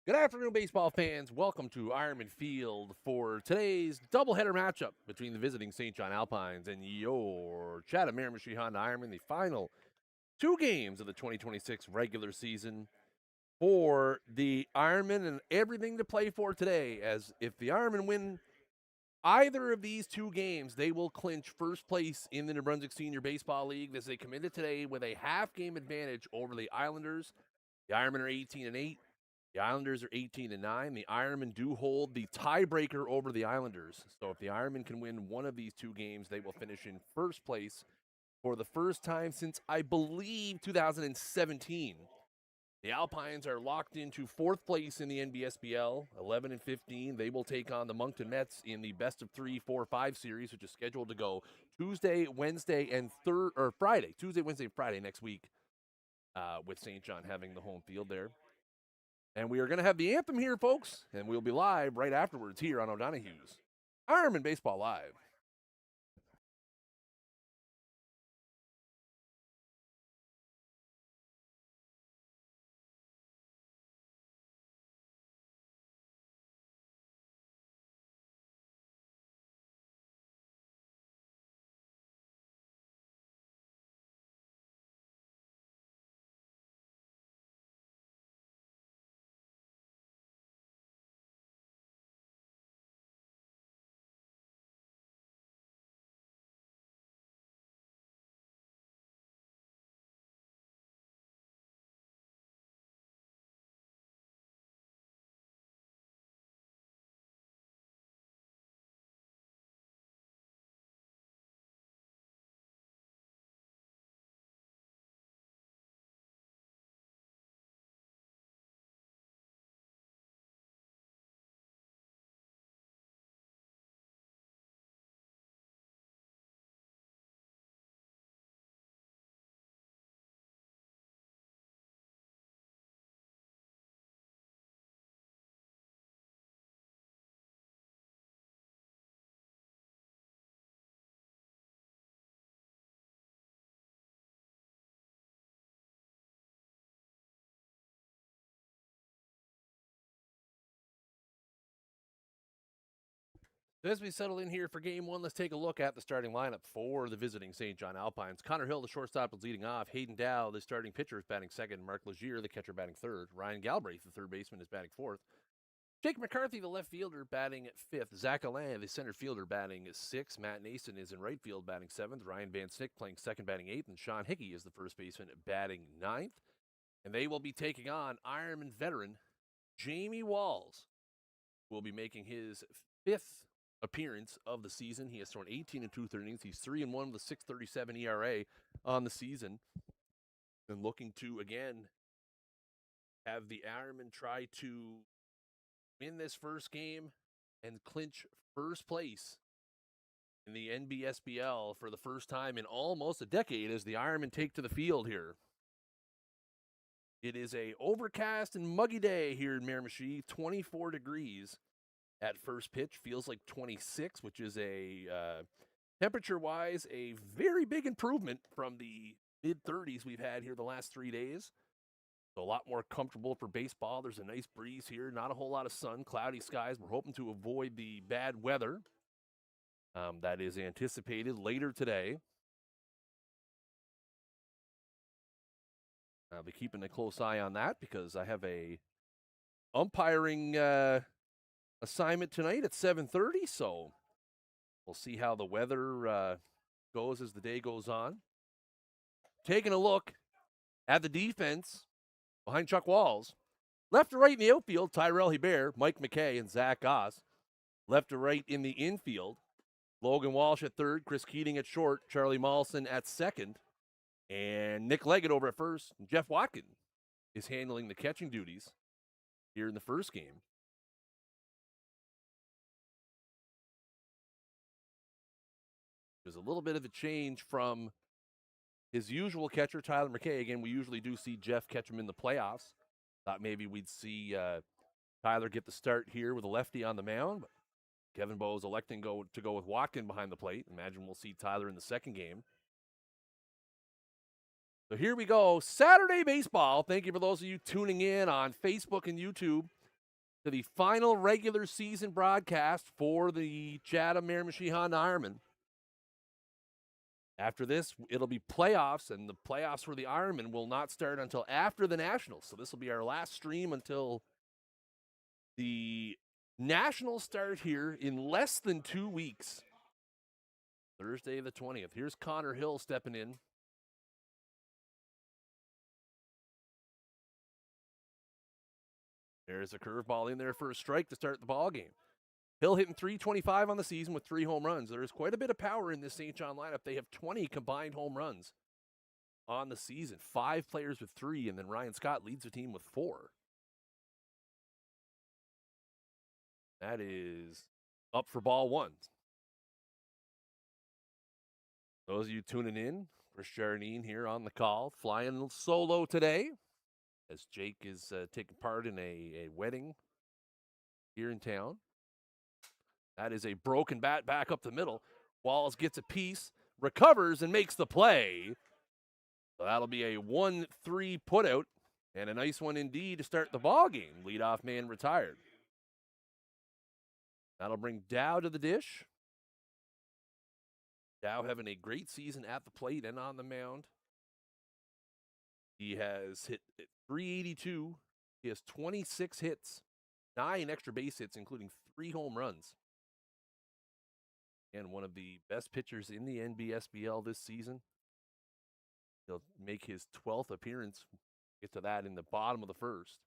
Good afternoon, baseball fans. Welcome to Ironman Field for today's doubleheader matchup between the visiting St. John Alpines and your Chatham Miramichi Honda Ironman, the final two games of the 2026 regular season for the Ironman and everything to play for today. As if the Ironman win either of these two games, they will clinch first place in the New Brunswick Senior Baseball League as they come into today with a half-game advantage over the Islanders. The Ironmen are 18-8. The Islanders are 18-9. The Ironmen do hold the tiebreaker over the Islanders. So if the Ironmen can win one of these two games, they will finish in first place for the first time since, I believe, 2017. The Alpines are locked into fourth place in the NBSBL, 11-15. They will take on the Moncton Mets in the best of 3, 4, 5 series, which is scheduled to go Tuesday, Wednesday, and Friday. Tuesday, Wednesday, Friday next week, with St. John having the home field there. And we are going to have the anthem here, folks, and we'll be live right afterwards here on O'Donoghue's Ironman Baseball Live. As we settle in here for game one, let's take a look at the starting lineup for the visiting St. John Alpines. Connor Hill, the shortstop, is leading off. Hayden Dow, the starting pitcher, is batting second. Mark Legier, the catcher, batting third. Ryan Galbraith, the third baseman, is batting fourth. Jake McCarthy, the left fielder, batting fifth. Zach Alain, the center fielder, batting sixth. Matt Nason is in right field, batting seventh. Ryan Van Snick playing second, batting eighth. And Sean Hickey is the first baseman, batting ninth. And they will be taking on Ironman veteran Jamie Walls, who will be making his fifth appearance of the season. He has thrown 18 and 2/3 innings. He's 3-1 with a 6.37 ERA on the season. And looking to, again, have the Ironmen try to win this first game and clinch first place in the NBSBL for the first time in almost a decade as the Ironmen take to the field here. It is a overcast and muggy day here in Miramichi, 24 degrees at first pitch. Feels like 26, which is temperature-wise, a very big improvement from the mid-30s we've had here the last 3 days. So a lot more comfortable for baseball. There's a nice breeze here, not a whole lot of sun, cloudy skies. We're hoping to avoid the bad weather that is anticipated later today. I'll be keeping a close eye on that because I have a umpiring assignment tonight at 7:30. So we'll see how the weather goes as the day goes on. Taking a look at the defense behind Chuck Walls. Left to right in the outfield, Tyrell Hebert, Mike McKay, and Zach Goss. Left to right in the infield, Logan Walsh at third, Chris Keating at short, Charlie Mollison at second, and Nick Leggett over at first. Jeff Watkin is handling the catching duties here in the first game. There's a little bit of a change from his usual catcher, Tyler McKay. Again, we usually do see Jeff catch him in the playoffs. Thought maybe we'd see Tyler get the start here with a lefty on the mound, but Kevin Bowe is electing to go with Watkin behind the plate. Imagine we'll see Tyler in the second game. So here we go. Saturday baseball. Thank you for those of you tuning in on Facebook and YouTube. to the final regular season broadcast for the Chatham Miramichi Honda Ironmen. After this, it'll be playoffs, and the playoffs for the Ironmen will not start until after the Nationals. So this will be our last stream until the Nationals start here in less than 2 weeks. Thursday the 20th. Here's Connor Hill stepping in. There's a curveball in there for a strike to start the ball game. Hill hitting .325 on the season with 3 home runs. There is quite a bit of power in this St. John lineup. They have 20 combined home runs on the season. 5 players with 3, and then Ryan Scott leads the team with 4. That is up for ball 1. Those of you tuning in, Chris Jardine here on the call, flying solo today as Jake is taking part in a wedding here in town. That is a broken bat back up the middle. Walls gets a piece, recovers, and makes the play. So that'll be a 1-3 putout, and a nice one indeed to start the ball game. Leadoff man retired. That'll bring Dow to the dish. Dow having a great season at the plate and on the mound. He has hit .382. He has 26 hits, 9 extra base hits, including 3 home runs. And one of the best pitchers in the NBSBL this season. He'll make his 12th appearance. Get to that in the bottom of the first.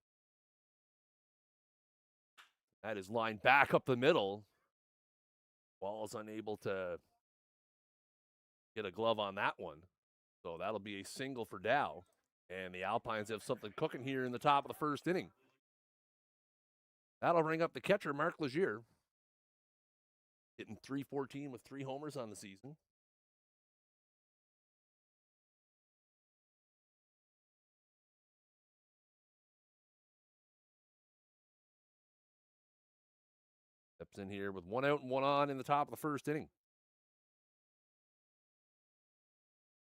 That is lined back up the middle. Ball's unable to get a glove on that one. So that'll be a single for Dow. And the Alpines have something cooking here in the top of the first inning. That'll bring up the catcher, Mark Legier. Hitting .314 with 3 homers on the season. Steps in here with 1 out and 1 on in the top of the first inning.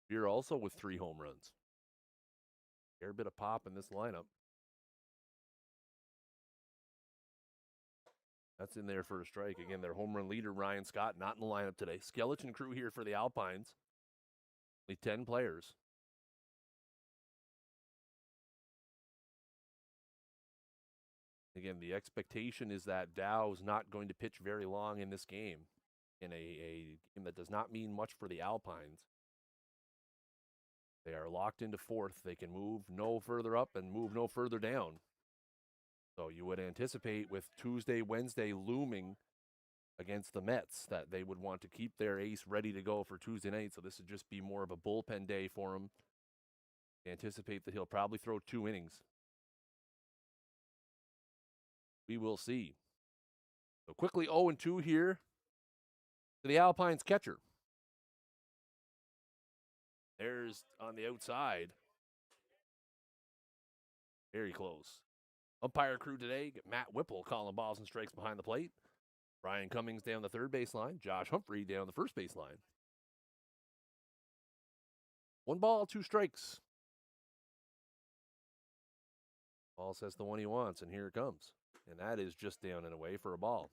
Legier also with 3 home runs. Fair bit of pop in this lineup. That's in there for a strike. Again, their home run leader, Ryan Scott, not in the lineup today. Skeleton crew here for the Alpines. Only 10 players. Again, the expectation is that Dow is not going to pitch very long in this game. In a game that does not mean much for the Alpines. They are locked into 4th. They can move no further up and move no further down. So you would anticipate with Tuesday, Wednesday looming against the Mets that they would want to keep their ace ready to go for Tuesday night. So this would just be more of a bullpen day for him. Anticipate that he'll probably throw 2 innings. We will see. So quickly 0-2 here to the Alpines catcher. There's on the outside. Very close. Umpire crew today, get Matt Whipple calling balls and strikes behind the plate. Brian Cummings down the third baseline. Josh Humphrey down the first baseline. 1 ball, 2 strikes. Ball says the one he wants, and here it comes. And that is just down and away for a ball.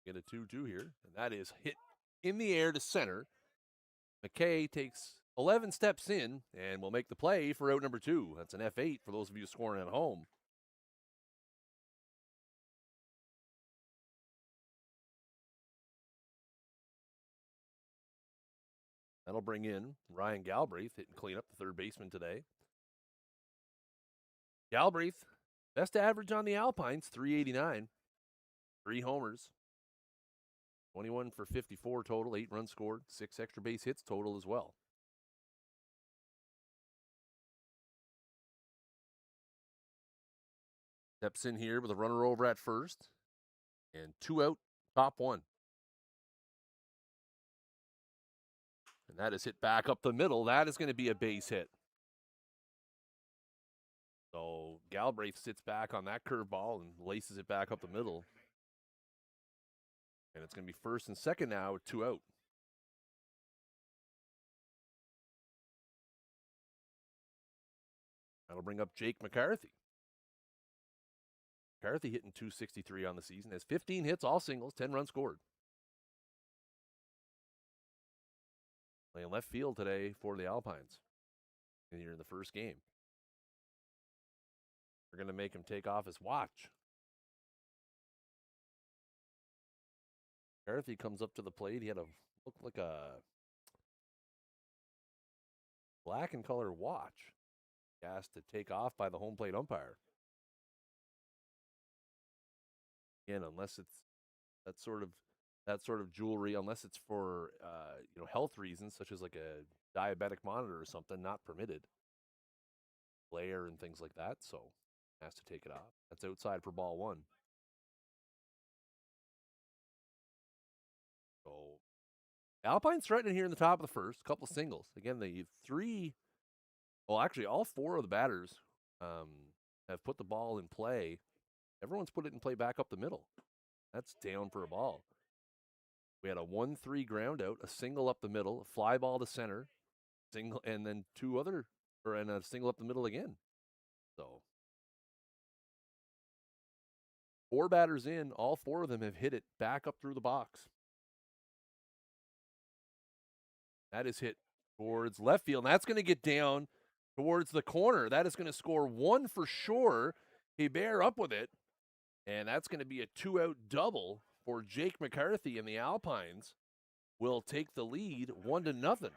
Get a 2-2 here, and that is hit in the air to center. McKay takes 11 steps in and will make the play for out number 2. That's an F8 for those of you scoring at home. That'll bring in Ryan Galbraith, hitting cleanup, the third baseman today. Galbraith, best average on the Alpines, .389. 3 homers. 21 for 54 total, 8 runs scored, 6 extra base hits total as well. Steps in here with a runner over at first. And 2 out, top 1. and that is hit back up the middle. That is going to be a base hit. So Galbraith sits back on that curveball and laces it back up the middle. And it's going to be first and second now with 2 out. That'll bring up Jake McCarthy. McCarthy hitting .263 on the season. Has 15 hits, all singles, 10 runs scored. Playing left field today for the Alpines. And here in the first game. We're going to make him take off his watch. McCarthy comes up to the plate. He had looked like a black and color watch. Asked to take off by the home plate umpire. Again, unless it's that sort of jewelry, unless it's for health reasons, such as like a diabetic monitor or something, not permitted. Glare and things like that. So has to take it off. That's outside for ball 1. So Alpine's threatening here in the top of the first. A couple singles. Again, all 4 of the batters have put the ball in play. Everyone's put it in play back up the middle. That's down for a ball. We had a 1-3 ground out, a single up the middle, a fly ball to center, single, and then and a single up the middle again. So 4 batters in, all 4 of them have hit it back up through the box. That is hit towards left field, and that's going to get down towards the corner. That is going to score 1 for sure. Hebert up with it, and that's going to be a 2-out double for Jake McCarthy, and the Alpines will take the lead 1-0.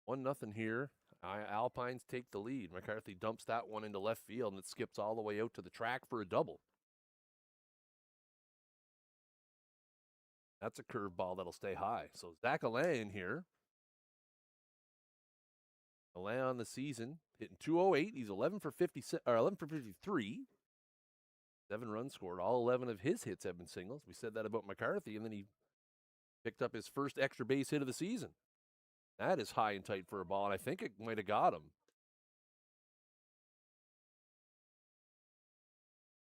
One nothing here. Alpines take the lead. McCarthy dumps that one into left field, and it skips all the way out to the track for a double. That's a curveball that'll stay high. So Zach Alain here. Alain on the season hitting .208. He's 11 for 53. 7 runs scored. All 11 of his hits have been singles. We said that about McCarthy, and then he picked up his first extra base hit of the season. That is high and tight for a ball, and I think it might have got him.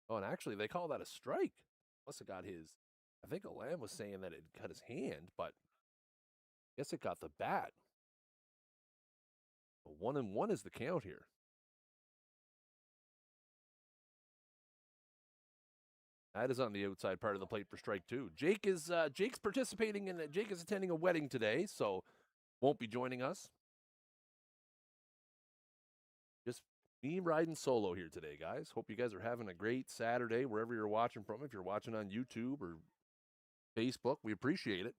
Oh, and actually, they call that a strike. Must have got his. I think Alain was saying that it cut his hand, but I guess it got the bat. 1-1 is the count here. That is on the outside part of the plate for strike 2. Jake's participating in it. Jake is attending a wedding today, so won't be joining us. Just me riding solo here today, guys. Hope you guys are having a great Saturday wherever you're watching from. If you're watching on YouTube or Facebook, we appreciate it.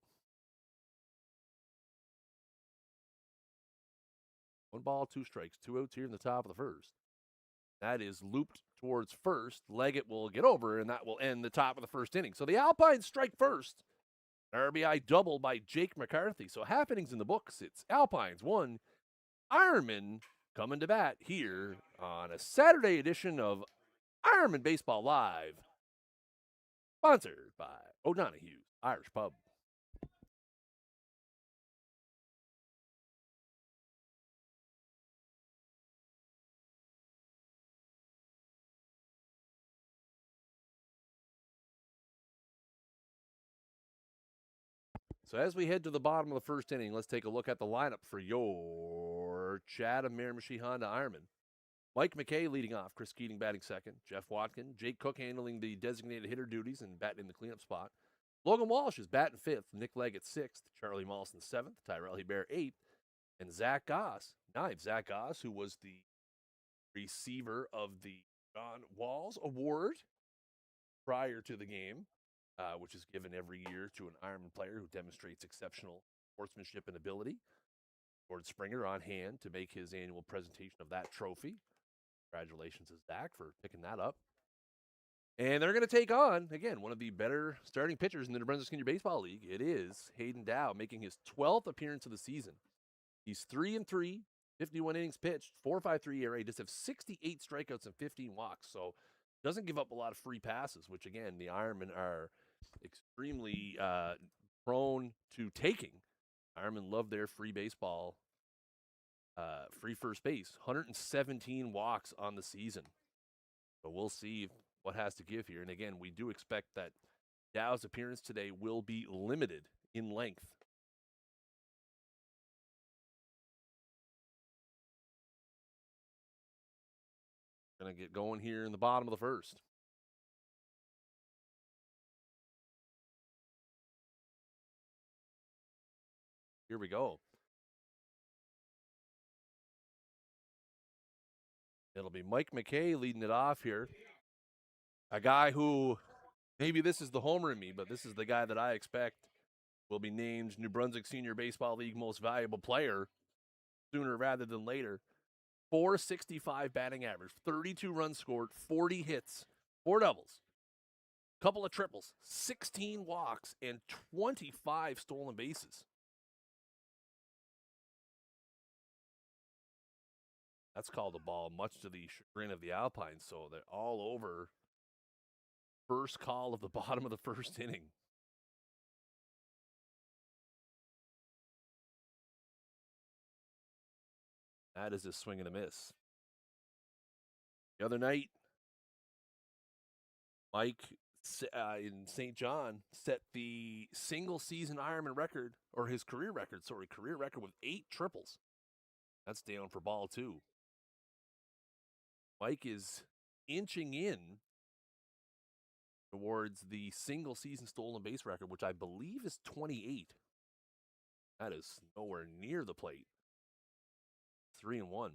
1 ball, 2 strikes, 2 outs here in the top of the first. That is looped towards first. Leggett will get over, and that will end the top of the first inning. So the Alpines strike first. RBI double by Jake McCarthy. So happenings in the books. It's Alpines 1, Ironmen coming to bat here on a Saturday edition of Ironman Baseball Live. Sponsored by O'Donoghue's Irish Pub. So as we head to the bottom of the first inning, let's take a look at the lineup for your Chatham Miramichi Honda Ironman. Mike McKay leading off, Chris Keating batting second, Jeff Watkin, Jake Cook handling the designated hitter duties and batting in the cleanup spot. Logan Walsh is batting fifth, Nick Leggett sixth, Charlie Mawson seventh, Tyrell Hebert eighth, and Zach Goss ninth. Zach Goss, who was the receiver of the John Walls Award prior to the game, which is given every year to an Ironman player who demonstrates exceptional sportsmanship and ability. Gord Springer on hand to make his annual presentation of that trophy. Congratulations to Zach for picking that up. And they're going to take on, again, one of the better starting pitchers in the New Brunswick Senior Baseball League. It is Hayden Dow, making his 12th appearance of the season. He's 3-3, 51 innings pitched, 4.53 ERA, just have 68 strikeouts and 15 walks. So doesn't give up a lot of free passes, which, again, the Ironmen are extremely prone to taking. Ironmen love their free baseball, free first base, 117 walks on the season. So we'll see what has to give here. And again, we do expect that Dow's appearance today will be limited in length. Going to get going here in the bottom of the first. Here we go. It'll be Mike McKay leading it off here. A guy who, maybe this is the homer in me, but this is the guy that I expect will be named New Brunswick Senior Baseball League Most Valuable Player sooner rather than later. 465 batting average, 32 runs scored, 40 hits, 4 doubles, couple of triples, 16 walks, and 25 stolen bases. That's called a ball, much to the chagrin of the Alpines, so they're all over first call of the bottom of the first inning. That is a swing and a miss. The other night, Mike in St. John set the single season Ironman record, or his career record with 8 triples. That's down for ball 2. Mike is inching in towards the single season stolen base record, which I believe is 28. That is nowhere near the plate. 3-1.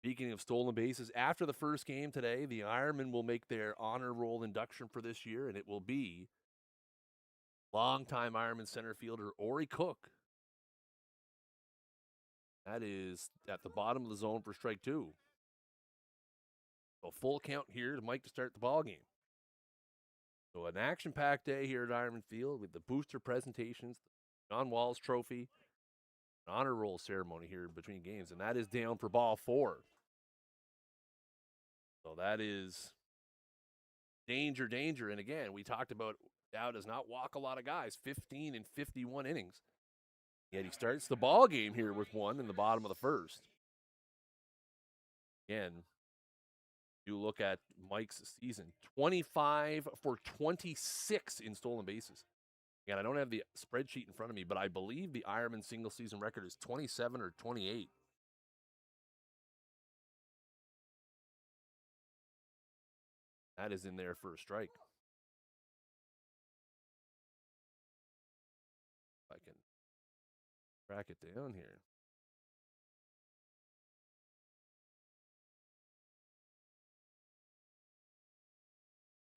Speaking of stolen bases, after the first game today, the Ironmen will make their honor roll induction for this year, and it will be longtime Ironman center fielder Ori Cook. That is at the bottom of the zone for strike 2. So full count here to Mike to start the ball game. So an action-packed day here at Ironman Field with the booster presentations, John Walls Trophy, an honor roll ceremony here between games, and that is down for ball 4. So that is danger. And again, we talked about Dow does not walk a lot of guys, 15 and 51 innings. Yet he starts the ball game here with 1 in the bottom of the first. Again, you look at Mike's season, 25 for 26 in stolen bases. Again, I don't have the spreadsheet in front of me, but I believe the Ironman single season record is 27 or 28. That is in there for a strike. If I can track it down here.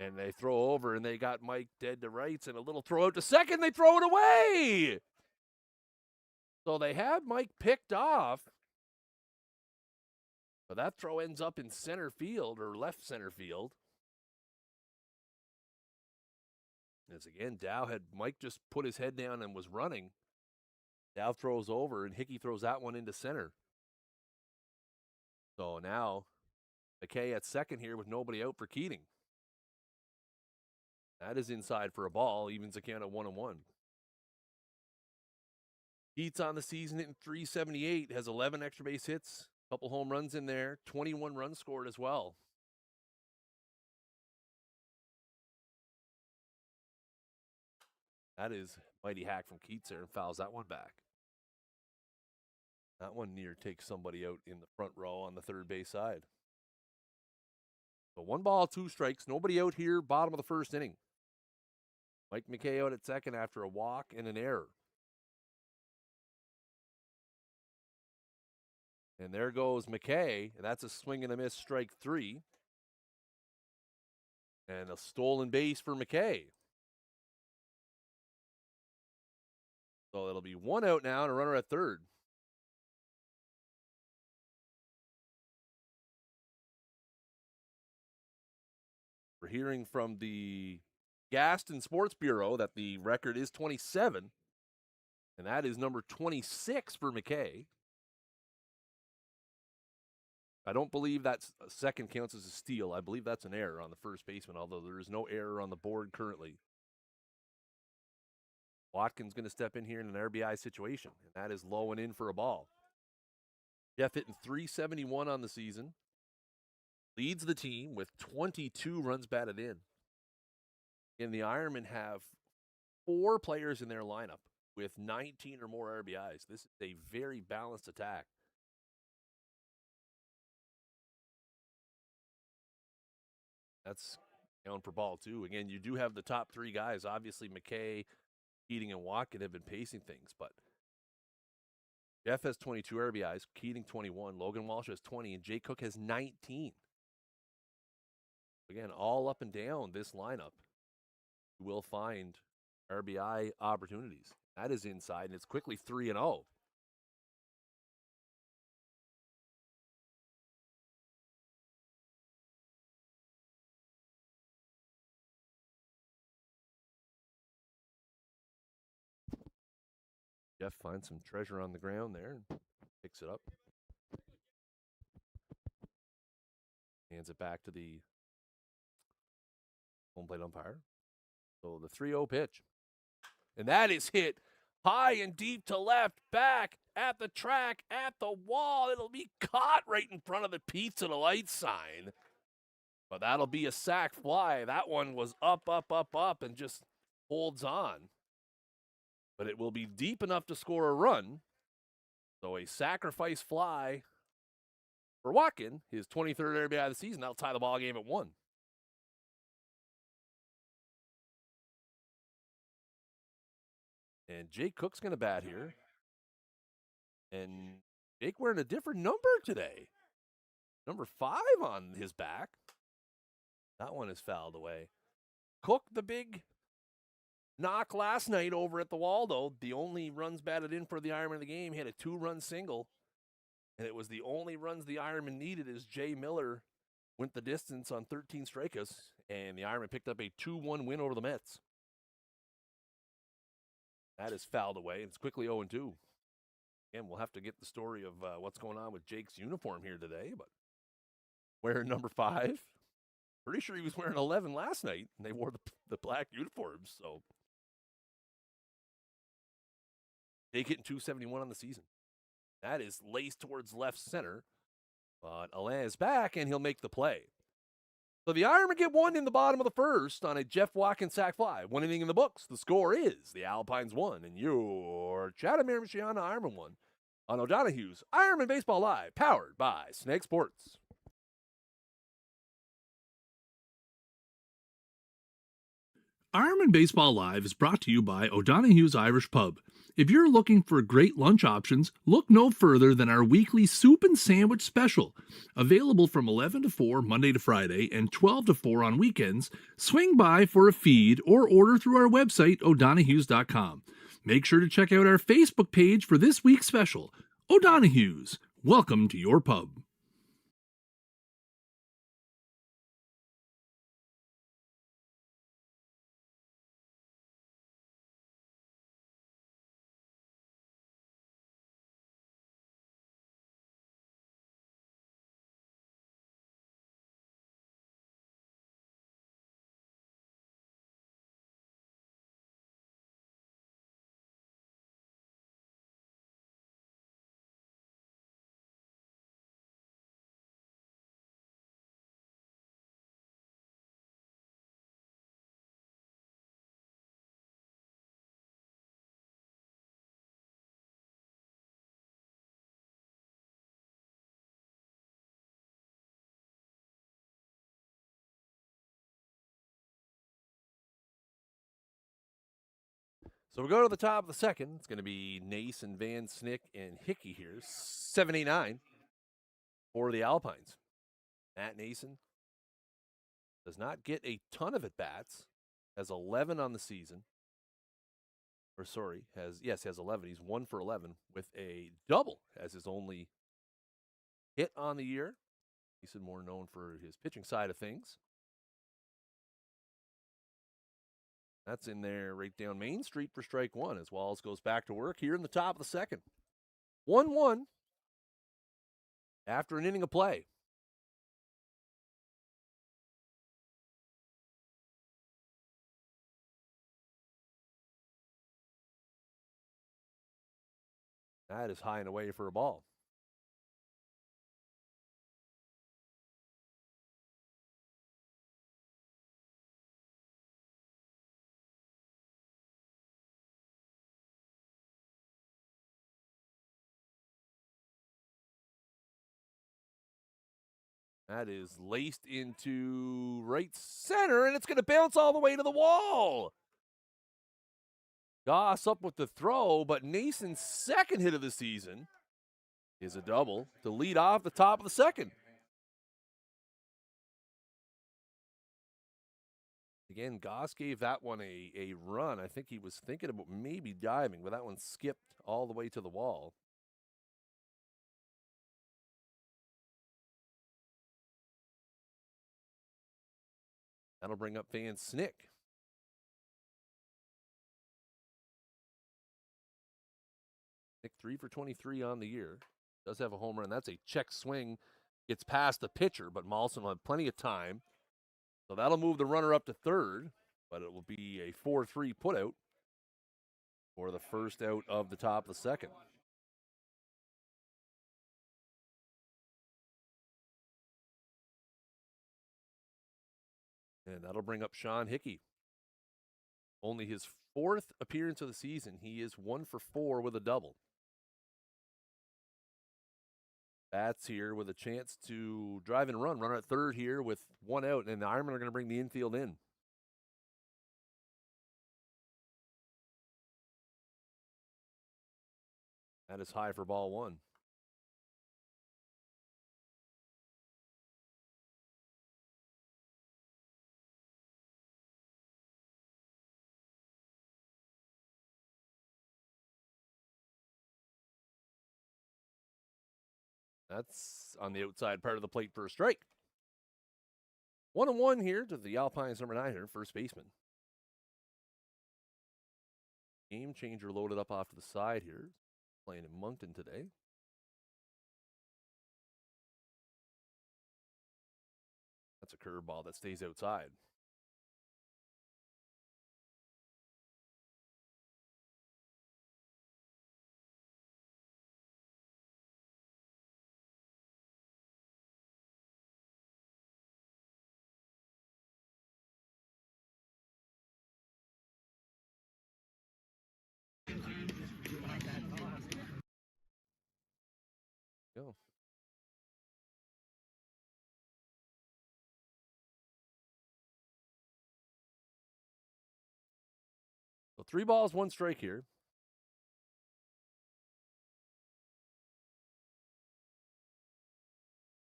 And they throw over, and they got Mike dead to rights, and a little throw out to second. They throw it away. So they had Mike picked off, but that throw ends up in center field or left center field. As again, Dow had Mike just put his head down and was running. Dow throws over, and Hickey throws that one into center. So now McKay at second here with nobody out for Keating. That is inside for a ball, evens the count at 1-1. Heats on the season hitting .378, has 11 extra base hits, a couple home runs in there, 21 runs scored as well. That is mighty hack from Keats there and fouls that one back. That one near takes somebody out in the front row on the third base side. So 1 ball, 2 strikes, nobody out here, bottom of the first inning. Mike McKay out at second after a walk and an error. And there goes McKay. That's a swing and a miss, strike 3. And a stolen base for McKay. So it'll be 1 out now and a runner at third. We're hearing from the Gaston Sports Bureau that the record is 27, and that is number 26 for McKay. I don't believe that second counts as a steal. I believe that's an error on the first baseman, although there is no error on the board currently. Watkins going to step in here in an RBI situation, and that is low and in for a ball. Jeff hitting .371 on the season. Leads the team with 22 runs batted in. And the Ironmen have 4 players in their lineup with 19 or more RBIs. This is a very balanced attack. That's down per ball, too. Again, you do have the top 3 guys. Obviously, McKay, Keating, and Watkins have been pacing things, but Jeff has 22 RBIs, Keating 21, Logan Walsh has 20, and Jay Cook has 19. Again, all up and down this lineup, you will find RBI opportunities. That is inside, and it's quickly 3-0. Jeff finds some treasure on the ground there and picks it up. Hands it back to the home plate umpire. So the 3-0 pitch. And that is hit high and deep to left, back at the track, at the wall. It'll be caught right in front of the Pizza Delight sign. But that'll be a sac fly. That one was up, and just holds on. But it will be deep enough to score a run. So a sacrifice fly for Watkins, his 23rd RBI of the season. That'll tie the ball game at 1. And Jake Cook's going to bat here. And Jake wearing a different number today. Number 5 on his back. That one is fouled away. Cook, the big knock last night over at the Waldo. The only runs batted in for the Ironman of the game. He had a 2-run single. And it was the only runs the Ironman needed as Jay Miller went the distance on 13 strikeouts. And the Ironman picked up a 2-1 win over the Mets. That is fouled away. It's quickly 0-2. Again, we'll have to get the story of what's going on with Jake's uniform here today. But wearing number 5. Pretty sure he was wearing 11 last night, and they wore the black uniforms. So Jake hitting .271 on the season. That is laced towards left center. But Alain is back, and he'll make the play. So the Ironmen get 1 in the bottom of the first on a Jeff Watkins sac fly. 1 inning in the books. The score is the Alpines 1, and your Chatham Miramichi Ironman 1 on O'Donoghue's Ironman Baseball Live, powered by Snag Sports. Ironman Baseball Live is brought to you by O'Donoghue's Irish Pub. If you're looking for great lunch options, look no further than our weekly soup and sandwich special. Available from 11 to 4 Monday to Friday and 12 to 4 on weekends, swing by for a feed or order through our website, o'donoghues.com. Make sure to check out our Facebook page for this week's special. O'Donoghue's, welcome to your pub. So we go to the top of the second. It's going to be Nace and Van Snick and Hickey here. 7-8-9 for the Alpines. Matt Nason does not get a ton of at-bats. Has 11 on the season. Or sorry, he has 11. He's 1 for 11 with a double as his only hit on the year. Nason more known for his pitching side of things. That's in there right down Main Street for strike one as Walls goes back to work here in the top of the second. 1-1 after an inning of play. That is high and away for a ball. That is laced into right center, and it's going to bounce all the way to the wall. Goss up with the throw, but Nason's second hit of the season is a double to lead off the top of the second. Again, Goss gave that one a run. I think he was thinking about maybe diving, but that one skipped all the way to the wall. That'll bring up Van Snick. Nick 3 for 23 on the year. Does have a home run. That's a check swing. Gets past the pitcher, but Molson will have plenty of time. So that'll move the runner up to third, but it will be a 4-3 putout for the first out of the top of the second. And that'll bring up Sean Hickey. Only his fourth appearance of the season. He is 1 for 4 with a double. Bats here with a chance to drive and run. Runner at third here with one out, and the Ironmen are going to bring the infield in. That is high for ball one. That's on the outside part of the plate for a strike. 1-1 here to the Alpines number 9 here, first baseman. Game changer loaded up off to the side here. Playing in Moncton today. That's a curveball that stays outside. Go. So 3 balls, 1 strike here.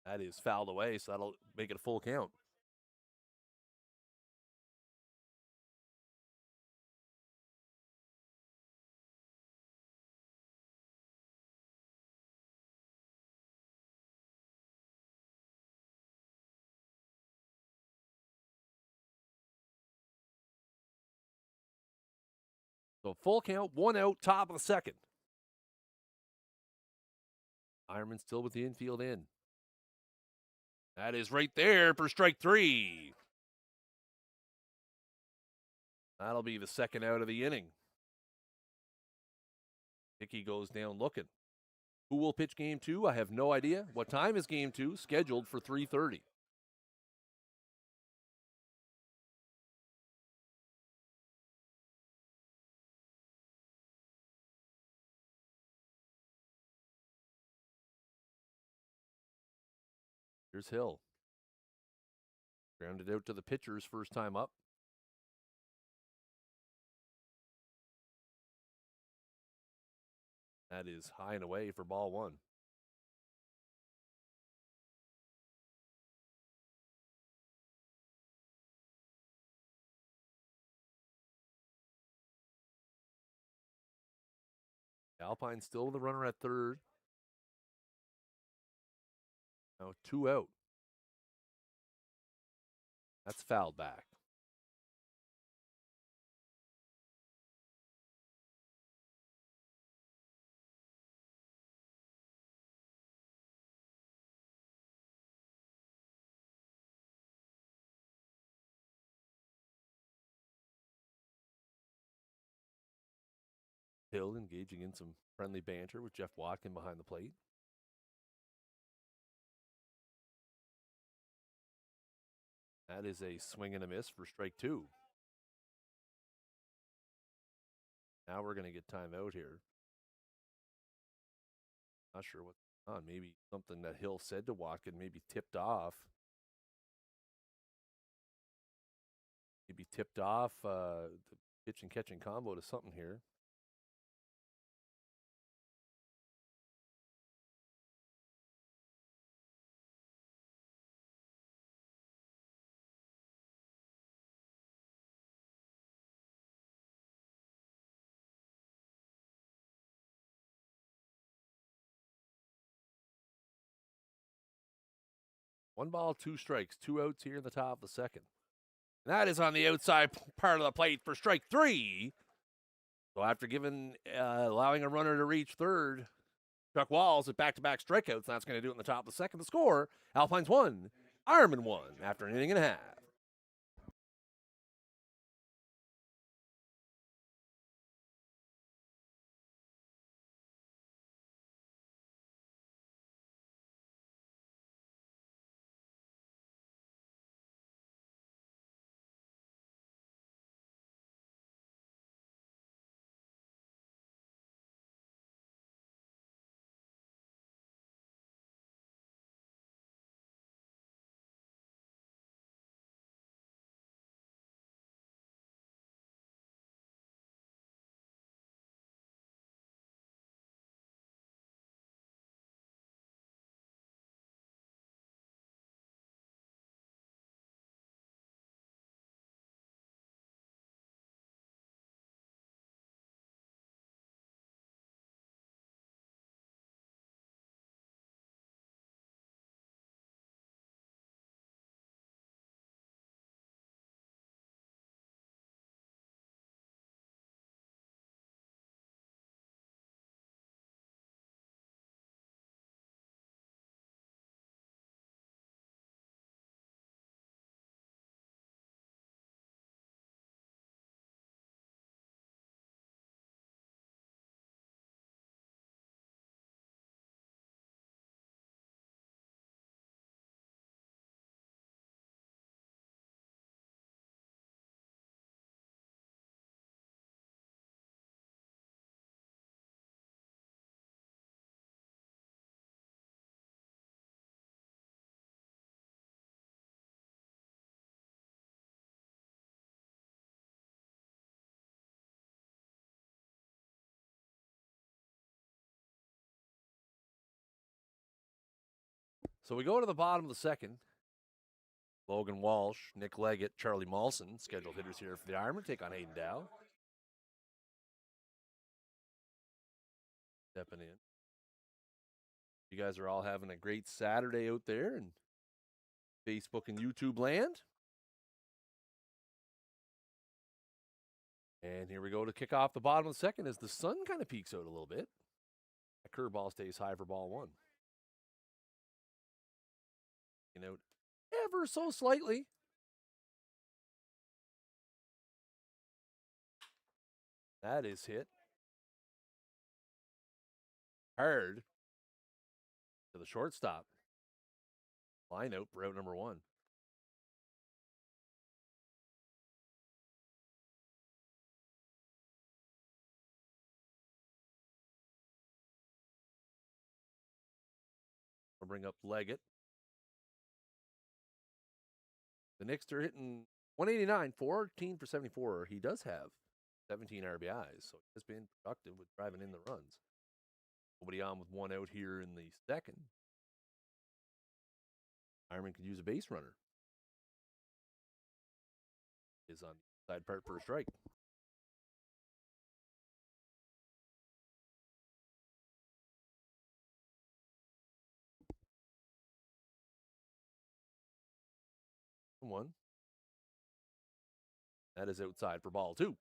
That is fouled away, so that'll make it a full count. So full count, 1 out, top of the second. Ironman still with the infield in. That is right there for strike 3. That'll be the second out of the inning. Hickey goes down looking. Who will pitch game 2? I have no idea. What time is game 2? Scheduled for 3:30. Here's Hill. Grounded out to the pitchers first time up. That is high and away for ball 1. Alpine still with the runner at third. Now 2 out. That's fouled back. Hill engaging in some friendly banter with Jeff Watkin behind the plate. That is a swing and a miss for strike two. Now we're going to get time out here. Not sure what's going on. Maybe something that Hill said to Watkin, maybe tipped off. Maybe tipped off the pitch and catching combo to something here. One ball, two strikes, two outs here in the top of the second. And that is on the outside part of the plate for strike three. So after allowing a runner to reach third, Chuck Walls at back-to-back strikeouts. That's going to do it in the top of the second. The score: Alpines 1, Ironmen 1 after an inning and a half. So we go to the bottom of the second. Logan Walsh, Nick Leggett, Charlie Mawson, scheduled hitters here for the Ironmen, take on Hayden Dow. Stepping in. You guys are all having a great Saturday out there in Facebook and YouTube land. And here we go to kick off the bottom of the second as the sun kind of peeks out a little bit. That curveball stays high for ball one. Out ever so slightly. That is hit hard to the shortstop. Line out for out number one. We'll bring up Leggett. The Knicks are hitting 189, 14 for 74. He does have 17 RBIs, so he has been productive with driving in the runs. Nobody on with one out here in the second. Ironman could use a base runner. Is on the side part for a strike. One. That is outside for ball two.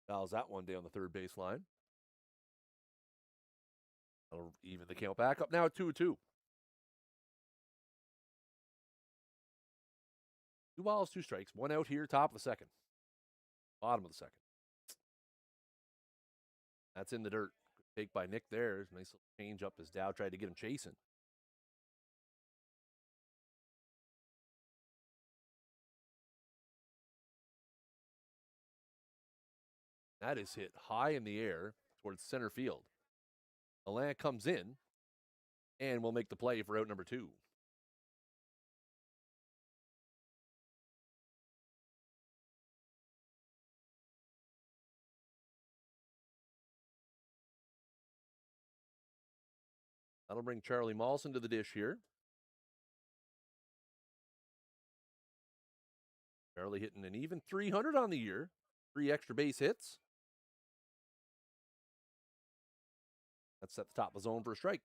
Fouls that one down the third baseline. That'll even the count back up now at 2-2. 2 balls, 2 strikes. 1 out here, top of the second. Bottom of the second. That's in the dirt. Take by Nick there. Nice little change up as Dow tried to get him chasing. That is hit high in the air towards center field. Alain comes in and will make the play for out number 2. That'll bring Charlie Mawson to the dish here. Charlie hitting an even 300 on the year. 3 extra base hits. That's at the top of the zone for a strike.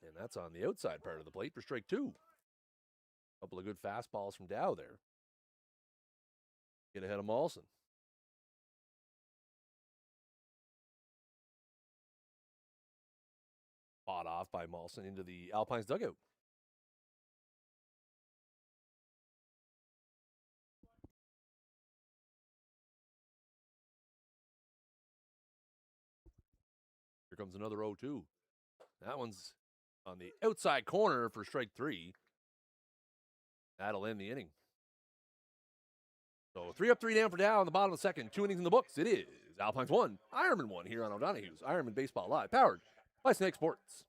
And that's on the outside part of the plate for strike 2. Couple of good fastballs from Dow there. Get ahead of Mawson. Fought off by Mawson into the Alpines dugout. Here comes another 0-2. That one's on the outside corner for strike 3. That'll end the inning. So 3 up, 3 down for Dow in the bottom of the second. 2 innings in the books. It is Alpines 1, Ironmen 1 here on O'Donoghue's Ironman Baseball Live, powered by Snag Sports.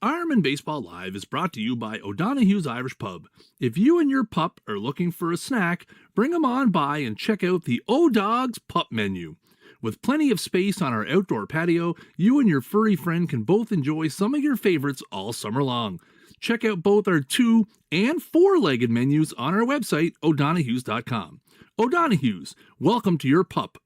Ironman Baseball Live is brought to you by O'Donoghue's Irish Pub. If you and your pup are looking for a snack, bring them on by and check out the O-Dogs Pup Menu. With plenty of space on our outdoor patio, you and your furry friend can both enjoy some of your favorites all summer long. Check out both our 2- and 4-legged menus on our website, o'donoghues.com. O'Donoghue's, welcome to your pub.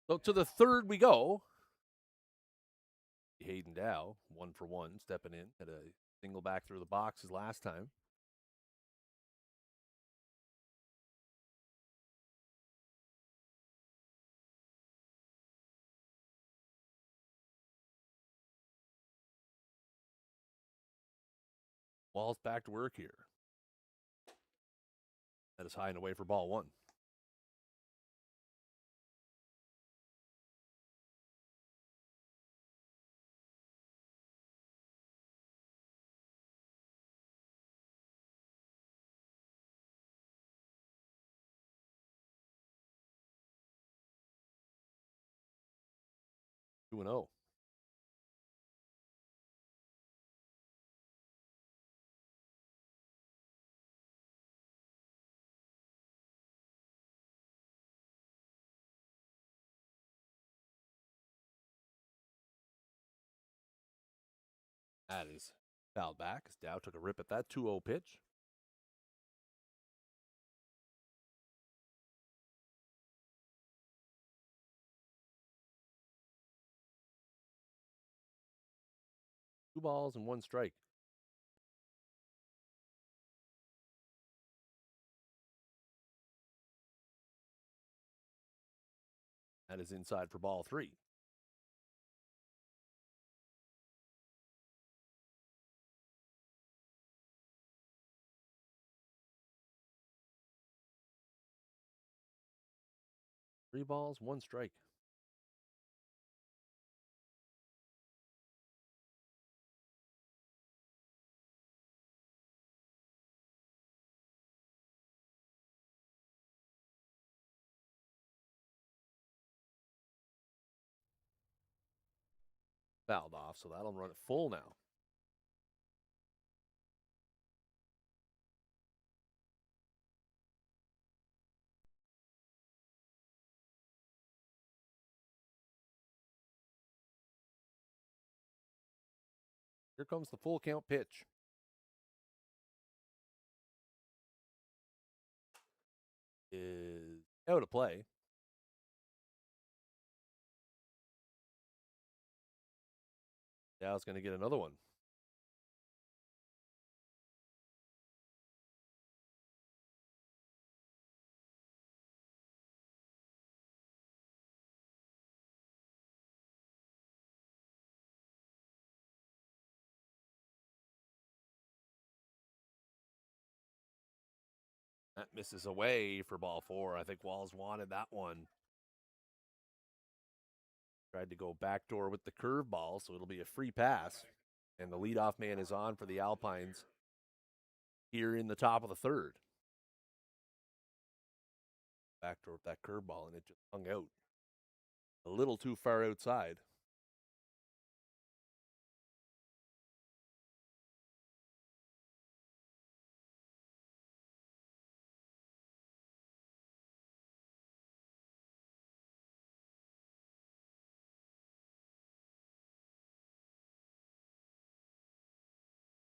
So to the third we go. Hayden Dow, 1 for 1, stepping in. Had a single back through the boxes last time. Wall's back to work here. That is high and away for ball 1. Two and 0. That is fouled back as Dow took a rip at that 2-0 pitch. Two balls and 1 strike. That is inside for ball 3. Three balls, one strike. Fouled off, so that'll run it full now. Here comes the full count pitch. Is out of play. Dow's going to get another one. That misses away for ball 4. I think Walls wanted that one. Tried to go backdoor with the curveball, so it'll be a free pass. And the leadoff man is on for the Alpines here in the top of the 3rd. Backdoor with that curveball, and it just hung out. A little too far outside.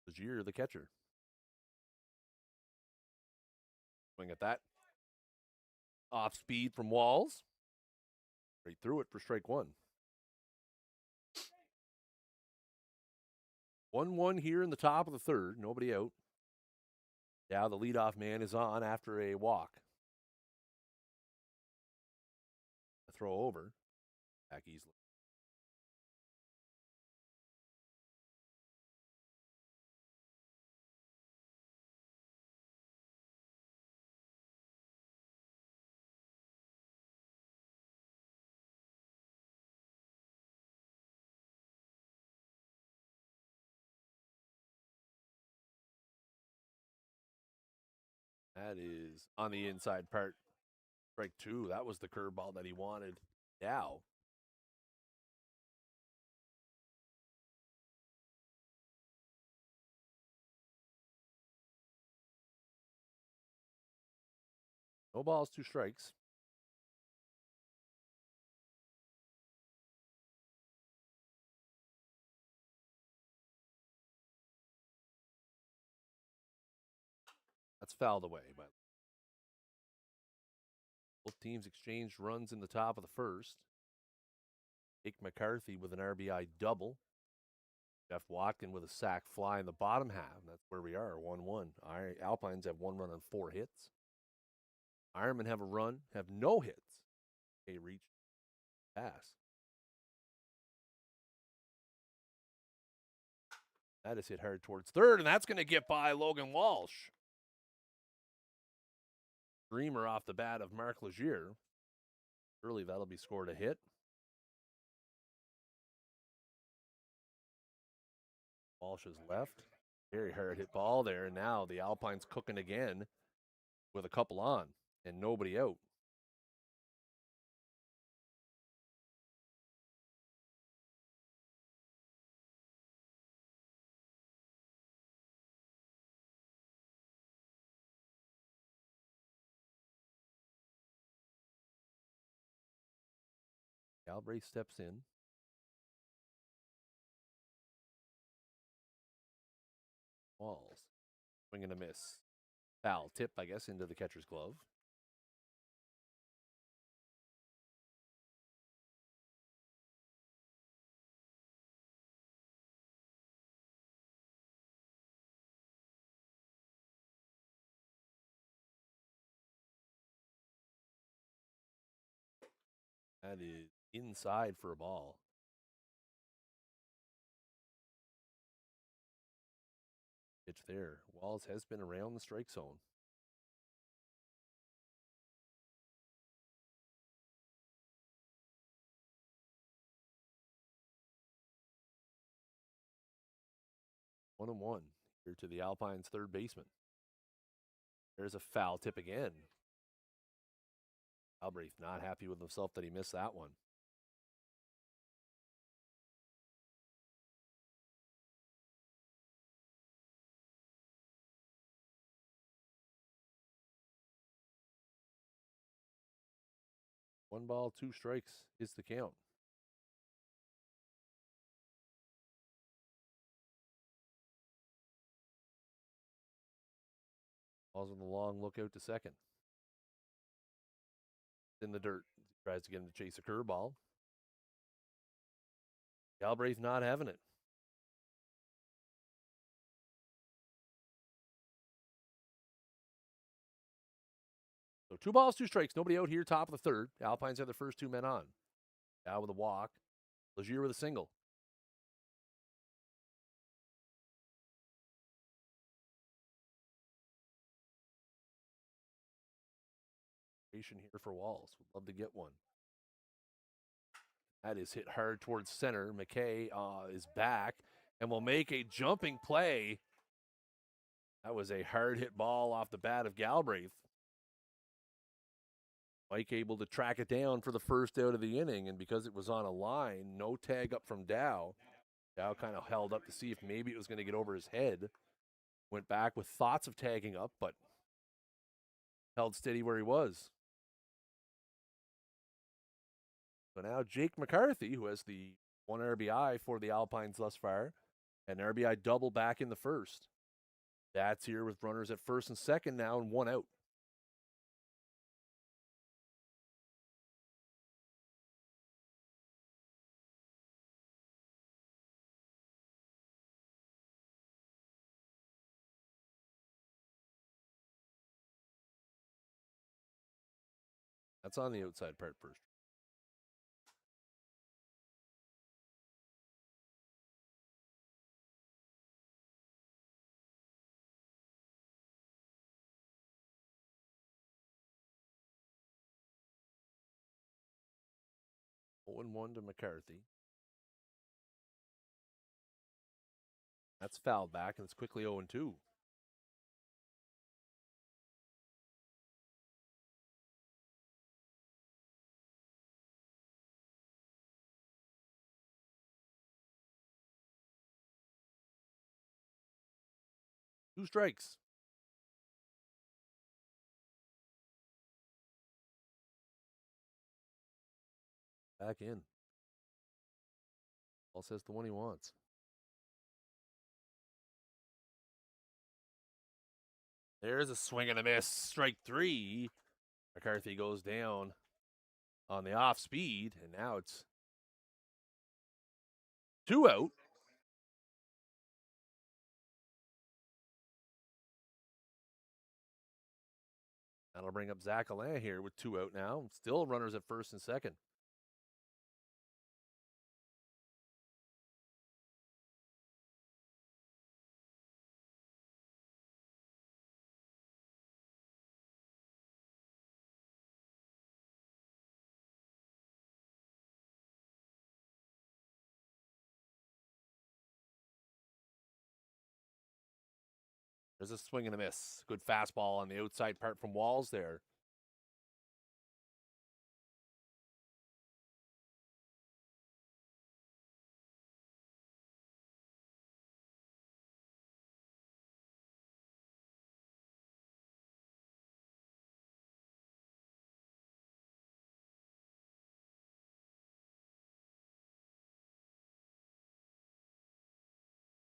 Lagier, the catcher. Swing at that. Off speed from Walls. Right through it for strike 1. 1-1 here in the top of the 3rd. Nobody out. Now the leadoff man is on after a walk. A throw over. Back easily. That is on the inside part. Strike 2. That was the curveball that he wanted. Now. No balls, 2 strikes. That's fouled away. But both teams exchanged runs in the top of the 1st. Jake McCarthy with an RBI double. Jeff Watkin with a sac fly in the bottom half. That's where we are, 1-1. Alpines have 1 run on 4 hits. Ironmen have a run, have no hits. They reach pass. That is hit hard towards 3rd, and that's going to get by Logan Walsh. Dreamer off the bat of Mark Lagier. Surely that'll be scored a hit. Walsh is left. Very hard hit ball there. Now the Alpines cooking again with a couple on and nobody out. Galbraith steps in. Walls. Swing and a miss. Foul tip, I guess, into the catcher's glove. That is inside for a ball. Pitch there. Walls has been around the strike zone. One and one here to the Alpines' third baseman. There's a foul tip again. Galbraith not happy with himself that he missed that one. One ball, two strikes is the count. Ball's on the long lookout to second. In the dirt. Tries to get him to chase a curveball. Galbraith not having it. So 2 balls, 2 strikes. Nobody out here, top of the third. Alpines have the first 2 men on. Dow with a walk. Legier with a single. Here for Walls. Would love to get one. That is hit hard towards center. McKay is back and will make a jumping play. That was a hard hit ball off the bat of Galbraith. Mike able to track it down for the first out of the inning, and because it was on a line, no tag up from Dow. Dow kind of held up to see if maybe it was going to get over his head. Went back with thoughts of tagging up, but held steady where he was. So now Jake McCarthy, who has the 1 RBI for the Alpines thus far, an RBI double back in the first. That's here with runners at first and second now and 1 out. That's on the outside part first. One 1 to McCarthy. That's fouled back, and it's quickly 0-2. Two strikes. Back in. Ball says the one he wants. There's a swing and a miss. Strike 3. McCarthy goes down on the off speed, and now it's 2 out. That'll bring up Zach Alain here with 2 out now. Still runners at first and second. There's a swing and a miss. Good fastball on the outside part from Walls there.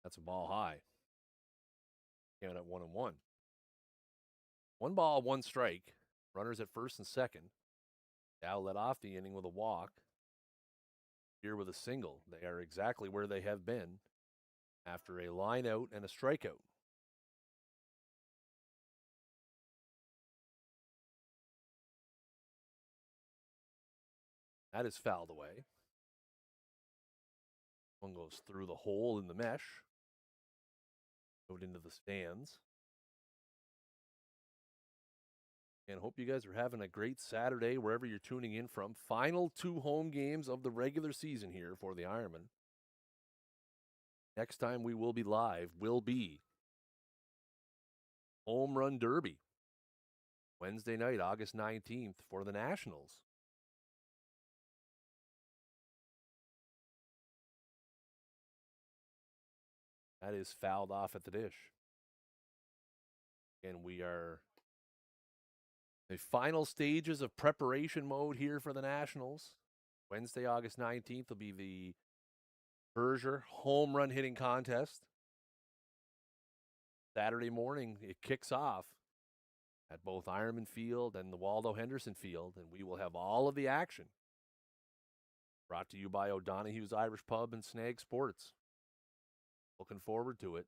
That's a ball high. Count at 1-1. 1 ball, 1 strike. Runners at first and second. Dow led off the inning with a walk. Here with a single. They are exactly where they have been after a line out and a strikeout. That is fouled away. One goes through the hole in the mesh. Out into the stands. And hope you guys are having a great Saturday wherever you're tuning in from. Final 2 home games of the regular season here for the Ironmen. Next time we will be live will be Home Run Derby. Wednesday night, August 19th for the Nationals. That is fouled off at the dish. And we are the final stages of preparation mode here for the Nationals. Wednesday, August 19th will be the Berger home run hitting contest. Saturday morning, it kicks off at both Ironman Field and the Waldo Henderson Field, and we will have all of the action. Brought to you by O'Donoghue's Irish Pub and Snag Sports. Looking forward to it.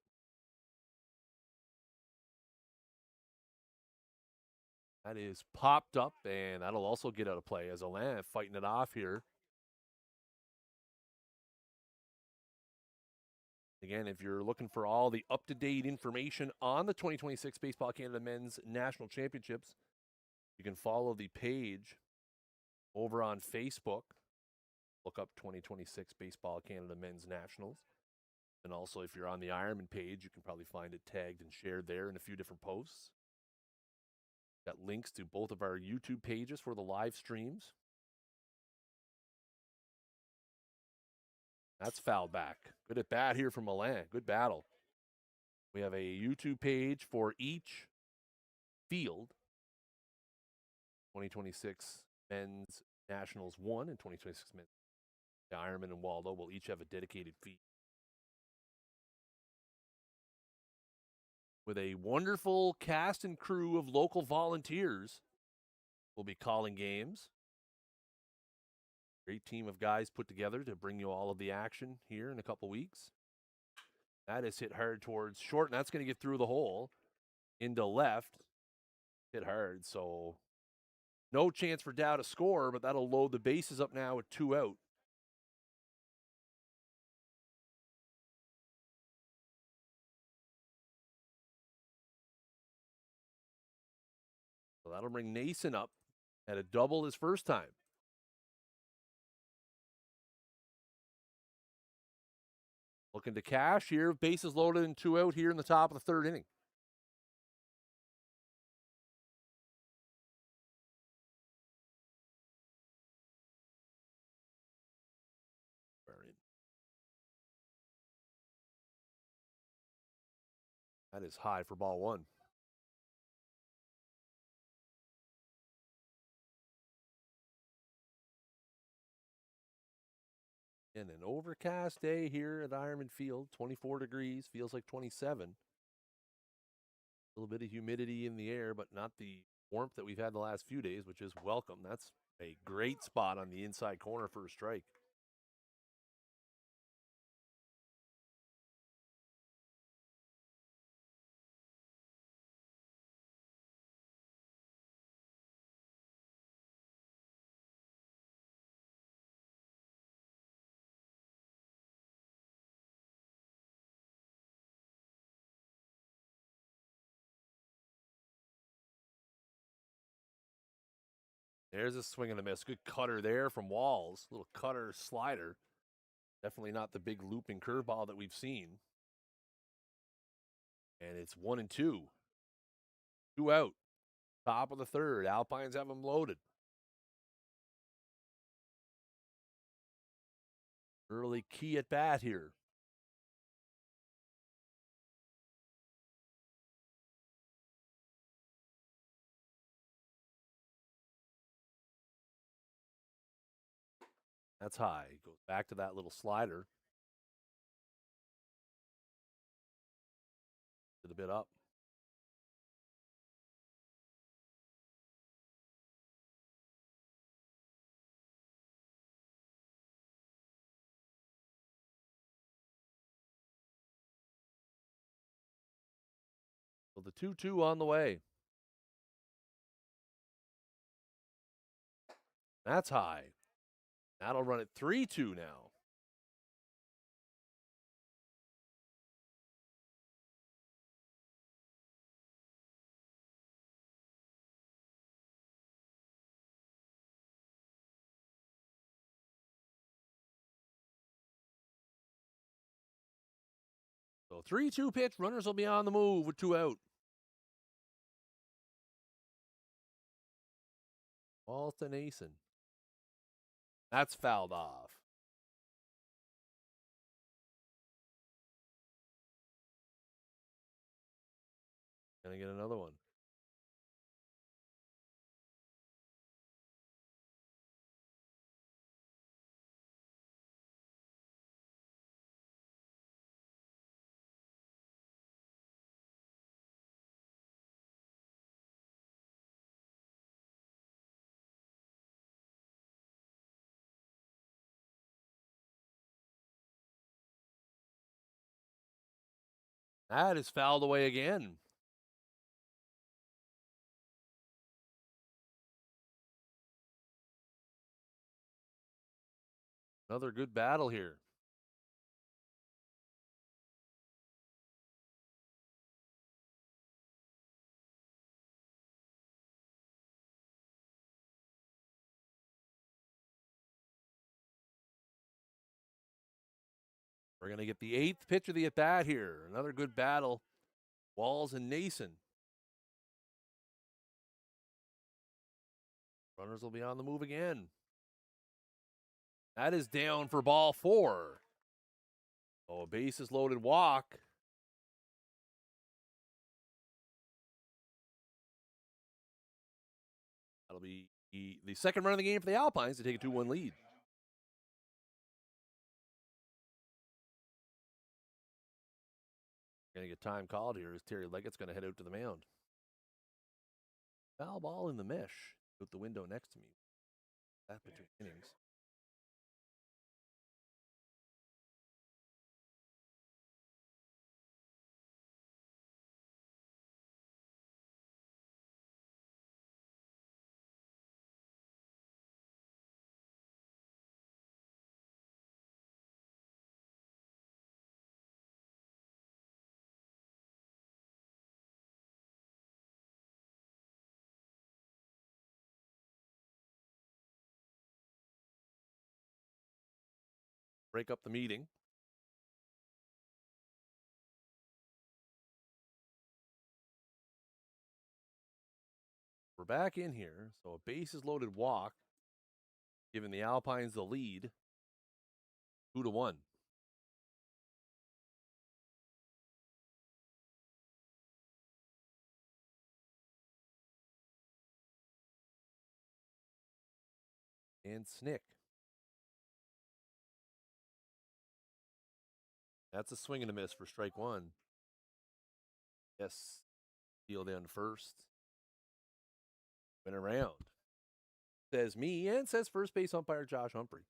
That is popped up, and that'll also get out of play as Alain fighting it off here. Again, if you're looking for all the up-to-date information on the 2026 Baseball Canada Men's National Championships, you can follow the page over on Facebook. Look up 2026 Baseball Canada Men's Nationals. And also, if you're on the Ironman page, you can probably find it tagged and shared there in a few different posts. Got links to both of our YouTube pages for the live streams. That's fouled back. Good at bat here from Milan. Good battle. We have a YouTube page for each field. 2026 Men's Nationals 1 and 2026 Men's Ironman and Waldo will each have a dedicated feed. With a wonderful cast and crew of local volunteers, we'll be calling games. Great team of guys put together to bring you all of the action here in a couple weeks. That is hit hard towards short, and that's going to get through the hole into left. Hit hard, so no chance for Dow to score, but that'll load the bases up now with 2 out. So that'll bring Nason up at a double his first time. Looking to cash here. Bases loaded and 2 out here in the top of the third inning. That is high for ball 1. And an overcast day here at Ironman Field, 24 degrees, feels like 27. A little bit of humidity in the air, but not the warmth that we've had the last few days, which is welcome. That's a great spot on the inside corner for a strike. There's a swing and a miss. Good cutter there from Walls. Little cutter slider. Definitely not the big looping curveball that we've seen. And it's 1-2. 2 out. Top of the third. Alpines have them loaded. Early key at bat here. That's high. Goes back to that little slider. To the bit up. So the 2-2 on the way. That's high. That'll run it 3-2 now. So 3-2 pitch. Runners will be on the move with 2 out. Walton Asen. That's fouled off. Gonna get another one. That is fouled away again. Another good battle here. We're going to get the 8th pitch of the at-bat here. Another good battle. Walls and Nason. Runners will be on the move again. That is down for ball 4. Oh, a bases loaded walk. That'll be the second run of the game for the Alpines to take a 2-1 lead. Going to get time called here as Terry Leggett's going to head out to the mound. Foul ball in the mesh out the window next to me. That between innings. Break up the meeting. We're back in here. So a bases loaded walk, giving the Alpines the lead. 2-1. And Snick. That's a swing and a miss for strike 1. Yes. Deal down to first. Been around. Says me and says first base umpire Josh Humphrey.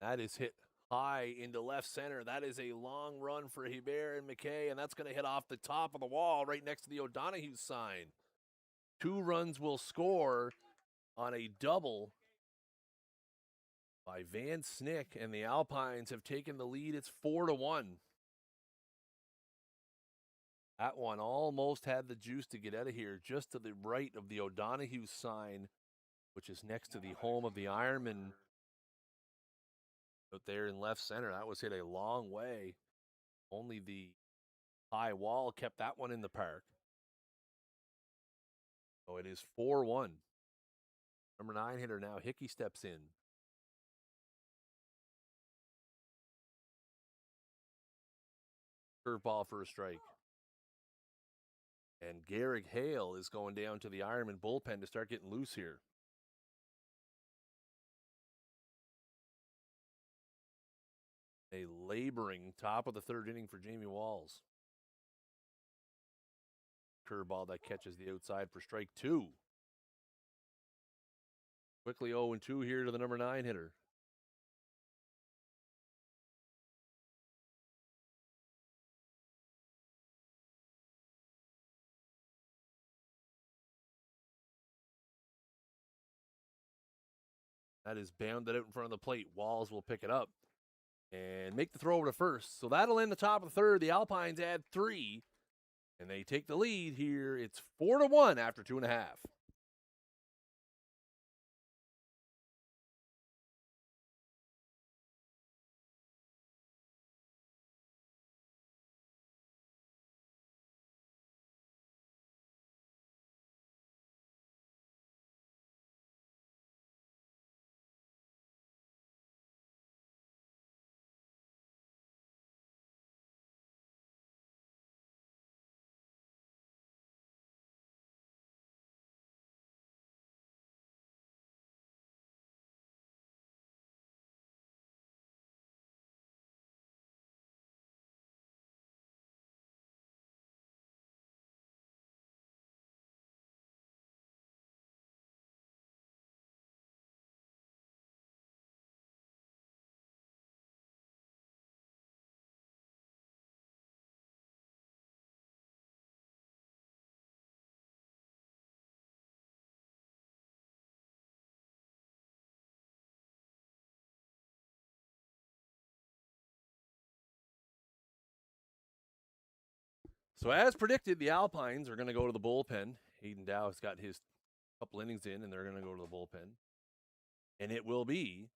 That is hit high into left center. That is a long run for Hebert and McKay, and that's going to hit off the top of the wall right next to the O'Donohue sign. 2 runs will score on a double by Van Snick, and the Alpines have taken the lead. It's 4-1. That one almost had the juice to get out of here, just to the right of the O'Donohue sign, which is next to the home of the Ironmen out there in left center. That was hit a long way. Only the high wall kept that one in the park. So it is 4-1. Number 9 hitter now, Hickey steps in. Curveball for a strike. And Garrick Hale is going down to the Ironman bullpen to start getting loose here. A laboring top of the 3rd inning for Jamie Walls. Curveball that catches the outside for strike 2. Quickly 0-2 here to the number 9 hitter. That is bounded out in front of the plate. Walls will pick it up and make the throw over to first. So that'll end the top of the third. The Alpines add 3, and they take the lead here. It's 4-1 after 2.5. So as predicted, the Alpines are going to go to the bullpen. Hayden Dow has got his couple innings in, and they're going to go to the bullpen. And it will be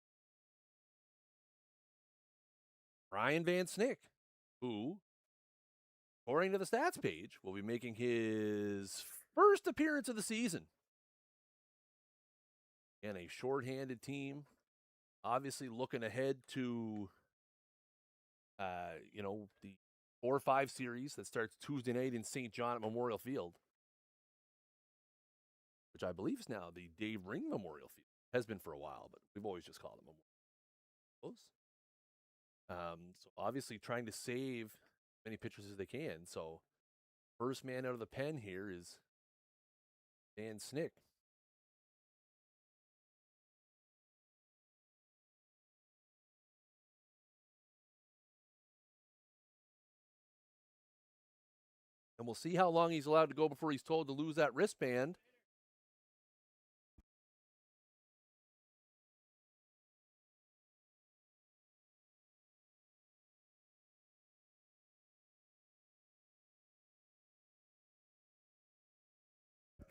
Ryan Van Snick, who, according to the stats page, will be making his first appearance of the season. And a shorthanded team, obviously looking ahead to, the 4-5 series that starts Tuesday night in St. John at Memorial Field, which I believe is now the Dave Ring Memorial Field. Has been for a while, but we've always just called it Memorial. So obviously trying to save as many pitchers as they can. So first man out of the pen here is Dan Snick. And we'll see how long he's allowed to go before he's told to lose that wristband.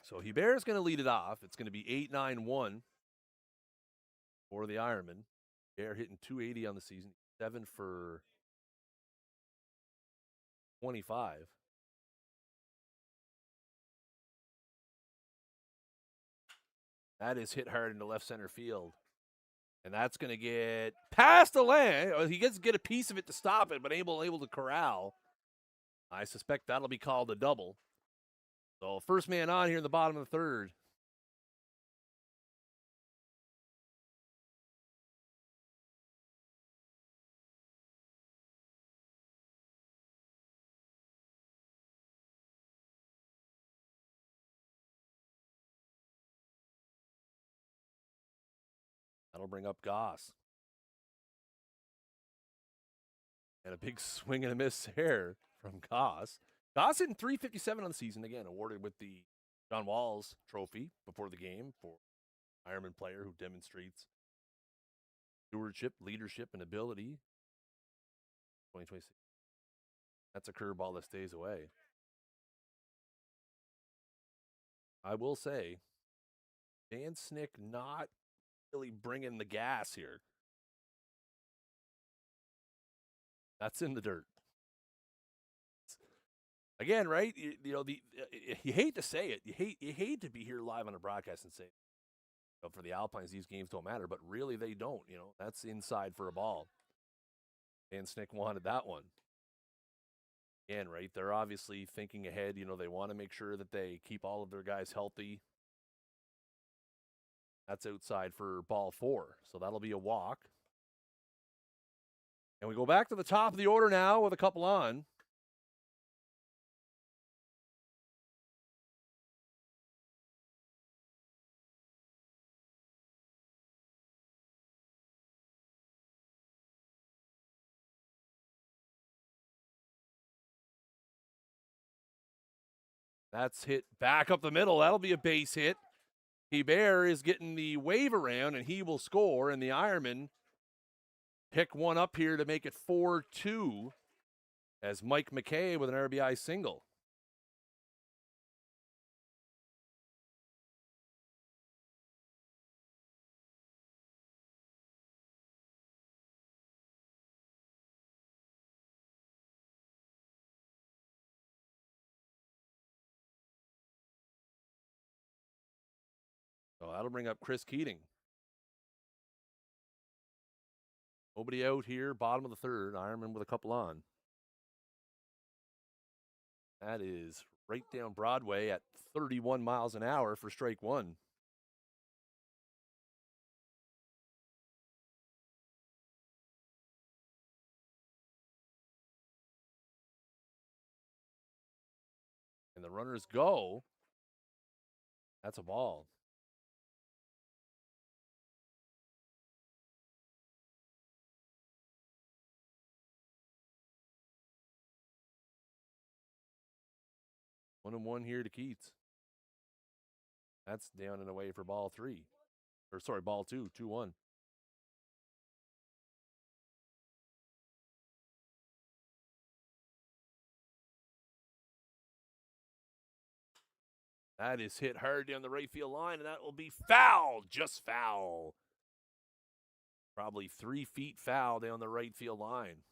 So Hebert's going to lead it off. It's going to be 8-9-1 for the Ironmen. Hebert hitting 280 on the season, 7 for 25. That is hit hard into left center field. And that's going to get past the land. He gets to get a piece of it to stop it, but able to corral. I suspect that'll be called a double. So first man on here in the bottom of the third. That'll bring up Goss. And a big swing and a miss there from Goss. Goss hitting 357 on the season, again, awarded with the John Walls Trophy before the game for Ironman player who demonstrates stewardship, leadership, and ability. 2026. That's a curveball that stays away. I will say, Dan Snick not really bringing the gas here. That's in the dirt. Again, right? You hate to say it. You hate to be here live on a broadcast and say, for the Alpines, these games don't matter, but really they don't. That's inside for a ball. Dan Snick wanted that one. Again, right? They're obviously thinking ahead. They want to make sure that they keep all of their guys healthy. That's outside for ball 4. So that'll be a walk. And we go back to the top of the order now with a couple on. That's hit back up the middle. That'll be a base hit. Hebert is getting the wave around, and he will score, and the Ironmen pick one up here to make it 4-2 as Mike McKay with an RBI single. So that'll bring up Chris Keating. Nobody out here, bottom of the third. Ironman with a couple on. That is right down Broadway at 31 miles an hour for strike one. And the runners go. That's a ball. One and one here to Keats. That's down and away for ball three. Or sorry, ball two, 2-1. That is hit hard down the right field line, and that will be foul. Just foul. Probably 3 feet foul down the right field line.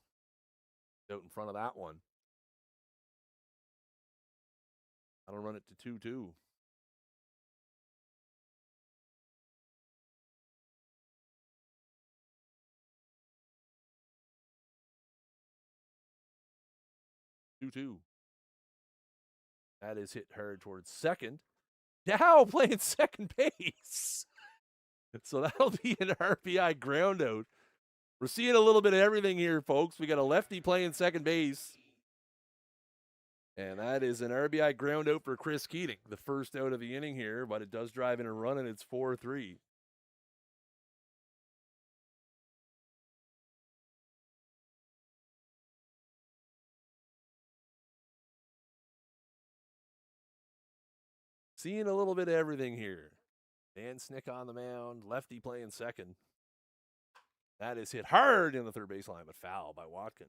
Out in front of that one. That'll run it to 2-2. That is hit hard towards second. Now playing second base. So that'll be an RBI ground out. We're seeing a little bit of everything here, folks. We got a lefty playing second base. And that is an RBI ground out for Chris Keating, the first out of the inning here, but it does drive in a run, and it's 4-3. Seeing a little bit of everything here. Dan Snick on the mound, lefty playing second. That is hit hard in the third baseline, but foul by Watkin.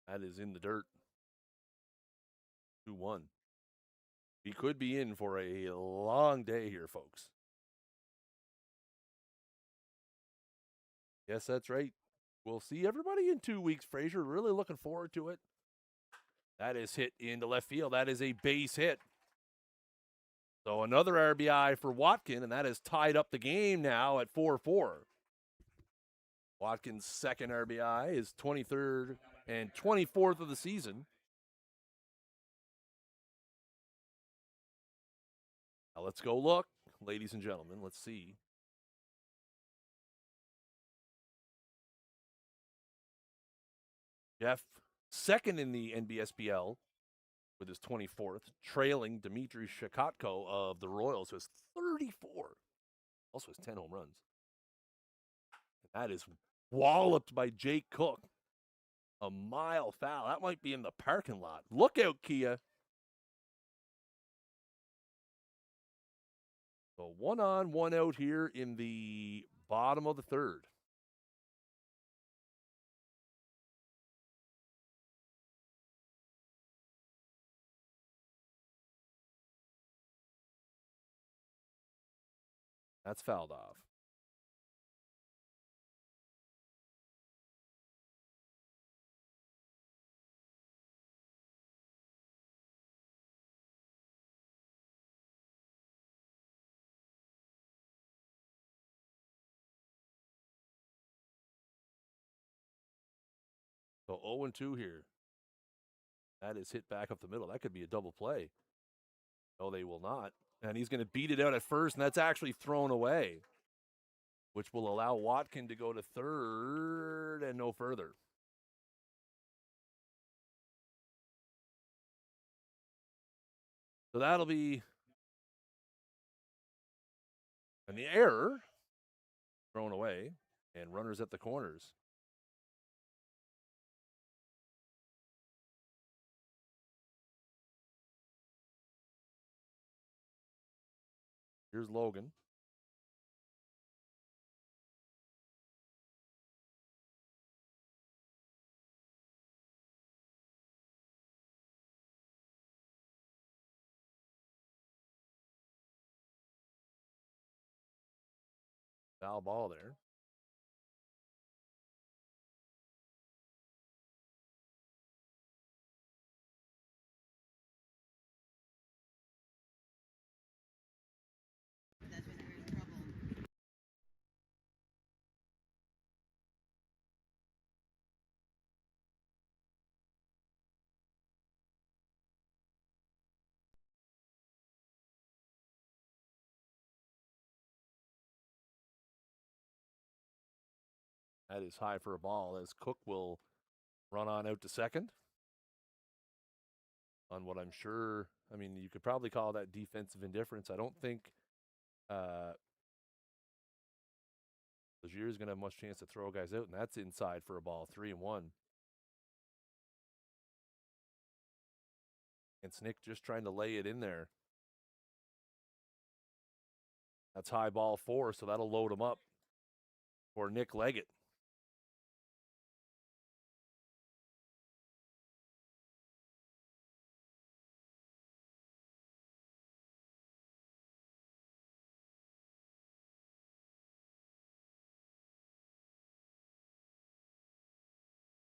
That is in the dirt. 2-1. He could be in for a long day here, folks. Yes, that's right. We'll see everybody in 2 weeks, Frazier. Really looking forward to it. That is hit into left field. That is a base hit. So another RBI for Watkin, and that has tied up the game now at 4-4. Watkins' second RBI, his 23rd and 24th of the season. Now let's go look, ladies and gentlemen. Let's see. Jeff, second in the NBSBL with his 24th, trailing Dmitry Shakotko of the Royals, who has 34. Also has 10 home runs. That is walloped by Jake Cook. A mile foul. That might be in the parking lot. Look out, Kia. So 1 on, 1 out here in the bottom of the third. That's fouled off. So 0-2 here. That is hit back up the middle. That could be a double play. No, they will not. And he's going to beat it out at first, and that's actually thrown away, which will allow Watkin to go to third and no further. So that'll be an error thrown away, and runners at the corners. Here's Logan. Foul ball there. That is high for a ball as Cook will run on out to second. On what I'm sure, I mean, you could probably call that defensive indifference. I don't think Legier is going to have much chance to throw guys out, and that's inside for a ball, 3-1. And Snick just trying to lay it in there. That's high ball 4, so that'll load him up for Nick Leggett.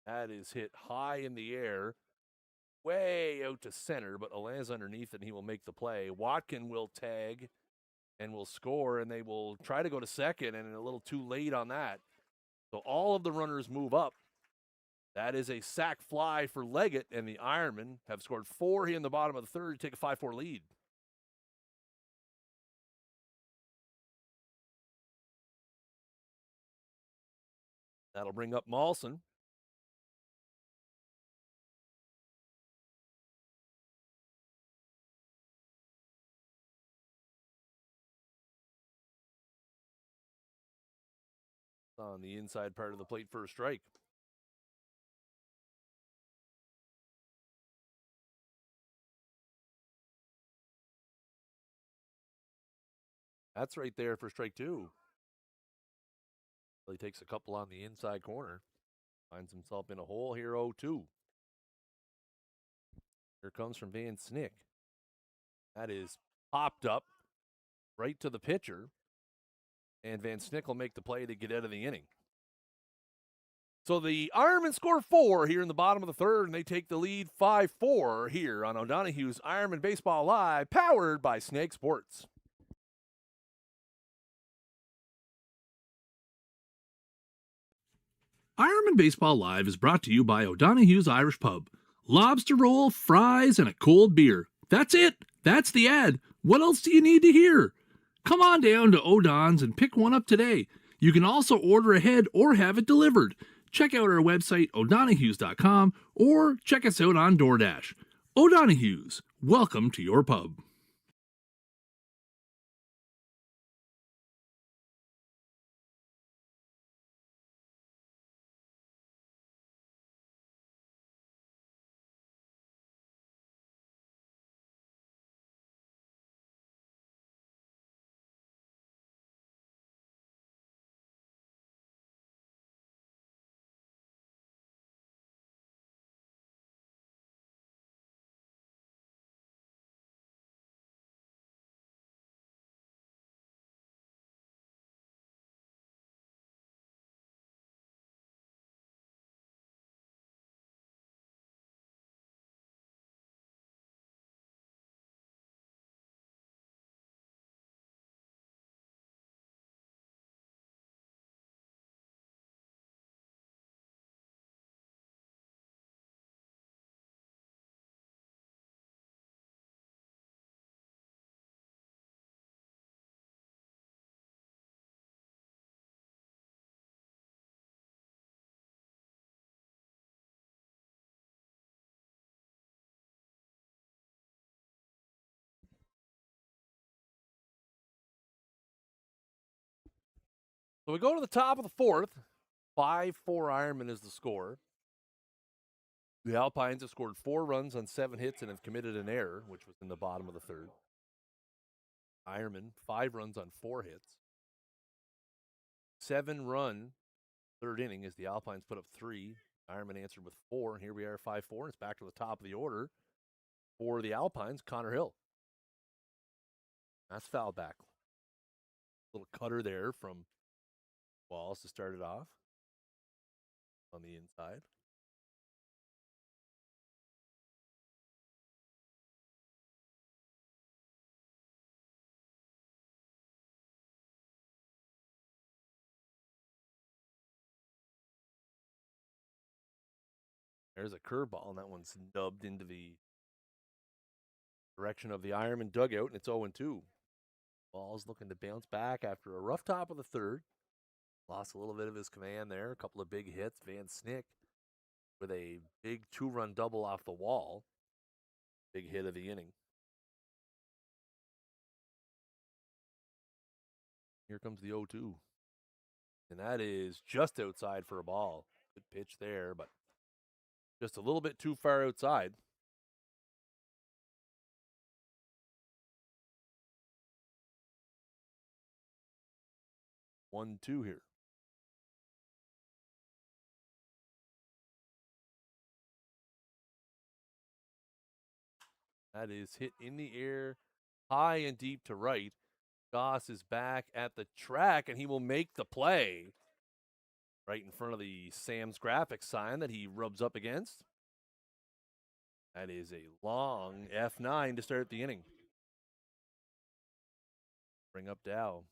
That is hit high in the air, way out to center, but Alain's underneath it, and he will make the play. Watkin will tag and will score, and they will try to go to second, and a little too late on that. So all of the runners move up. That is a sack fly for Leggett, and the Ironmen have scored 4 here in the bottom of the third to take a 5-4 lead. That'll bring up Mawson. On the inside part of the plate for a strike. That's right there for strike 2. He takes a couple on the inside corner. Finds himself in a hole here, 0-2. Here comes from Van Snick. That is popped up right to the pitcher. And Van Snick will make the play to get out of the inning. So the Ironmen score 4 here in the bottom of the third, and they take the lead 5-4 here on O'Donoghue's Ironman Baseball Live, powered by Snag Sports. Ironman Baseball Live is brought to you by O'Donoghue's Irish Pub. Lobster roll, fries, and a cold beer. That's it. That's the ad. What else do you need to hear? Come on down to O'Don's and pick one up today. You can also order ahead or have it delivered. Check out our website, o'donoghues.com, or check us out on DoorDash. O'Donoghue's, welcome to your pub. So we go to the top of the fourth. 5-4 Ironman is the score. The Alpines have scored 4 runs on 7 hits and have committed an error, which was in the bottom of the third. Ironman, 5 runs on 4 hits. 7-run third inning as the Alpines put up 3. Ironman answered with 4, and here we are 5-4, and it's back to the top of the order for the Alpines, Connor Hill. That's foul back. Little cutter there from Walls to start it off on the inside. There's a curveball, and that one's nubbed into the direction of the Ironman dugout, and it's 0-2. Ball's looking to bounce back after a rough top of the third. Lost a little bit of his command there. A couple of big hits. Van Snick with a big 2-run double off the wall. Big hit of the inning. Here comes the 0-2. And that is just outside for a ball. Good pitch there, but just a little bit too far outside. One, two here. That is hit in the air, high and deep to right. Goss is back at the track, and he will make the play right in front of the Sam's Graphics sign that he rubs up against. That is a long F9 to start the inning. Bring up Dow.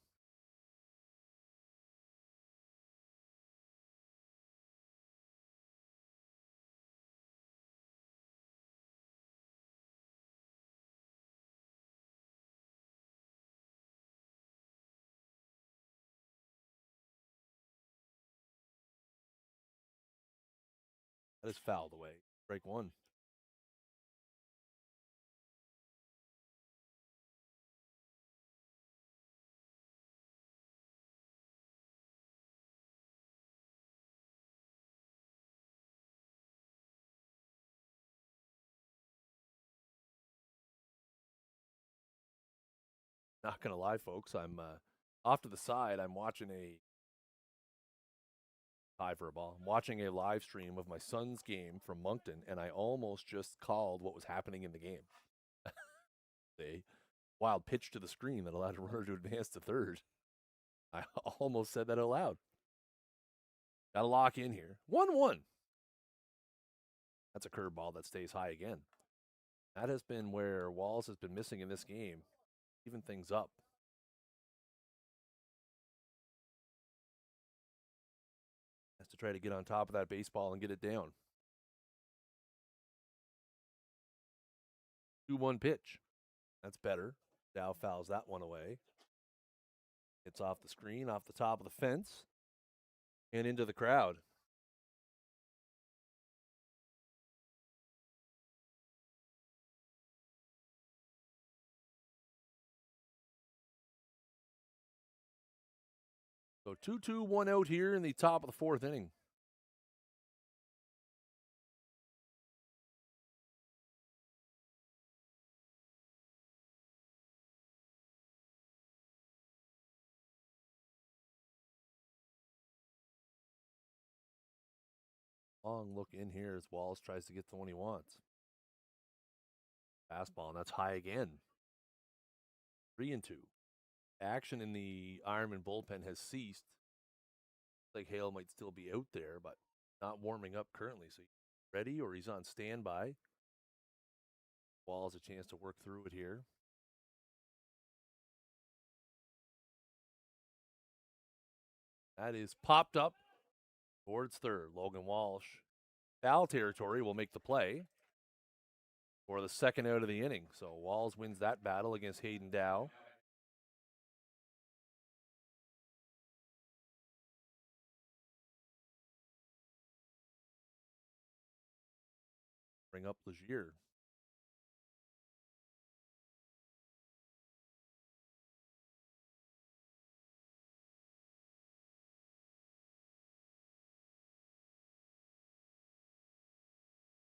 That is fouled away. Break one. Not going to lie, folks. I'm off to the side. I'm watching a tie for a ball. I'm watching a live stream of my son's game from Moncton, and I almost just called what was happening in the game. A wild pitch to the screen that allowed a runner to advance to third. I almost said that out loud. Got to lock in here. 1-1. That's a curveball that stays high again. That has been where Walls has been missing in this game. Even things up. Has to try to get on top of that baseball and get it down. 2-1 pitch. That's better. Dow fouls that one away. It's off the screen, off the top of the fence, and into the crowd. So 2-2, 1 out here in the top of the fourth inning. Long look in here as Wallace tries to get the one he wants. Fastball, and that's high again. 3-2. Action in the Ironman bullpen has ceased. Like Hale might still be out there, but not warming up currently. So he's ready or he's on standby. Wallace a chance to work through it here. That is popped up towards third. Logan Walsh, foul territory, will make the play for the second out of the inning. So Walls wins that battle against Hayden Dow. Bring up Legier.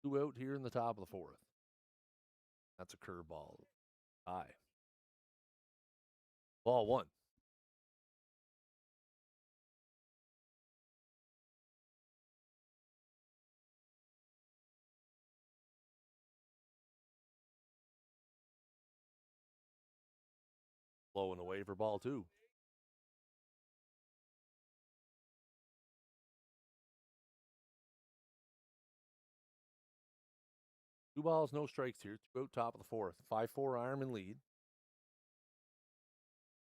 Two out here in the top of the fourth. That's a curveball. High. Ball one. Blowing away for ball two. Two balls, no strikes here. Two out top of the fourth. 5-4 Ironman lead.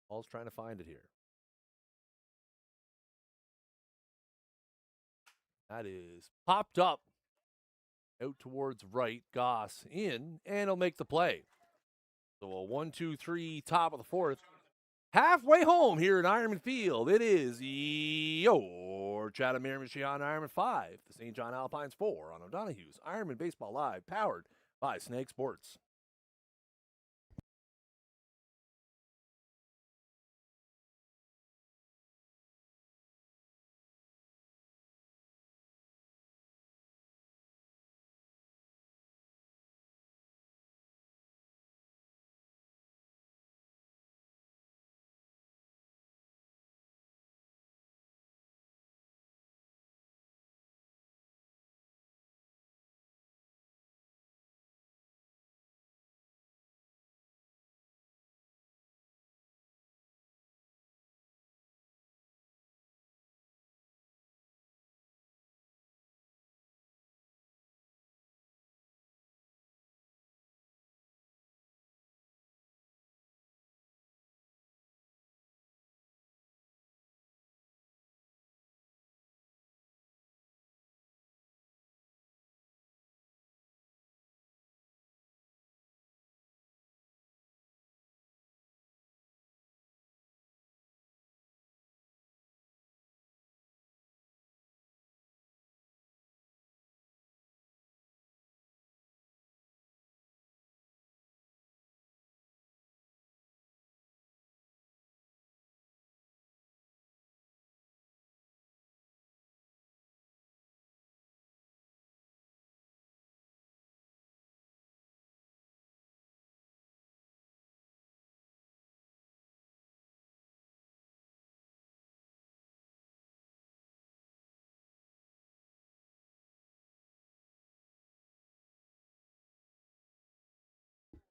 Ball's trying to find it here. That is popped up out towards right. Goss in, and he'll make the play. So a 1-2-3 top of the fourth. Halfway home here at Ironman Field. It is your Chatham Miramichi on Ironman 5. The St. John Alpines 4 on O'Donoghue's Ironman Baseball Live, powered by Snag Sports.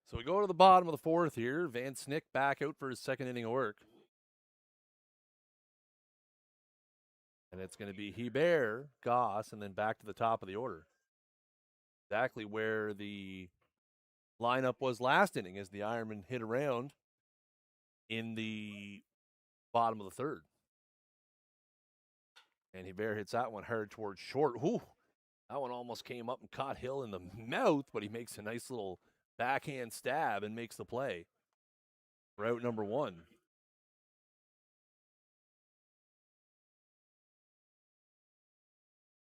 So we go to the bottom of the fourth here. Van Snick back out for his second inning of work. And it's going to be Hebert, Goss, and then back to the top of the order. Exactly where the lineup was last inning as the Ironman hit around in the bottom of the third. And Hebert hits that one hard towards short. Ooh, that one almost came up and caught Hill in the mouth, but he makes a nice little backhand stab and makes the play. Route number one.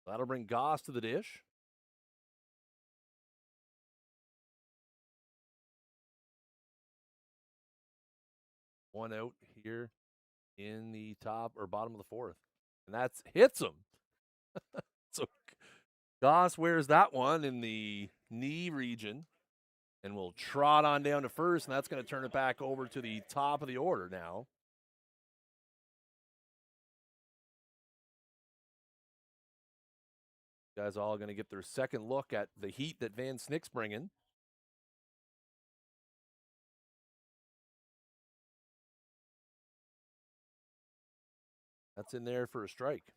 That'll bring Goss to the dish. One out here in the top or bottom of the fourth. And that's hits him. So Goss wears that one in the knee region and will trot on down to first, and that's going to turn it back over to the top of the order now. Guys all going to get their second look at the heat that Van Snick's bringing. That's in there for a strike.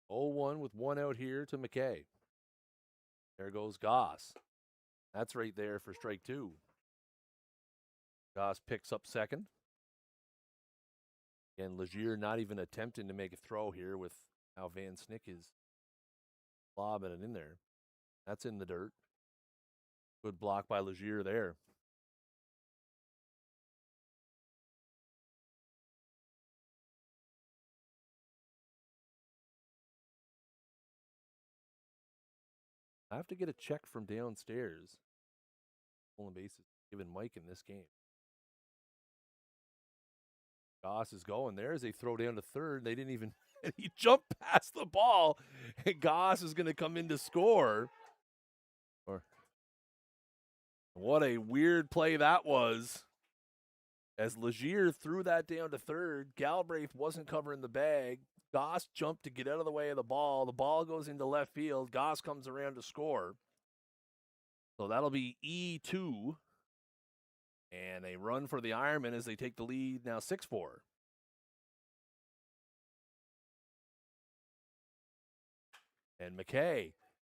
0-1 with one out here to McKay. There goes Goss. That's right there for strike two. Goss picks up second. Again, Legier not even attempting to make a throw here with how Van Snick is lobbing it in there. That's in the dirt. Good block by Legier there. I have to get a check from downstairs. Pulling bases given Mike in this game. Goss is going. There's a throw down to third. They didn't even and he jumped past the ball, and Goss is going to come in to score. What a weird play that was. As Legier threw that down to third, Galbraith wasn't covering the bag. Goss jumped to get out of the way of the ball. The ball goes into left field. Goss comes around to score. So that'll be E2. And a run for the Ironmen as they take the lead now 6-4. And McKay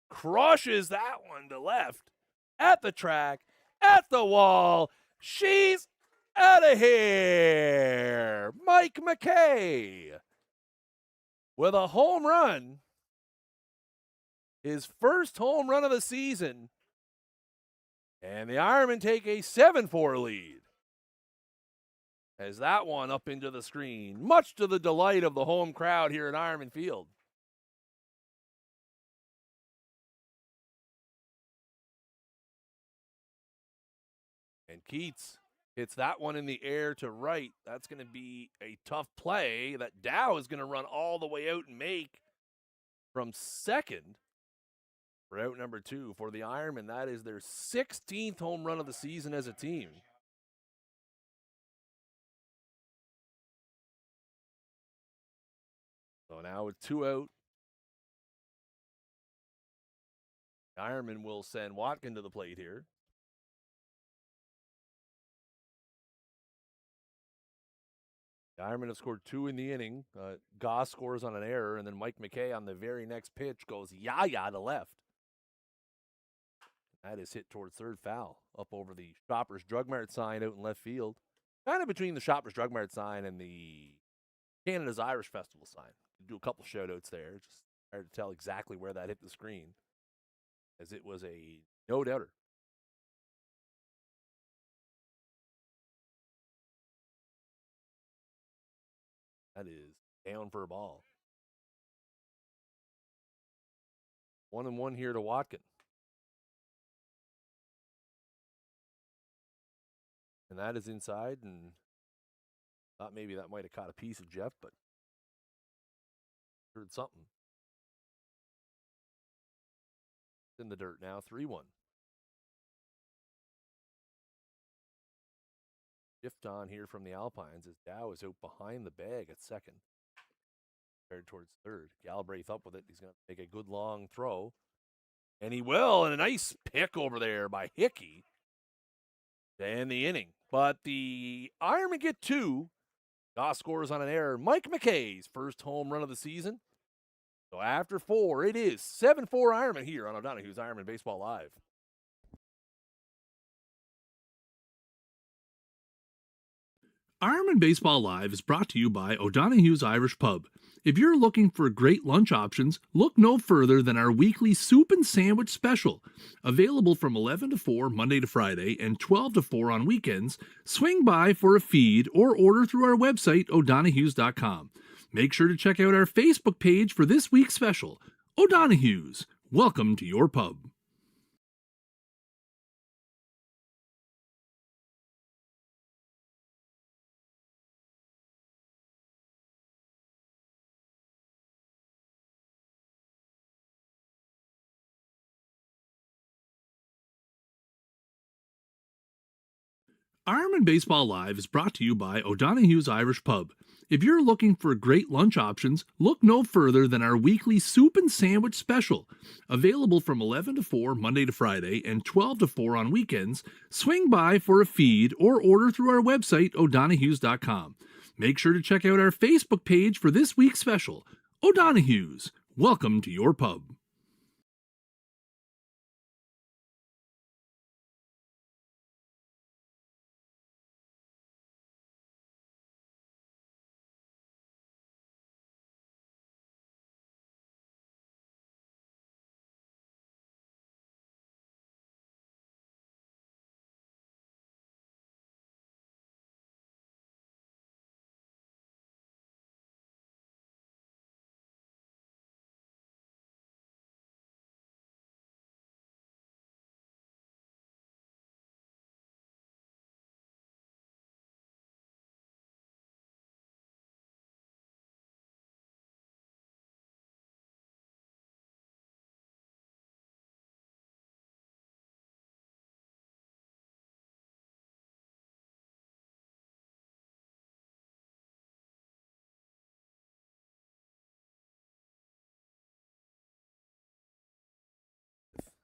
crushes that one to left at the track, at the wall. She's out of here. Mike McKay with a home run. His first home run of the season. And the Ironmen take a 7-4 lead. As that one up into the screen, much to the delight of the home crowd here at Ironman Field. And Keats hits that one in the air to right. That's going to be a tough play that Dow is going to run all the way out and make from second for out number 2 for the Ironmen. That is their 16th home run of the season as a team. So now with 2 out, Ironman will send Watkin to the plate here. The Ironmen have scored 2 in the inning. Goss scores on an error, and then Mike McKay on the very next pitch goes yah-yah to left. That is hit towards third, foul up over the Shoppers Drug Mart sign out in left field. Kind of between the Shoppers Drug Mart sign and the Canada's Irish Festival sign. Do a couple shout outs there. Just hard to tell exactly where that hit the screen, as it was a no-doubter. That is down for a ball. 1-1 here to Watkin. And that is inside, and thought maybe that might have caught a piece of Jeff, but heard something. It's in the dirt now, 3-1. Shift on here from the Alpines as Dow is out behind the bag at second. Paired towards third. Galbraith up with it. He's going to make a good long throw. And he will. And a nice pick over there by Hickey to end the inning. But the Ironmen get 2. Goss scores on an error. Mike McKay's first home run of the season. So after 4, it is 7-4 Ironmen here on O'Donoghue's Ironman Baseball Live. Ironman Baseball Live is brought to you by O'Donoghue's Irish Pub. If you're looking for great lunch options, look no further than our weekly soup and sandwich special. Available from 11 to 4 Monday to Friday and 12 to 4 on weekends, swing by for a feed or order through our website, o'donoghues.com. Make sure to check out our Facebook page for this week's special. O'Donoghue's, welcome to your pub. Ironman Baseball Live is brought to you by O'Donoghue's Irish Pub. If you're looking for great lunch options, look no further than our weekly soup and sandwich special. Available from 11 to 4 Monday to Friday and 12 to 4 on weekends, swing by for a feed or order through our website, o'donoghues.com. Make sure to check out our Facebook page for this week's special. O'Donoghue's, welcome to your pub.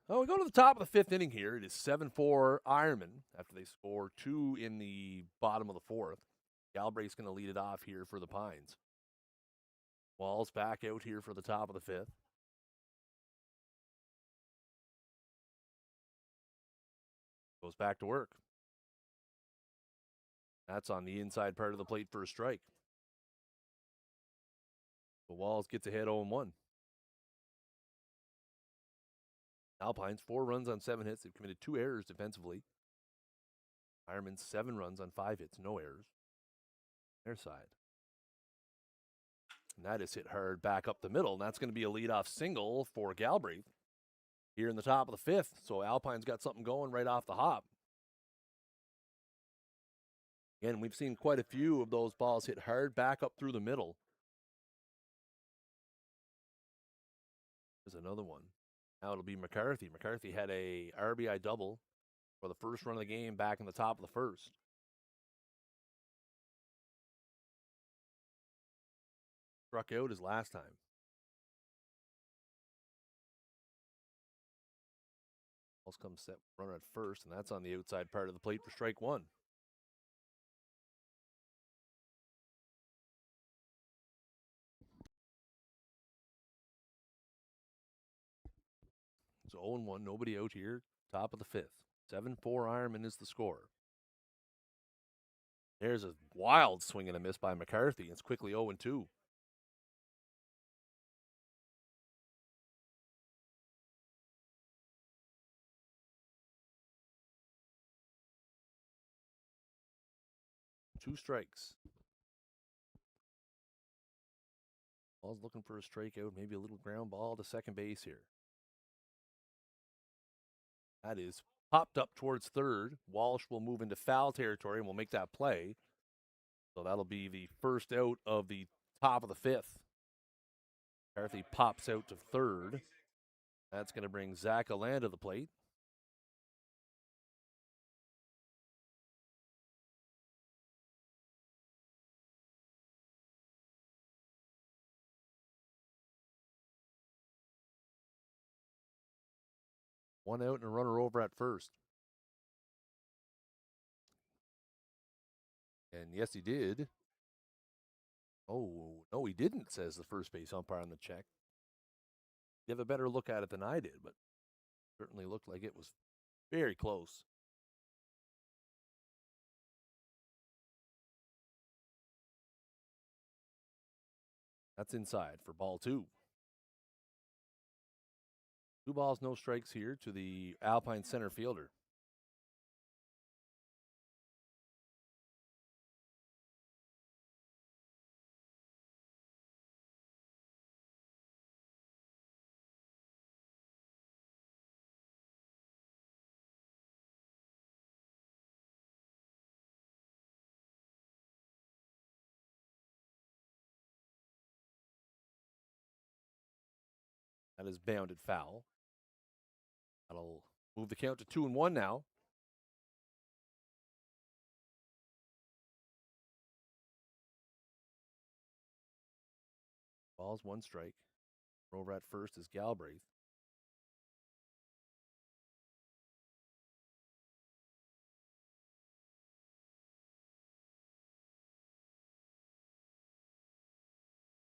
Well, we go to the top of the fifth inning here. It is 7-4 Ironman after they score two in the bottom of the fourth. Galbraith's going to lead it off here for the Pines. Walls back out here for the top of the fifth. Goes back to work. That's on the inside part of the plate for a strike. The Walls gets ahead 0-1. Alpines, 4 runs on 7 hits. They've committed 2 errors defensively. Ironman, 7 runs on 5 hits, no errors. Their side. And that is hit hard back up the middle, and that's going to be a leadoff single for Galbraith here in the top of the fifth. So Alpine's got something going right off the hop. Again, we've seen quite a few of those balls hit hard back up through the middle. There's another one. Now it'll be McCarthy. McCarthy had a RBI double for the first run of the game back in the top of the first. Struck out his last time. Balls comes set runner at first, and that's on the outside part of the plate for strike one. So 0-1, nobody out here. Top of the fifth. 7-4 Ironman is the score. There's a wild swing and a miss by McCarthy. It's quickly 0-2. Two strikes. Ball's looking for a strikeout, maybe a little ground ball to second base here. That is popped up towards third. Walsh will move into foul territory and will make that play. So that'll be the first out of the top of the fifth. McCarthy pops out to third. That's going to bring Zach Allen to the plate. One out and a runner over at first. And yes, he did. Oh, no, he didn't, says the first base umpire on the check. You have a better look at it than I did, but certainly looked like it was very close. That's inside for ball 2. 2 balls, no strikes here to the Alpine center fielder. That is bounded foul. That'll move the count to 2-1 now. Balls, 1 strike. Over at first is Galbraith.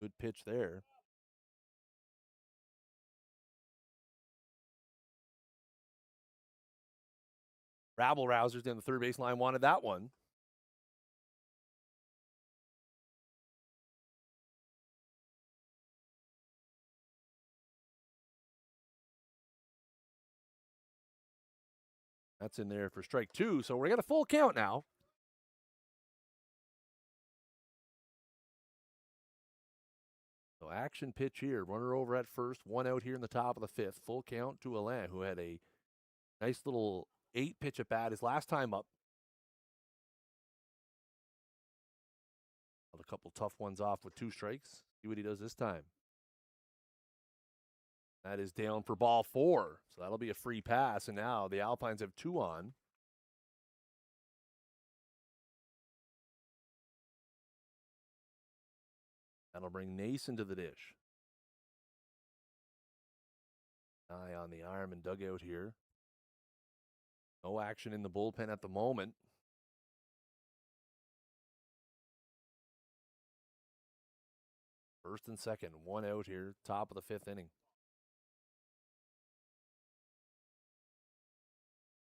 Good pitch there. Rabble rousers down the third base line wanted that one. That's in there for strike 2, so we're going to full count now. So action pitch here. Runner over at first, 1 out here in the top of the fifth. Full count to Alain, who had a nice little 8-pitch at bat his last time up. A couple tough ones off with 2 strikes. See what he does this time. That is down for ball 4. So that'll be a free pass. And now the Alpines have 2 on. That'll bring Nason to the dish. Eye on the Ironman dugout here. No action in the bullpen at the moment. First and second, one out here, top of the fifth inning.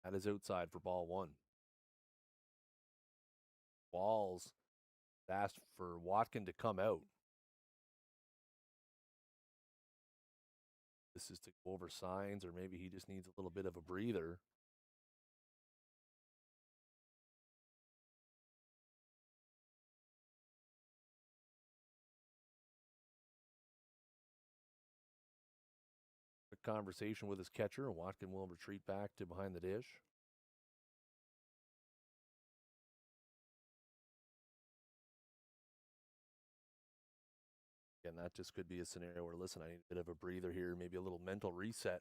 That is outside for ball one. Walls asked for Watkin to come out. This is to go over signs, or maybe he just needs a little bit of a breather. Quick conversation with his catcher, and Watkin will retreat back to behind the dish. Again, that just could be a scenario where, listen, I need a bit of a breather here, maybe a little mental reset.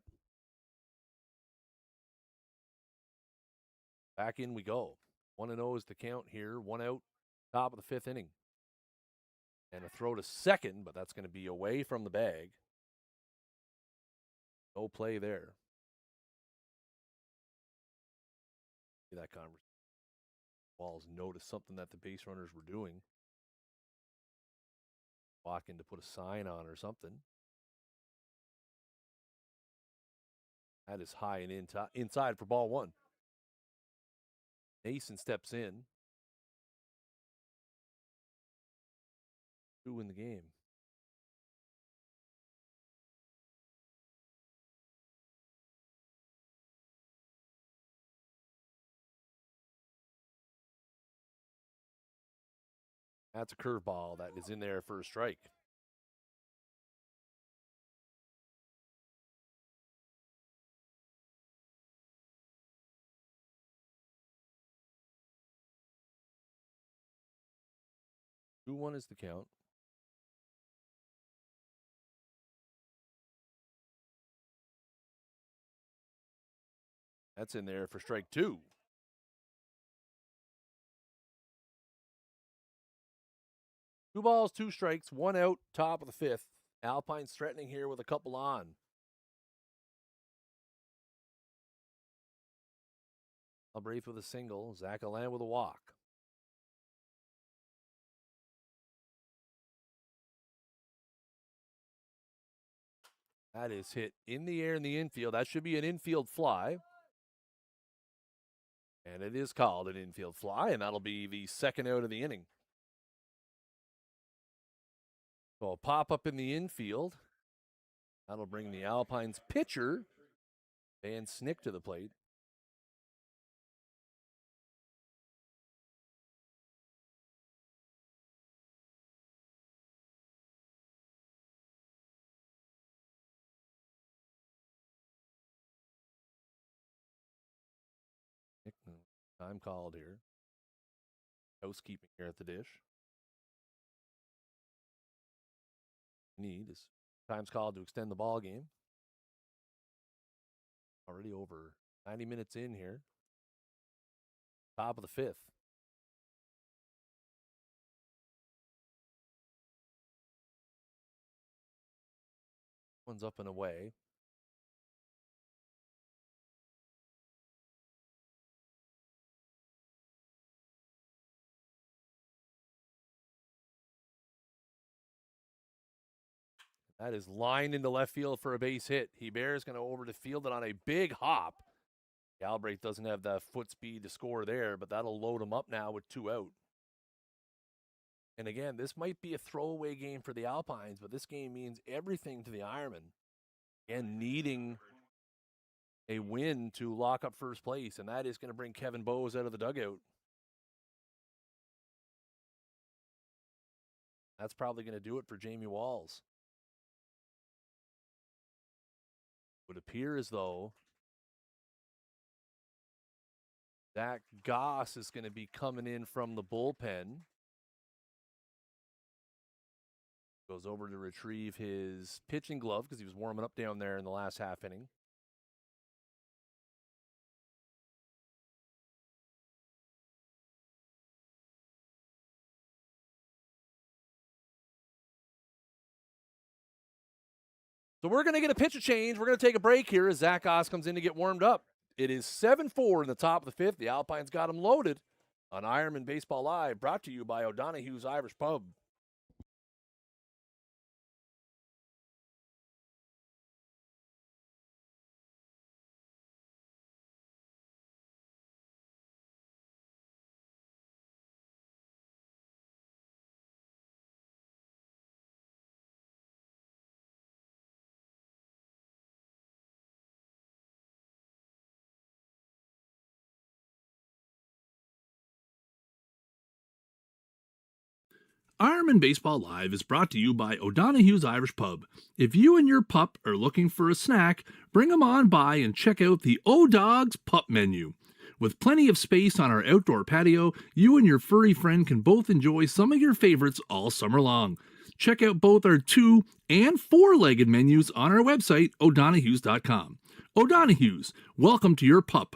Back in we go. 1-0 is the count here. One out, top of the fifth inning. And a throw to second, but that's going to be away from the bag. No play there. That conversation. Walls noticed something that the base runners were doing. Walking to put a sign on or something. That is high and inside for ball one. Nason steps in. 2 in the game. That's a curveball that is in there for a strike. Two one is the count. That's in there for strike two. Two balls, two strikes, one out, top of the fifth. Alpines threatening here with a couple on. Albraith with a single. Zach Alan with a walk. That is hit in the air in the infield. That should be an infield fly. And it is called an infield fly, and that'll be the second out of the inning. So a pop up in the infield. That'll bring the Alpines pitcher, Van Snick, to the plate. Time called here. Housekeeping here at the dish. Need is time's called to extend the ball game. Already over 90 minutes in here. Top of the fifth. One's up and away. That is lined into left field for a base hit. Hebert's going to over to field it on a big hop. Galbraith doesn't have the foot speed to score there, but that'll load him up now with two out. And again, this might be a throwaway game for the Alpines, but this game means everything to the Ironmen. And needing a win to lock up first place, and that is going to bring Kevin Bowes out of the dugout. That's probably going to do it for Jamie Walls. It would appear as though Zach Goss is going to be coming in from the bullpen. Goes over to retrieve his pitching glove because he was warming up down there in the last half inning. So we're going to get a pitch of change. We're going to take a break here as Zach Goss comes in to get warmed up. It is 7-4 in the top of the fifth. The Alpines got them loaded on Ironman Baseball Live, brought to you by O'Donoghue's Irish Pub. Ironman Baseball Live is brought to you by O'Donoghue's Irish Pub. If you and your pup are looking for a snack, bring them on by and check out the O-Dogs Pup Menu. With plenty of space on our outdoor patio, you and your furry friend can both enjoy some of your favorites all summer long. Check out both our 2- and 4-legged menus on our website, o'donoghues.com. O'Donoghue's, welcome to your pub.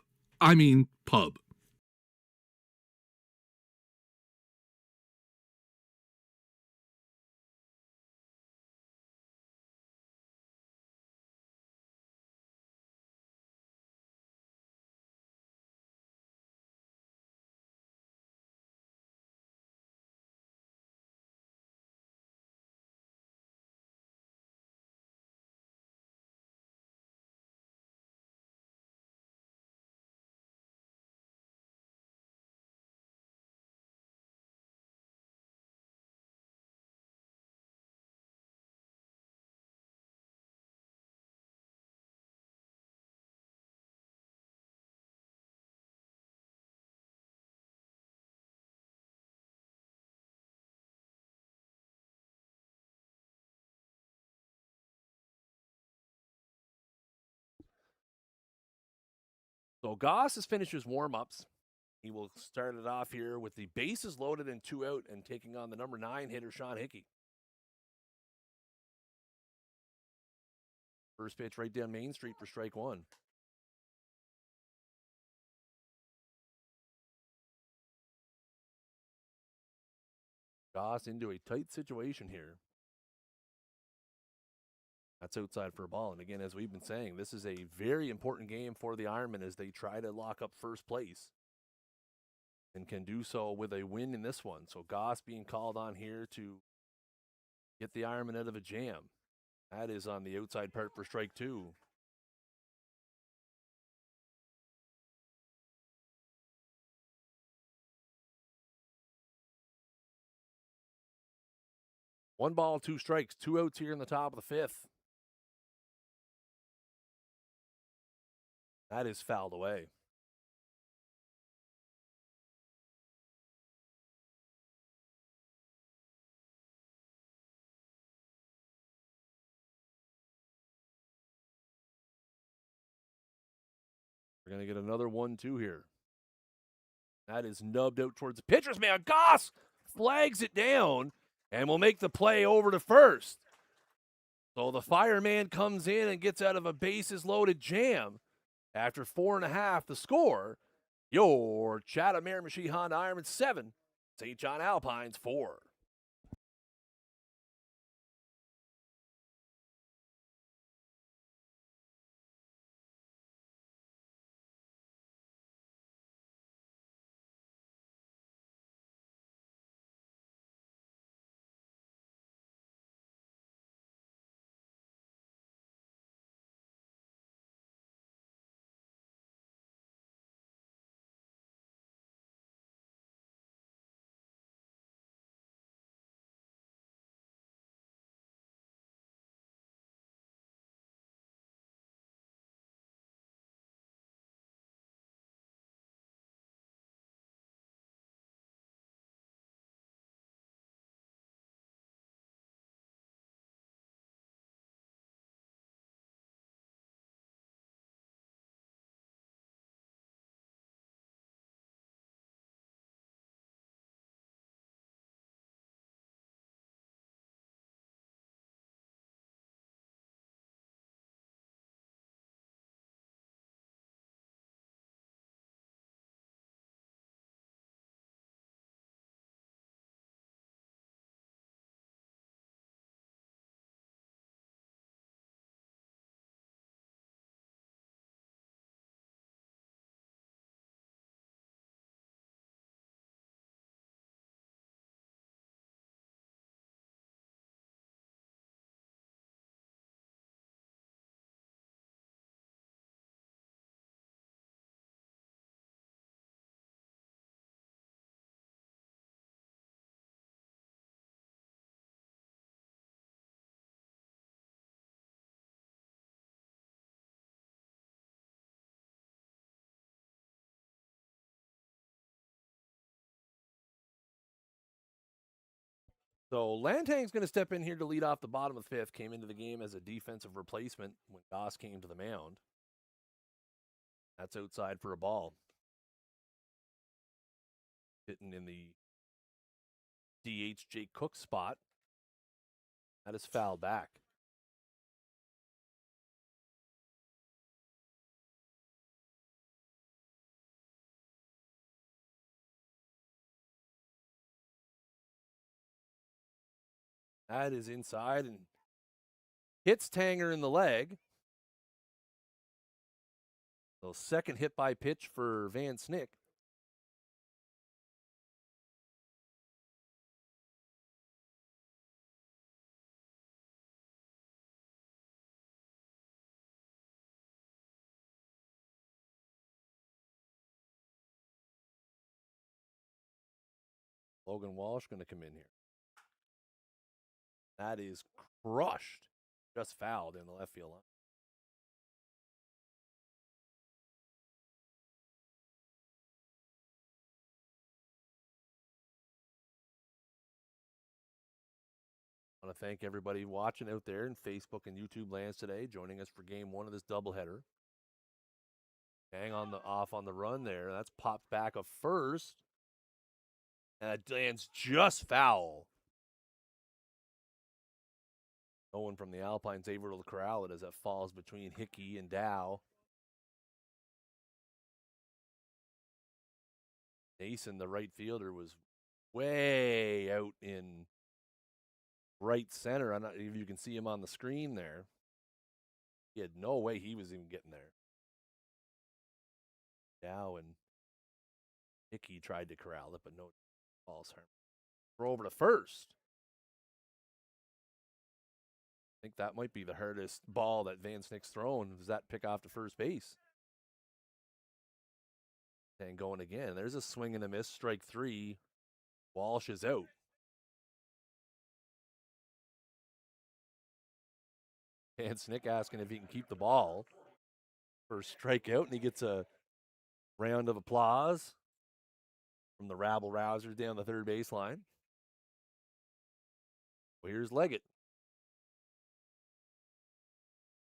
So Goss has finished his warm-ups. He will start it off here with the bases loaded and 2 out and taking on the number 9 hitter, Sean Hickey. First pitch right down Main Street for strike one. Goss into a tight situation here. That's outside for a ball. And again, as we've been saying, this is a very important game for the Ironmen as they try to lock up first place and can do so with a win in this one. So Goss being called on here to get the Ironmen out of a jam. That is on the outside part for strike two. One ball, 2 strikes, 2 outs here in the top of the fifth. That is fouled away. We're going to get another 1-2 here. That is nubbed out towards the pitcher's man. Goss flags it down and will make the play over to first. So the fireman comes in and gets out of a bases loaded jam. After 4.5, the score, your Chatham Miramichi Honda Ironman 7, St. John Alpines 4. So Lantang's going to step in here to lead off the bottom of the fifth. Came into the game as a defensive replacement when Goss came to the mound. That's outside for a ball. Hitting in the DH Jake Cook spot. That is fouled back. That is inside and hits Tanger in the leg. So second hit by pitch for Van Snick. Logan Walsh going to come in here. That is crushed. Just fouled in the left field line. I want to thank everybody watching out there in Facebook and YouTube lands today, joining us for game one of this doubleheader. Hang on the off on the run there. That's popped back a first. And that lands just foul. No one from the Alpines able to corral it as that falls between Hickey and Dow. Nason, the right fielder, was way out in right center. I'm not if you can see him on the screen there. He had no way he was even getting there. Dow and Hickey tried to corral it, but no balls harm. We're over to first. I think that might be the hardest ball that Van Snick's thrown. Was that pick off to first base? And going again. There's a swing and a miss. Strike three. Walsh is out. Van Snick asking if he can keep the ball. First strikeout, and he gets a round of applause from the rabble rousers down the third baseline. Well, here's Leggett.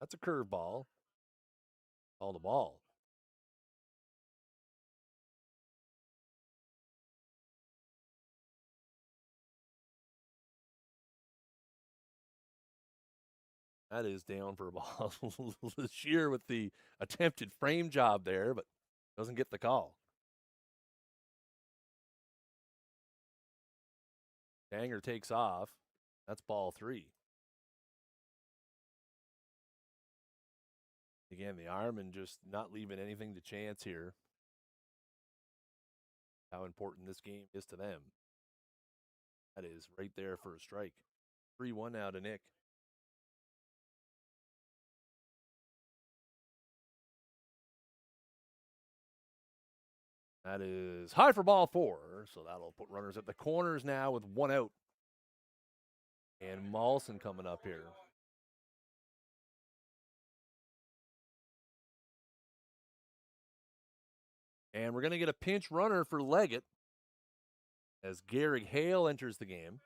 That's a curveball. All the ball. That is down for a ball. Shear with the attempted frame job there, but doesn't get the call. Tanger takes off. That's ball three. Again, the Ironmen just not leaving anything to chance here. How important this game is to them. That is right there for a strike. 3-1 now to Nick. That is high for ball four, so that'll put runners at the corners now with one out. And Maulson coming up here. And we're going to get a pinch runner for Leggett as Garrick Hale enters the game.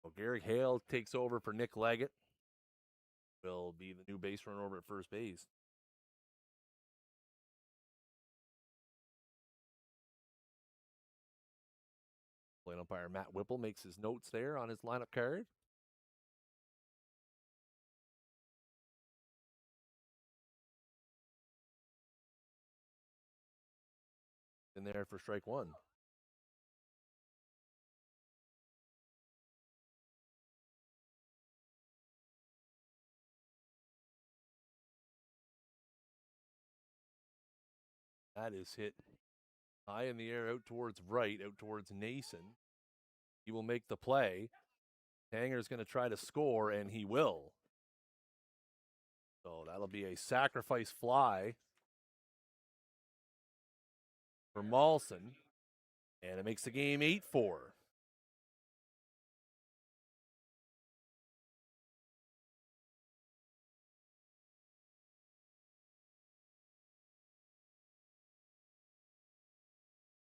Well, Garrick Hale takes over for Nick Leggett. Will be the new base runner over at first base. Plate umpire Matt Whipple makes his notes there on his lineup card. In there for strike one. That is hit high in the air out towards right, out towards Nason. He will make the play. Tanger's going to try to score, and he will. So that'll be a sacrifice fly for Maulson. And it makes the game 8-4.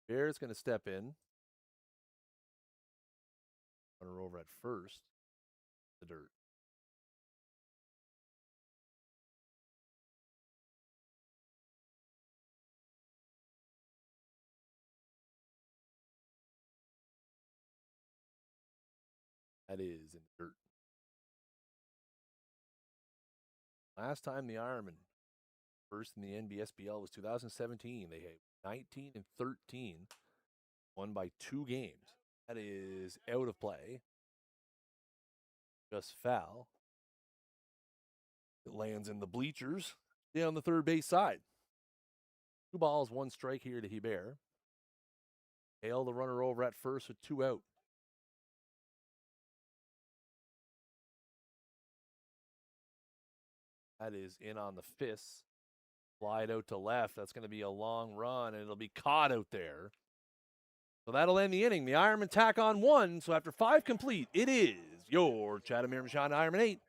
Bear's going to step in. Runner over at first. The dirt. That is in the dirt. Last time the Ironmen first in the NBSBL was 2017. They had 19 and 13, won by 2 games. That is out of play. Just foul. It lands in the bleachers down the third base side. 2 balls, 1 strike here to Hebert. Hale the runner over at first with 2 out. That is in on the fists. Slide out to left. That's going to be a long run, and it'll be caught out there. So that'll end the inning. The Ironmen tack on 1. So after 5 complete, it is your Chatham Miramichi Ironmen 8.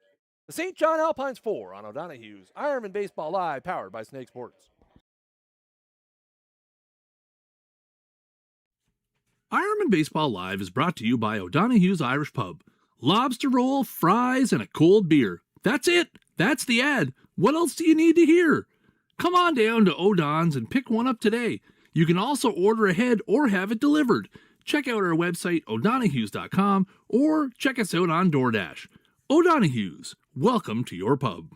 The St. John Alpines 4 on O'Donoghue's Ironman Baseball Live, powered by Snag Sports. Ironman Baseball Live is brought to you by O'Donoghue's Irish Pub. Lobster roll, fries, and a cold beer. That's it. That's the ad. What else do you need to hear? Come on down to O'Don's and pick one up today. You can also order ahead or have it delivered. Check out our website, o'donoghues.com, or check us out on DoorDash. O'Donoghue's, welcome to your pub.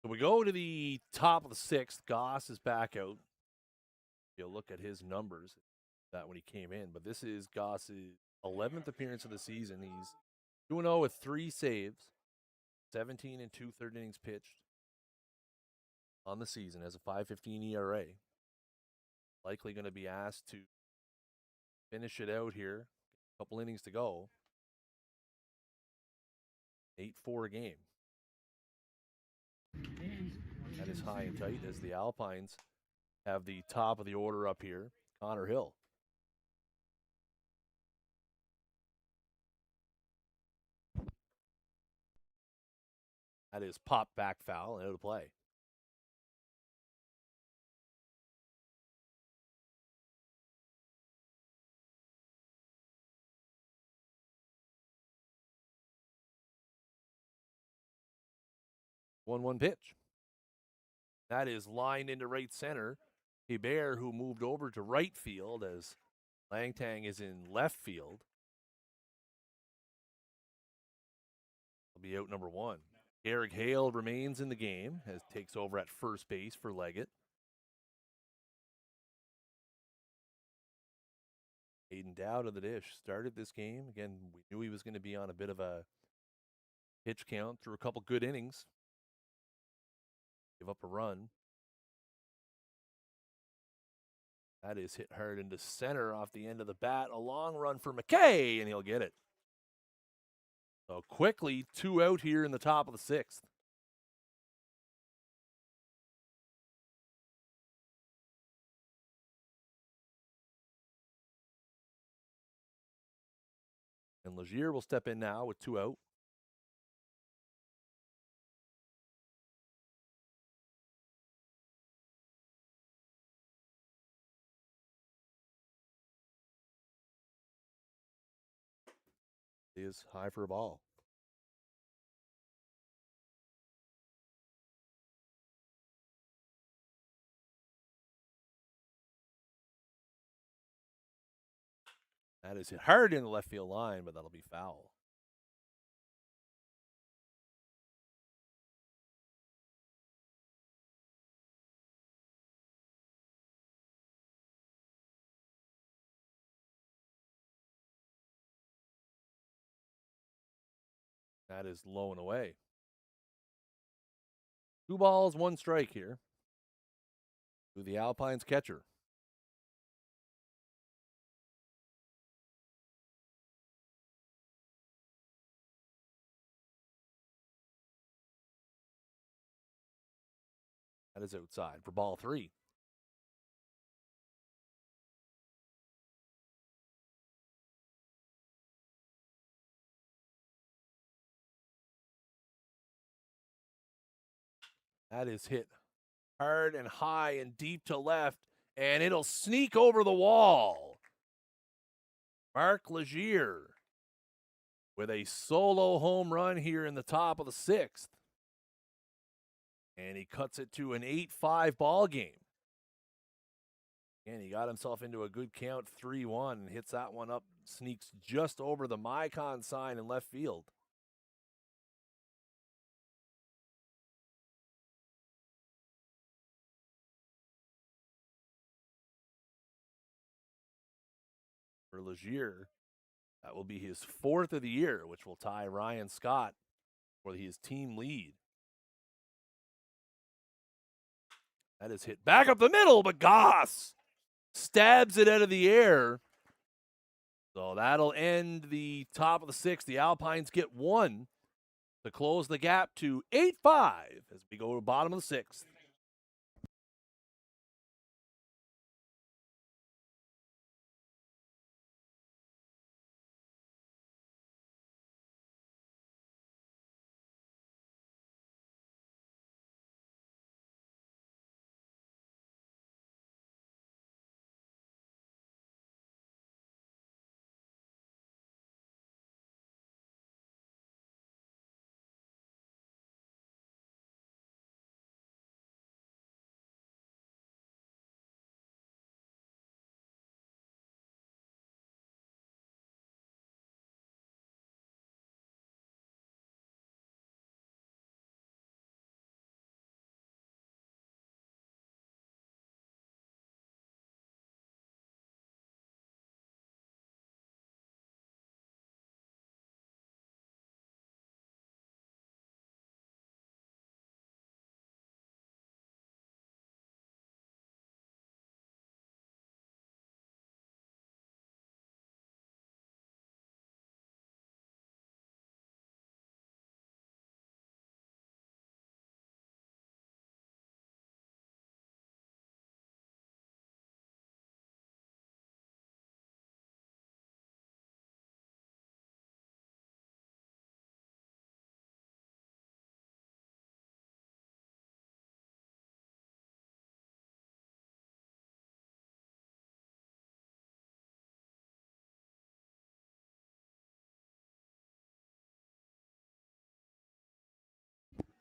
So we go to the top of the 6th. Goss is back out. You'll look at his numbers that when he came in, but this is Goss's 11th appearance of the season. He's 2-0 with 3 saves, 17 and 2/3 innings pitched on the season, has a 5.15 ERA. Likely going to be asked to finish it out here. A couple innings to go. 8-4 a game. That is high and tight as the Alpines have the top of the order up here. Connor Hill. That is pop back foul and out of play. One pitch. That is lined into right center. Hebert, who moved over to right field as Langtang is in left field. He'll be out number 1. Garrick Hale remains in the game as takes over at first base for Leggett. Aiden Dowd of the dish started this game. Again, we knew he was going to be on a bit of a pitch count through a couple good innings. Give up a run. That is hit hard into center off the end of the bat. A long run for McKay, and he'll get it. So quickly, 2 out here in the top of the 6th. And Legier will step in now with 2 out. Is high for a ball. That is hit hard in the left field line, but that'll be foul. That is low and away. 2 balls, 1 strike here to the Alpines catcher. That is outside for ball 3. That is hit hard and high and deep to left, and it'll sneak over the wall. Mark Legier with a solo home run here in the top of the 6th. And he cuts it to an 8-5 ball game. And he got himself into a good count, 3-1, and hits that one up, sneaks just over the Mycon sign in left field. For Legier, that will be his 4th of the year, which will tie Ryan Scott for his team lead. That is hit back up the middle, but Goss stabs it out of the air. So that'll end the top of the 6th. The Alpines get 1 to close the gap to 8-5 as we go to the bottom of the 6th.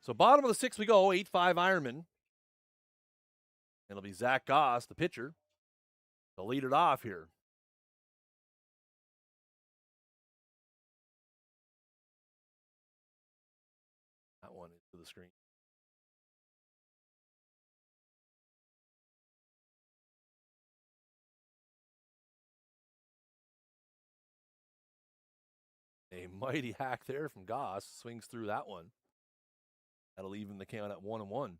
So bottom of the 6th we go, 8-5 Ironmen. It'll be Zach Goss, the pitcher, to lead it off here. That one into the screen. A mighty hack there from Goss. Swings through that one. That'll even the count at 1-1.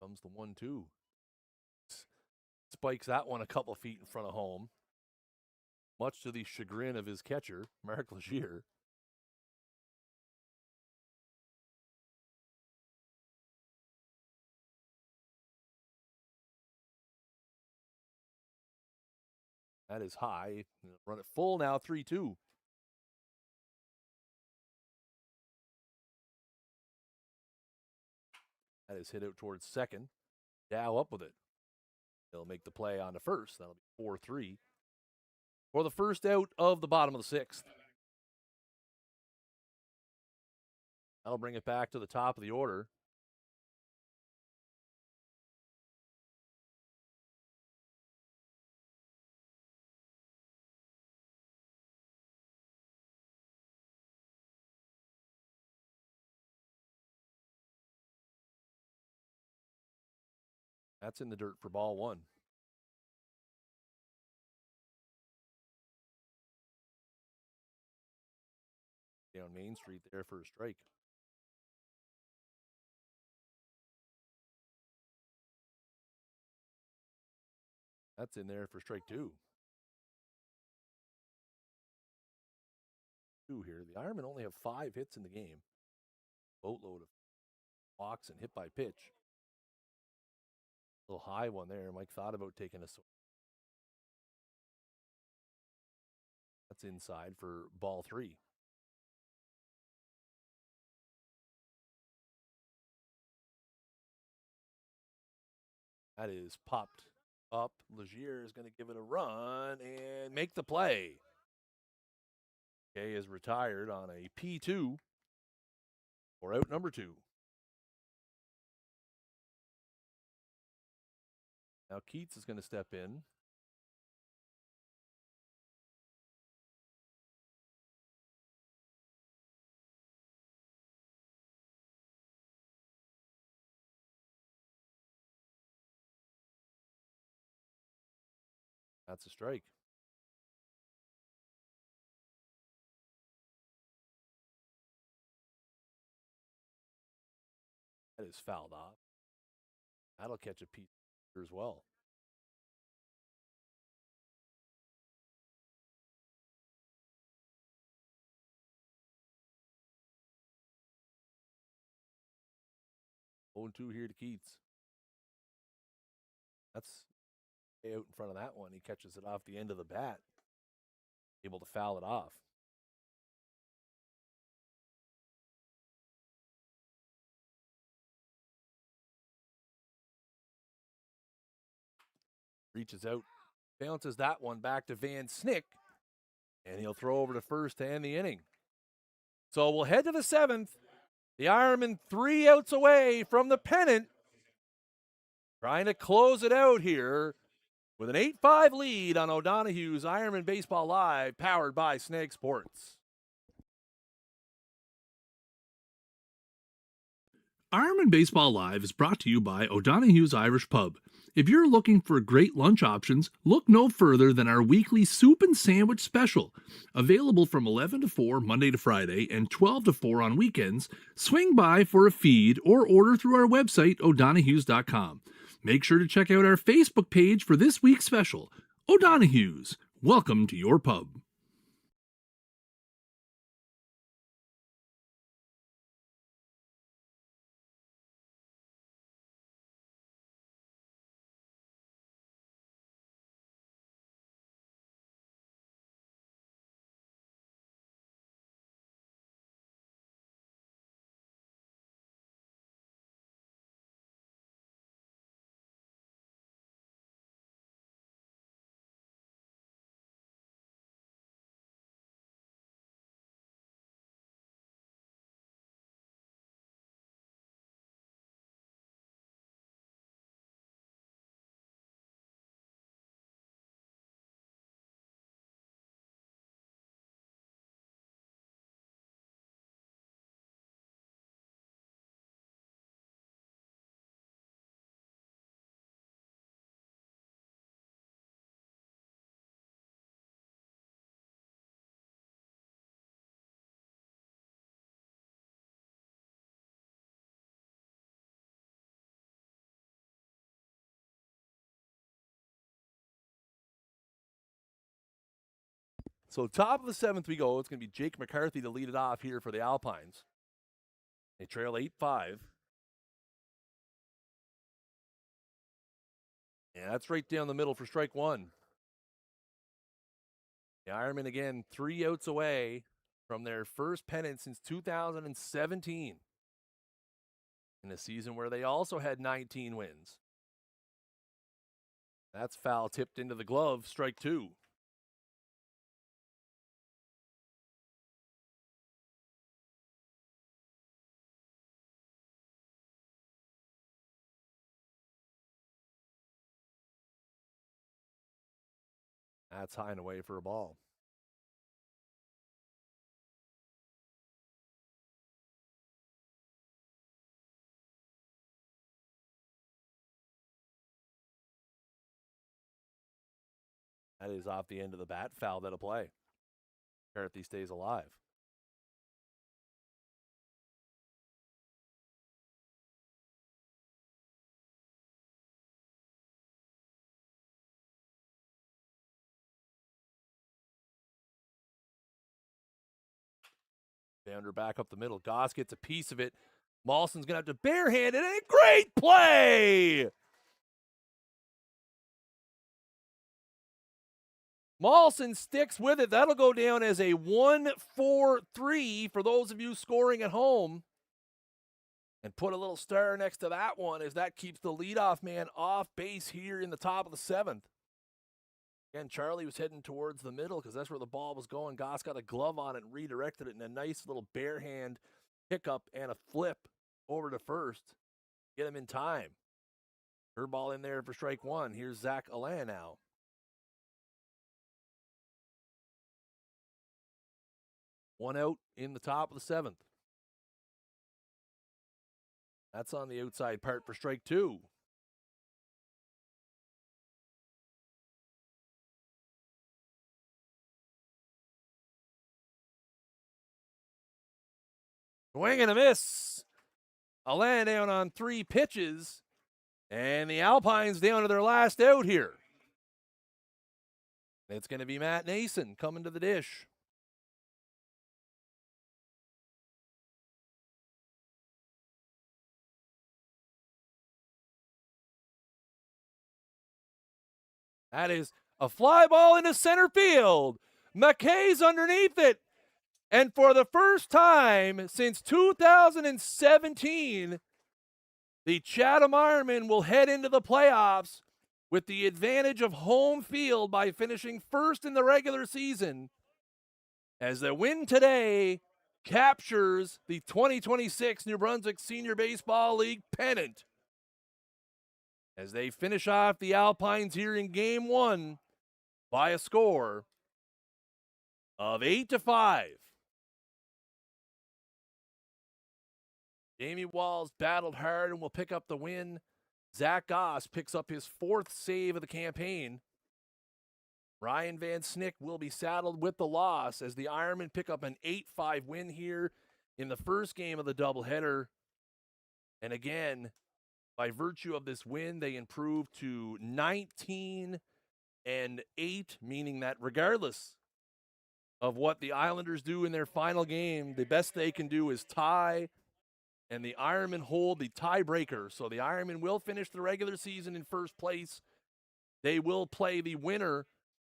Comes the 1-2. Spikes that one a couple feet in front of home. Much to the chagrin of his catcher, Mark Legier. That is high. Run it full now, 3-2. That is hit out towards second. Dow up with it. They'll make the play on the first. That'll be 4-3 for the first out of the bottom of the sixth. That'll bring it back to the top of the order. That's in the dirt for ball one. Down Main Street there for a strike. That's in there for strike two. Two here. The Ironmen only have 5 hits in the game. Boatload of walks and hit by pitch. A little high one there. Mike thought about taking a swing. That's inside for ball three. That is popped up. Legier is going to give it a run and make the play. Kay is retired on a P2 for out number 2. Now Keats is going to step in. That's a strike. That is fouled off. That'll catch a P as well. Oh, 0-2 here to Keats. That's out in front of that one. He catches it off the end of the bat. Able to foul it off. Reaches out, bounces that one back to Van Snick, and he'll throw over to first to end the inning. So we'll head to the 7th. The Ironmen 3 outs away from the pennant. Trying to close it out here with an 8-5 lead on O'Donoghue's Ironman Baseball Live, powered by Snag Sports. Ironman Baseball Live is brought to you by O'Donoghue's Irish Pub. If you're looking for great lunch options, look no further than our weekly soup and sandwich special. Available from 11 to 4 Monday to Friday and 12 to 4 on weekends, swing by for a feed or order through our website, o'donoghues.com. Make sure to check out our Facebook page for this week's special. O'Donoghue's, welcome to your pub. So top of the 7th we go. It's going to be Jake McCarthy to lead it off here for the Alpines. They trail 8-5. And that's right down the middle for strike one. The Ironmen again 3 outs away from their first pennant since 2017. in a season where they also had 19 wins. That's foul tipped into the glove, strike 2. That's high and away for a ball. That is off the end of the bat. Foul that'll play. McCarthy stays alive. Bounder back up the middle. Goss gets a piece of it. Mawson's going to have to barehand it. A great play! Mawson sticks with it. That'll go down as a 1-4-3 for those of you scoring at home. And put a little star next to that one as that keeps the leadoff man off base here in the top of the 7th. Again, Charlie was heading towards the middle because that's where the ball was going. Goss got a glove on it and redirected it in a nice little bare hand pickup and a flip over to first. Get him in time. Curveball in there for strike 1. Here's Zach Alain now. One out in the top of the 7th. That's on the outside part for strike 2. Swing and a miss. Alain down on 3 pitches. And the Alpines down to their last out here. It's going to be Matt Nason coming to the dish. That is a fly ball into center field. McKay's underneath it. And for the first time since 2017, the Chatham Ironmen will head into the playoffs with the advantage of home field by finishing first in the regular season, as the win today captures the 2026 New Brunswick Senior Baseball League pennant. As they finish off the Alpines here in Game 1 by a score of 8-5. Jamie Walls battled hard and will pick up the win. Zach Goss picks up his 4th save of the campaign. Ryan Van Snick will be saddled with the loss as the Ironmen pick up an 8-5 win here in the first game of the doubleheader. And again, by virtue of this win, they improve to 19-8, meaning that regardless of what the Islanders do in their final game, the best they can do is tie, and the Ironmen hold the tiebreaker. So the Ironmen will finish the regular season in first place. They will play the winner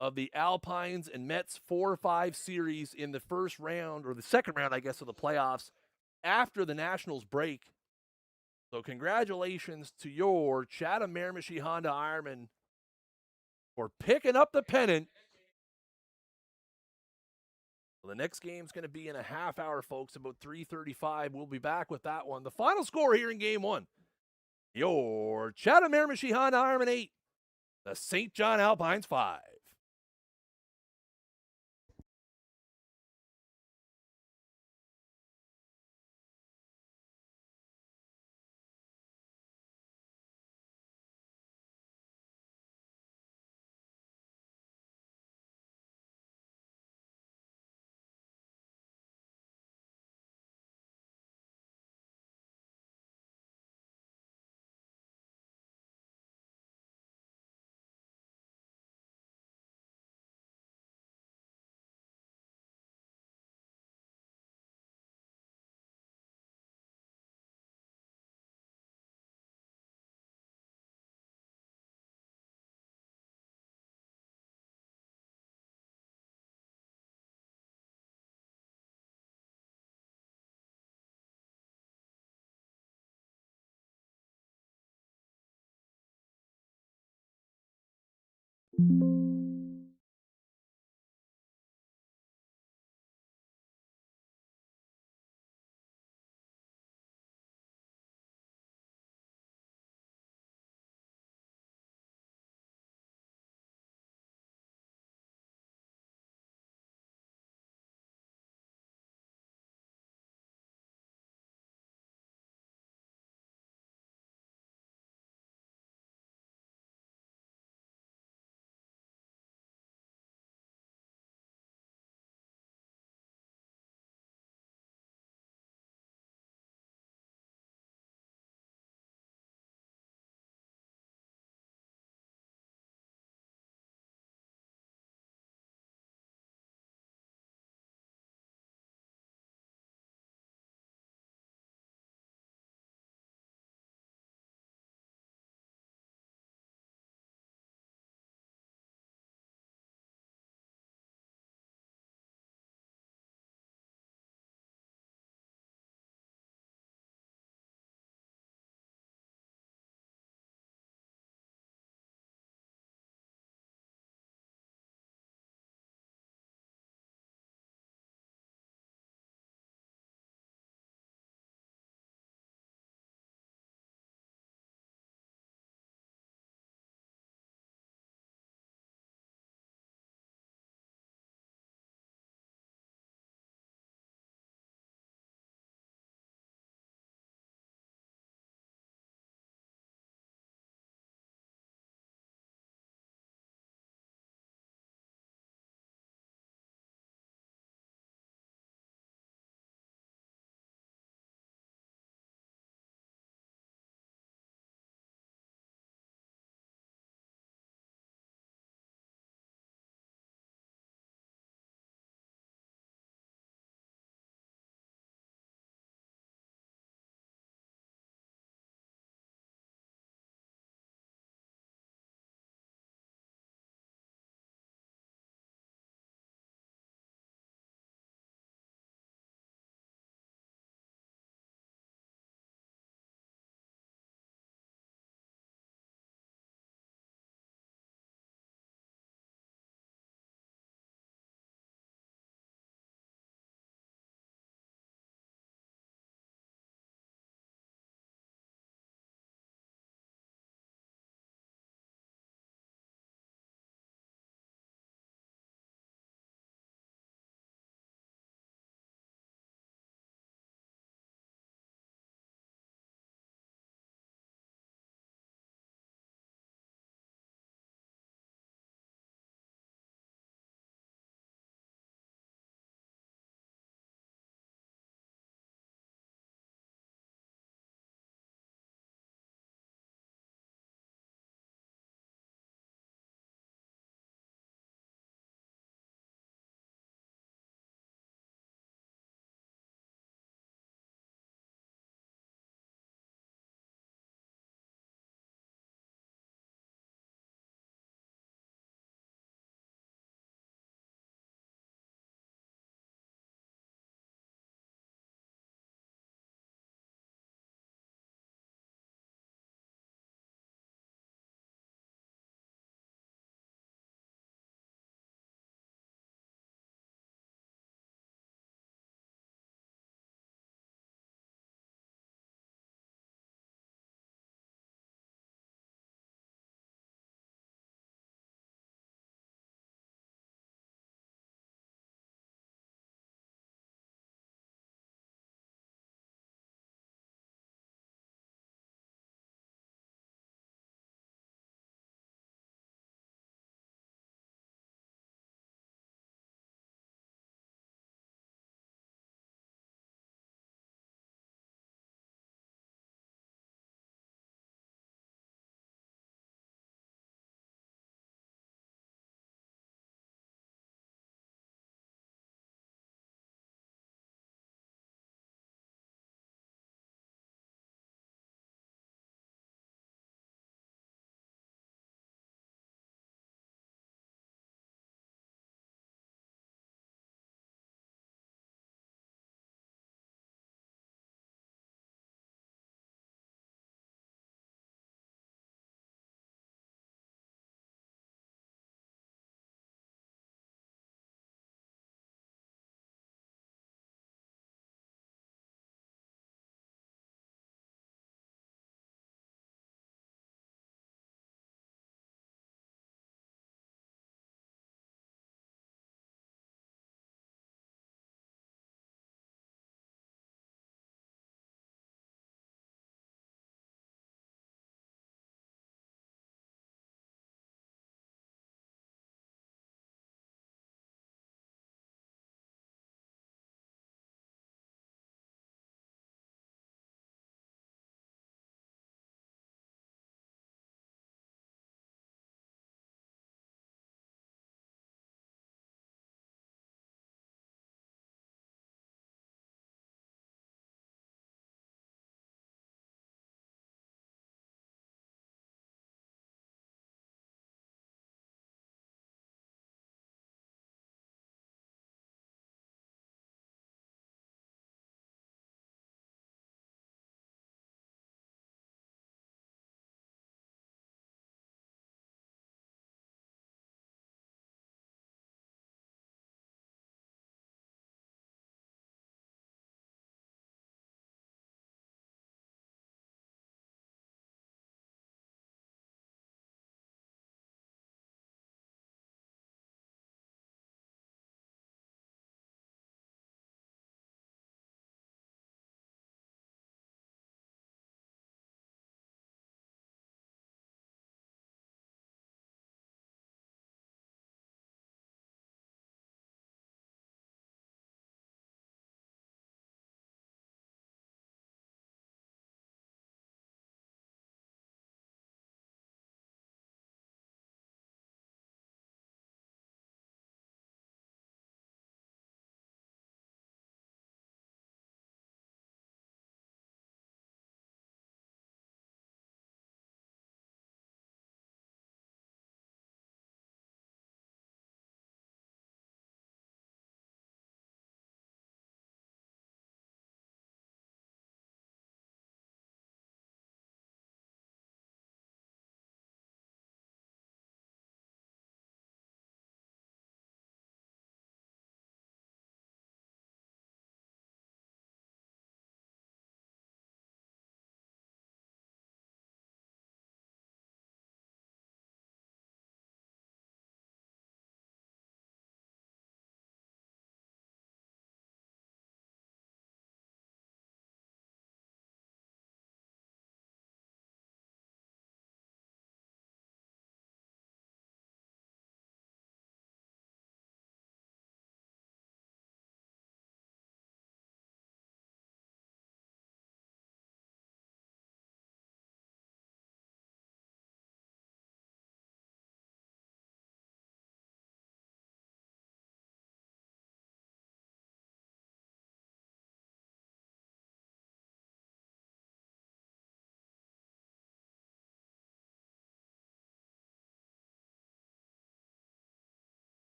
of the Alpines and Mets 4-5 series in the first round, or the second round, I guess, of the playoffs after the Nationals break. So congratulations to your Chatham Miramichi Honda Ironmen for picking up the pennant. Well, the next game's going to be in a half hour, folks, about 3:35. We'll be back with that one. The final score here in Game 1. Your Chatham Miramichi Honda Ironmen 8, the St. John Alpines 5.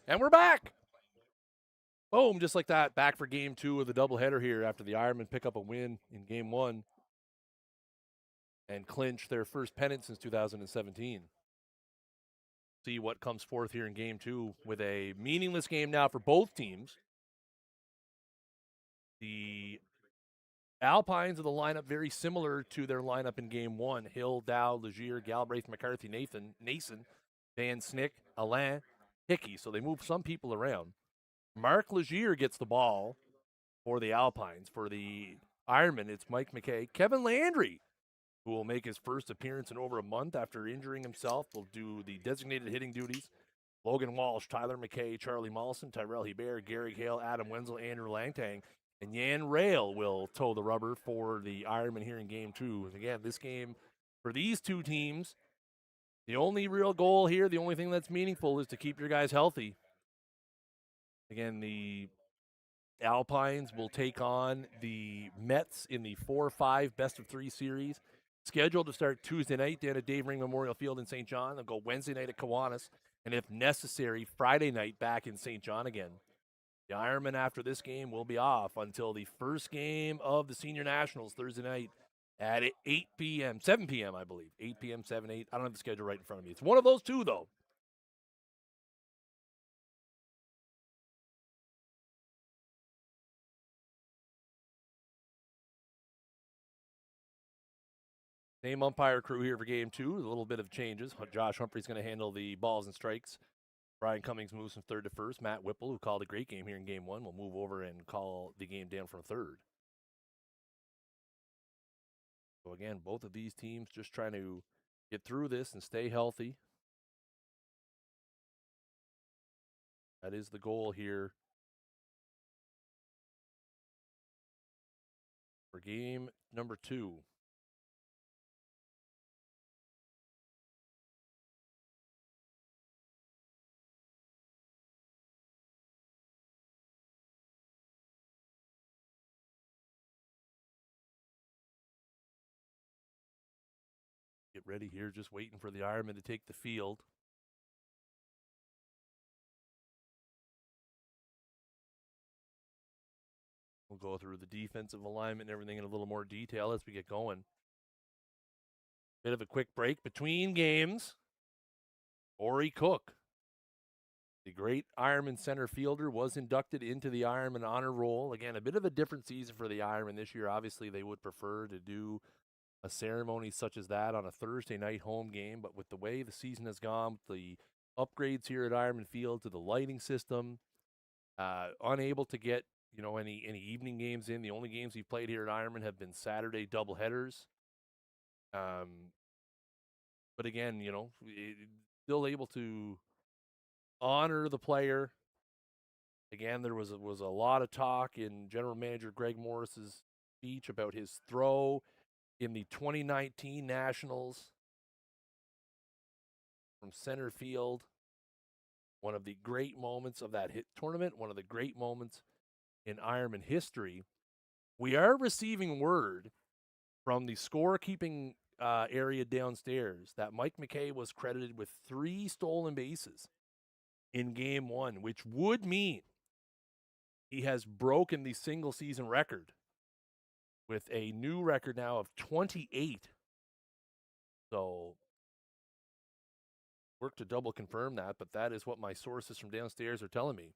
And we're back. Boom, just like that. Back for game 2 of the doubleheader here after the Ironmen pick up a win in game 1 and clinch their first pennant since 2017. See what comes forth here in game 2 with a meaningless game now for both teams. The Alpines of the lineup very similar to their lineup in game 1. Hill, Dow, Legier, Galbraith, McCarthy, Nason, Van Snick, Alain, Hickey. So they move some people around. Mark Legier gets the ball for the Alpines. For the Ironmen, it's Mike McKay. Kevin Landry, who will make his first appearance in over a month after injuring himself, will do the designated hitting duties. Logan Walsh, Tyler McKay, Charlie Mollison, Tyrell Hebert, Gary Hale, Adam Wenzel, Andrew Langtang, and Yan Rail will toe the rubber for the Ironmen here in game 2. And again, this game for these two teams, the only real goal here, the only thing that's meaningful is to keep your guys healthy. Again, the Alpines will take on the Mets in the 4-5 best-of-3 series. Scheduled to start Tuesday night down at Dave Ring Memorial Field in St. John. They'll go Wednesday night at Kiwanis, and if necessary, Friday night back in St. John again. The Ironmen after this game will be off until the first game of the Senior Nationals Thursday night at 8 p.m., 7 p.m., I believe. 8 p.m., 7, 8. I don't have the schedule right in front of me. It's one of those two, though. Same umpire crew here for game 2. A little bit of changes. Josh Humphrey's going to handle the balls and strikes. Brian Cummings moves from third to first. Matt Whipple, who called a great game here in game 1, will move over and call the game down from third. So again, both of these teams just trying to get through this and stay healthy. That is the goal here for game number 2. Get ready here, just waiting for the Ironmen to take the field. We'll go through the defensive alignment and everything in a little more detail as we get going. Bit of a quick break between games. Ori Cook, the great Ironman center fielder, was inducted into the Ironman honor roll. Again, a bit of a different season for the Ironman this year. Obviously, they would prefer to do a ceremony such as that on a Thursday night home game, but with the way the season has gone, with the upgrades here at Ironman Field to the lighting system, unable to get any evening games in. The only games he played here at Ironman have been Saturday doubleheaders. But again, still able to honor the player. Again, there was a lot of talk in General Manager Greg Morris's speech about his throw in the 2019 Nationals from center field. One of the great moments of that hit tournament, one of the great moments in Ironman history. We are receiving word from the scorekeeping area downstairs that Mike McKay was credited with 3 stolen bases in game 1, which would mean he has broken the single season record with a new record now of 28. So work to double confirm that, but that is what my sources from downstairs are telling me.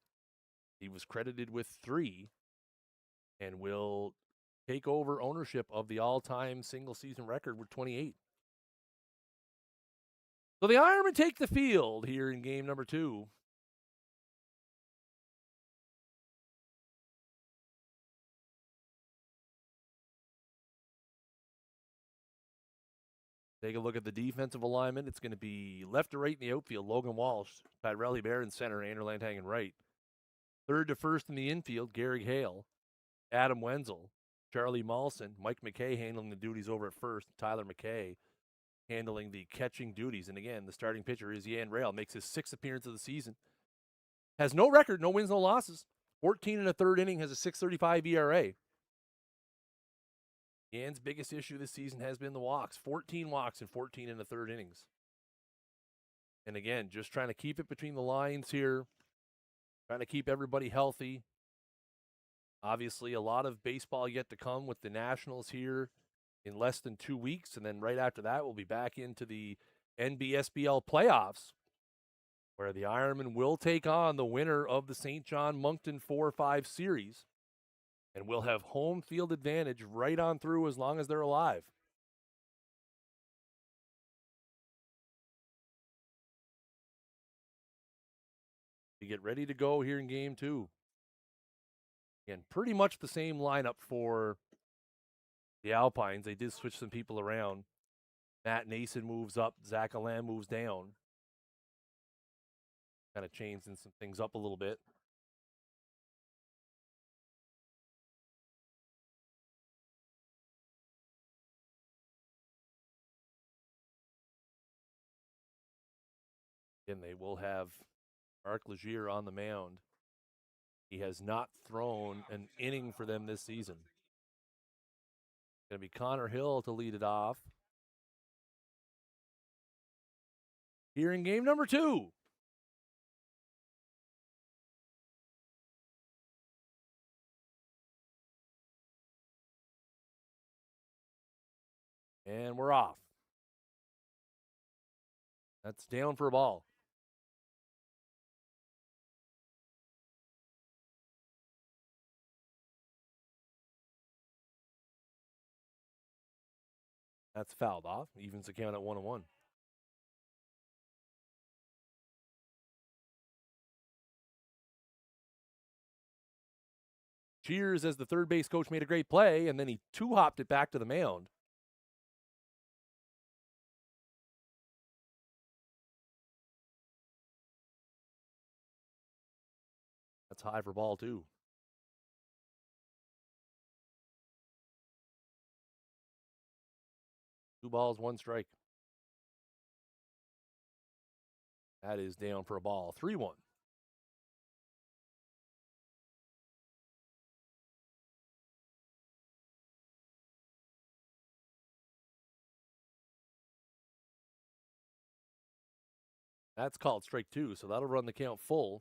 He was credited with 3 and will take over ownership of the all-time single season record with 28. So the Ironmen take the field here in game number 2. Take a look at the defensive alignment. It's going to be left to right in the outfield. Logan Walsh, Tyrell Hebert in center, Andrew Langtang in right. Third to first in the infield, Gary Hale, Adam Wenzel, Charlie Mollison, Mike McKay handling the duties over at first, Tyler McKay handling the catching duties. And again, the starting pitcher is Yan Rail, makes his 6th appearance of the season. Has no record, no wins, no losses. 14 and a third inning, has a 6.35 ERA. Yan's biggest issue this season has been the walks. 14 walks in 14 and a third innings. And again, just trying to keep it between the lines here. trying to keep everybody healthy. Obviously, a lot of baseball yet to come with the Nationals here in less than 2 weeks. And then right after that, we'll be back into the NBSBL playoffs, where the Ironmen will take on the winner of the St. John Moncton 4-5 series. And we'll have home field advantage right on through as long as they're alive. We get ready to go here in game 2. Again, pretty much the same lineup for the Alpines. They did switch some people around. Matt Nason moves up. Zach Alam moves down. Kind of changing some things up a little bit. Again, they will have Mark Legier on the mound. He has not thrown an inning for them this season. Going to be Connor Hill to lead it off. Here in game number 2. And we're off. That's down for a ball. That's fouled off. Evens the count at 1-1. Cheers as the third base coach made a great play, and then he two-hopped it back to the mound. That's high for ball, too. 2 balls, 1 strike. That is down for a ball. 3-1. That's called strike 2, so that'll run the count full.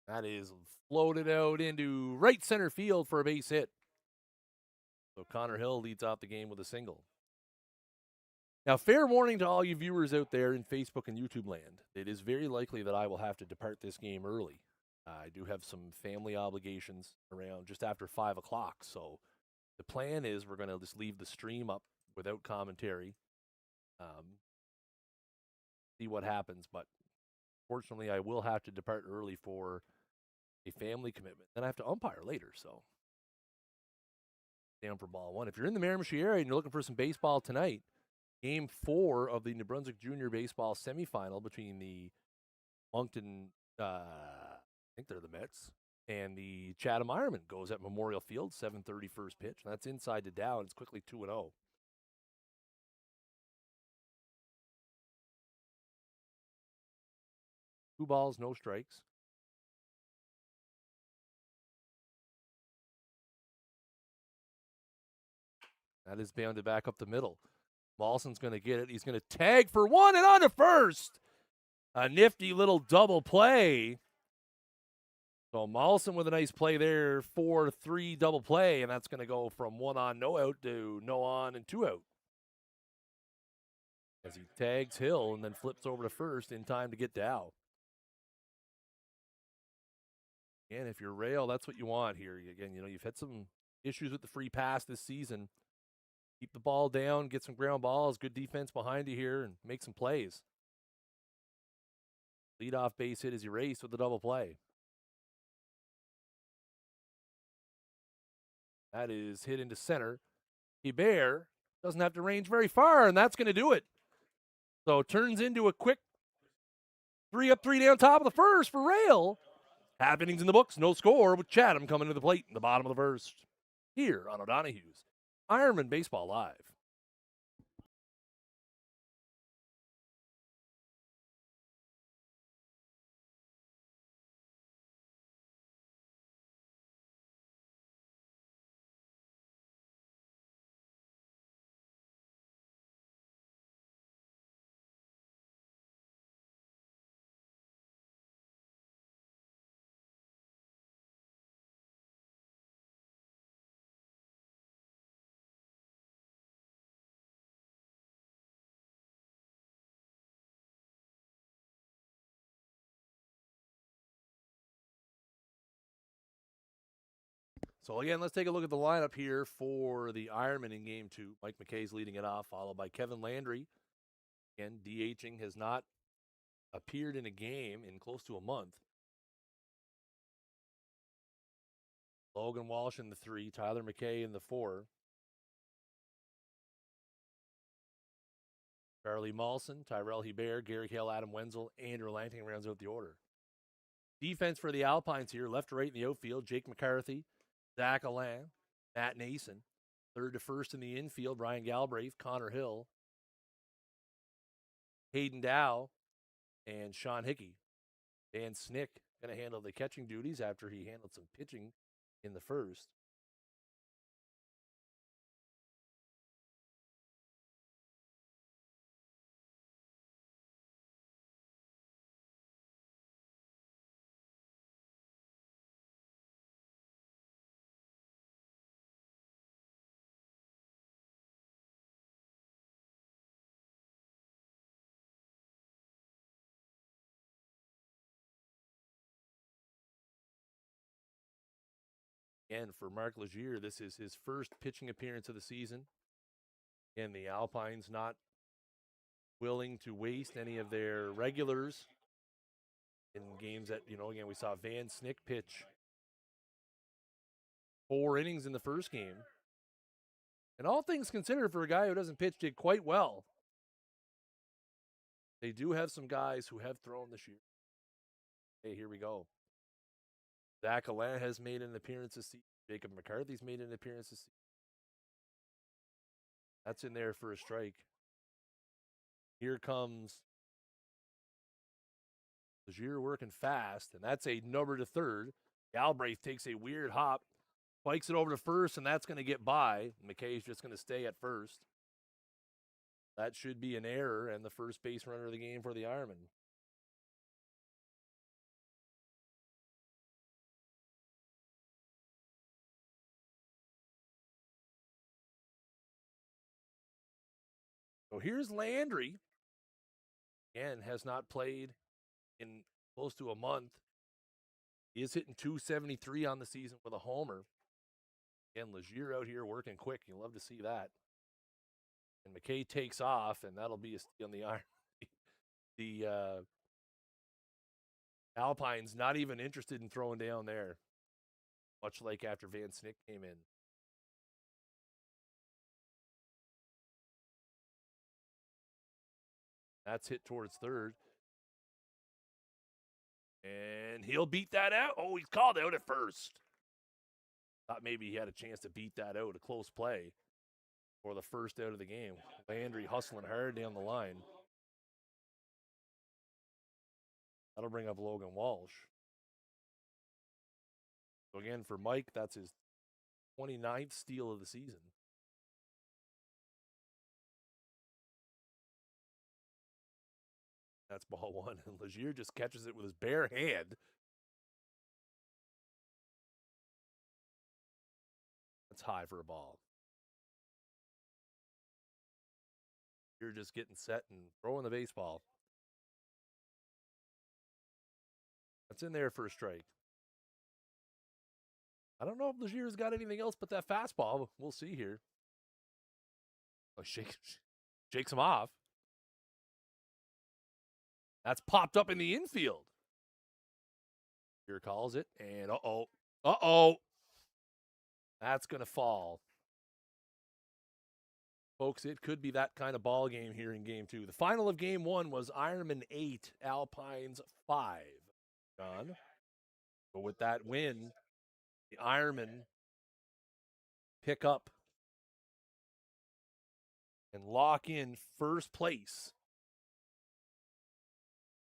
That is floated out into right center field for a base hit. So Connor Hill leads off the game with a single. Now, fair warning to all you viewers out there in Facebook and YouTube land. It is very likely that I will have to depart this game early. I do have some family obligations around just after 5 o'clock. So the plan is we're going to just leave the stream up without commentary. See what happens. But fortunately, I will have to depart early for a family commitment. Then I have to umpire later. So down for ball 1. If you're in the Miramichi area and you're looking for some baseball tonight, Game 4 of the New Brunswick Junior Baseball semifinal between the Moncton, I think they're the Mets, and the Chatham Ironmen goes at Memorial Field, 7:30 first pitch. And that's inside to Dow, and it's quickly 2-0. Two balls, no strikes. That is bounded back up the middle. Mawson's going to get it. He's going to tag for 1 and on to first. A nifty little double play. So Mawson with a nice play there, 4-3 double play, and that's going to go from 1 on, no out to no on and 2 out. As he tags Hill and then flips over to first in time to get Dow. And if you're Rail, that's what you want here. Again, you've had some issues with the free pass this season. Keep the ball down, get some ground balls, good defense behind you here, and make some plays. Leadoff base hit is erased with the double play. That is hit into center. Hebert doesn't have to range very far, and that's going to do it. So it turns into a quick 3 up, 3 down top of the first for Rail. Half innings in the books, no score, with Chatham coming to the plate in the bottom of the first. Here on O'Donoghue's Ironmen Baseball Live. So again, let's take a look at the lineup here for the Ironmen in Game 2. Mike McKay's leading it off, followed by Kevin Landry. Again, DHing has not appeared in a game in close to a month. Logan Walsh in the 3, Tyler McKay in the 4. Charlie Mawson, Tyrell Hebert, Gary Hale, Adam Wenzel, Andrew Lanting rounds out the order. Defense for the Alpines here, left to right in the outfield, Jake McCarthy, Zach Alain, Matt Nason. Third to first in the infield, Ryan Galbraith, Connor Hill, Hayden Dow, and Sean Hickey. Dan Snick going to handle the catching duties after he handled some pitching in the first. Again, for Mark Legier, this is his first pitching appearance of the season. And the Alpines not willing to waste any of their regulars in games that, again, we saw Van Snick pitch 4 innings in the first game. And all things considered, for a guy who doesn't pitch, did quite well. They do have some guys who have thrown this year. Hey, here we go. Zach Alain has made an appearance this season. Jacob McCarthy's made an appearance this season. That's in there for a strike. Here comes Legier working fast, and that's a number to third. Galbraith takes a weird hop, spikes it over to first, and that's going to get by. McKay's just going to stay at first. That should be an error, and the first base runner of the game for the Ironmen. So here's Landry. Again, has not played in close to a month. He is hitting 273 on the season with a homer. Again, Legier out here working quick. You love to see that. And McKay takes off, and that'll be a steal on the iron. The Alpines not even interested in throwing down there, much like after Van Snick came in. That's hit towards third. And he'll beat that out. Oh, he's called out at first. Thought maybe he had a chance to beat that out. A close play for the first out of the game. Landry hustling hard down the line. That'll bring up Logan Walsh. So again, for Mike, that's his 29th steal of the season. That's ball one. And Legier just catches it with his bare hand. That's high for a ball. You're just getting set and throwing the baseball. That's in there for a strike. I don't know if Legier's got anything else but that fastball. We'll see here. Oh, shakes him off. That's popped up in the infield. Here calls it, and uh-oh. That's going to fall. Folks, it could be that kind of ball game here in Game 2. The final of Game 1 was Ironmen 8, Alpines 5. John. But with that win, the Ironmen pick up and lock in first place.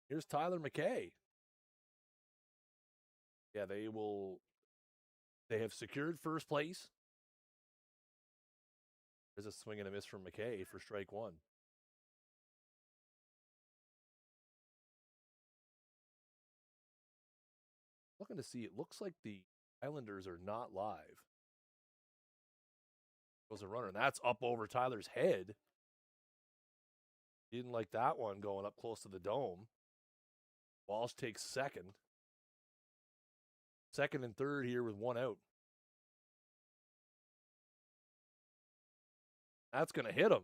Here's Tyler McKay. Yeah, they have secured first place. There's a swing and a miss from McKay for strike one. Looking to see, it looks like the Islanders are not live. Goes a runner, and that's up over Tyler's head. He didn't like that one going up close to the dome. Walsh takes second. Second and third here with one out. That's going to hit him.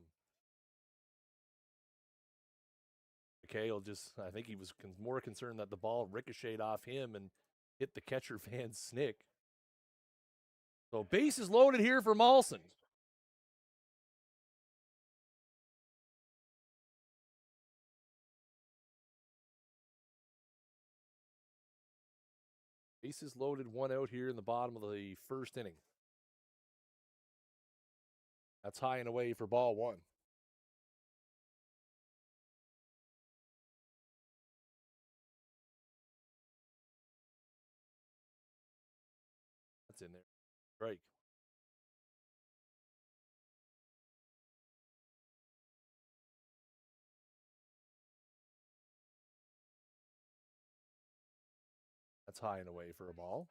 McKay will just, I think he was more concerned that the ball ricocheted off him and hit the catcher Van Snick. So base is loaded here for Molson. Bases loaded, one out here in the bottom of the first inning. That's high and away for ball one. That's in there. Strike. That's high and away for a ball.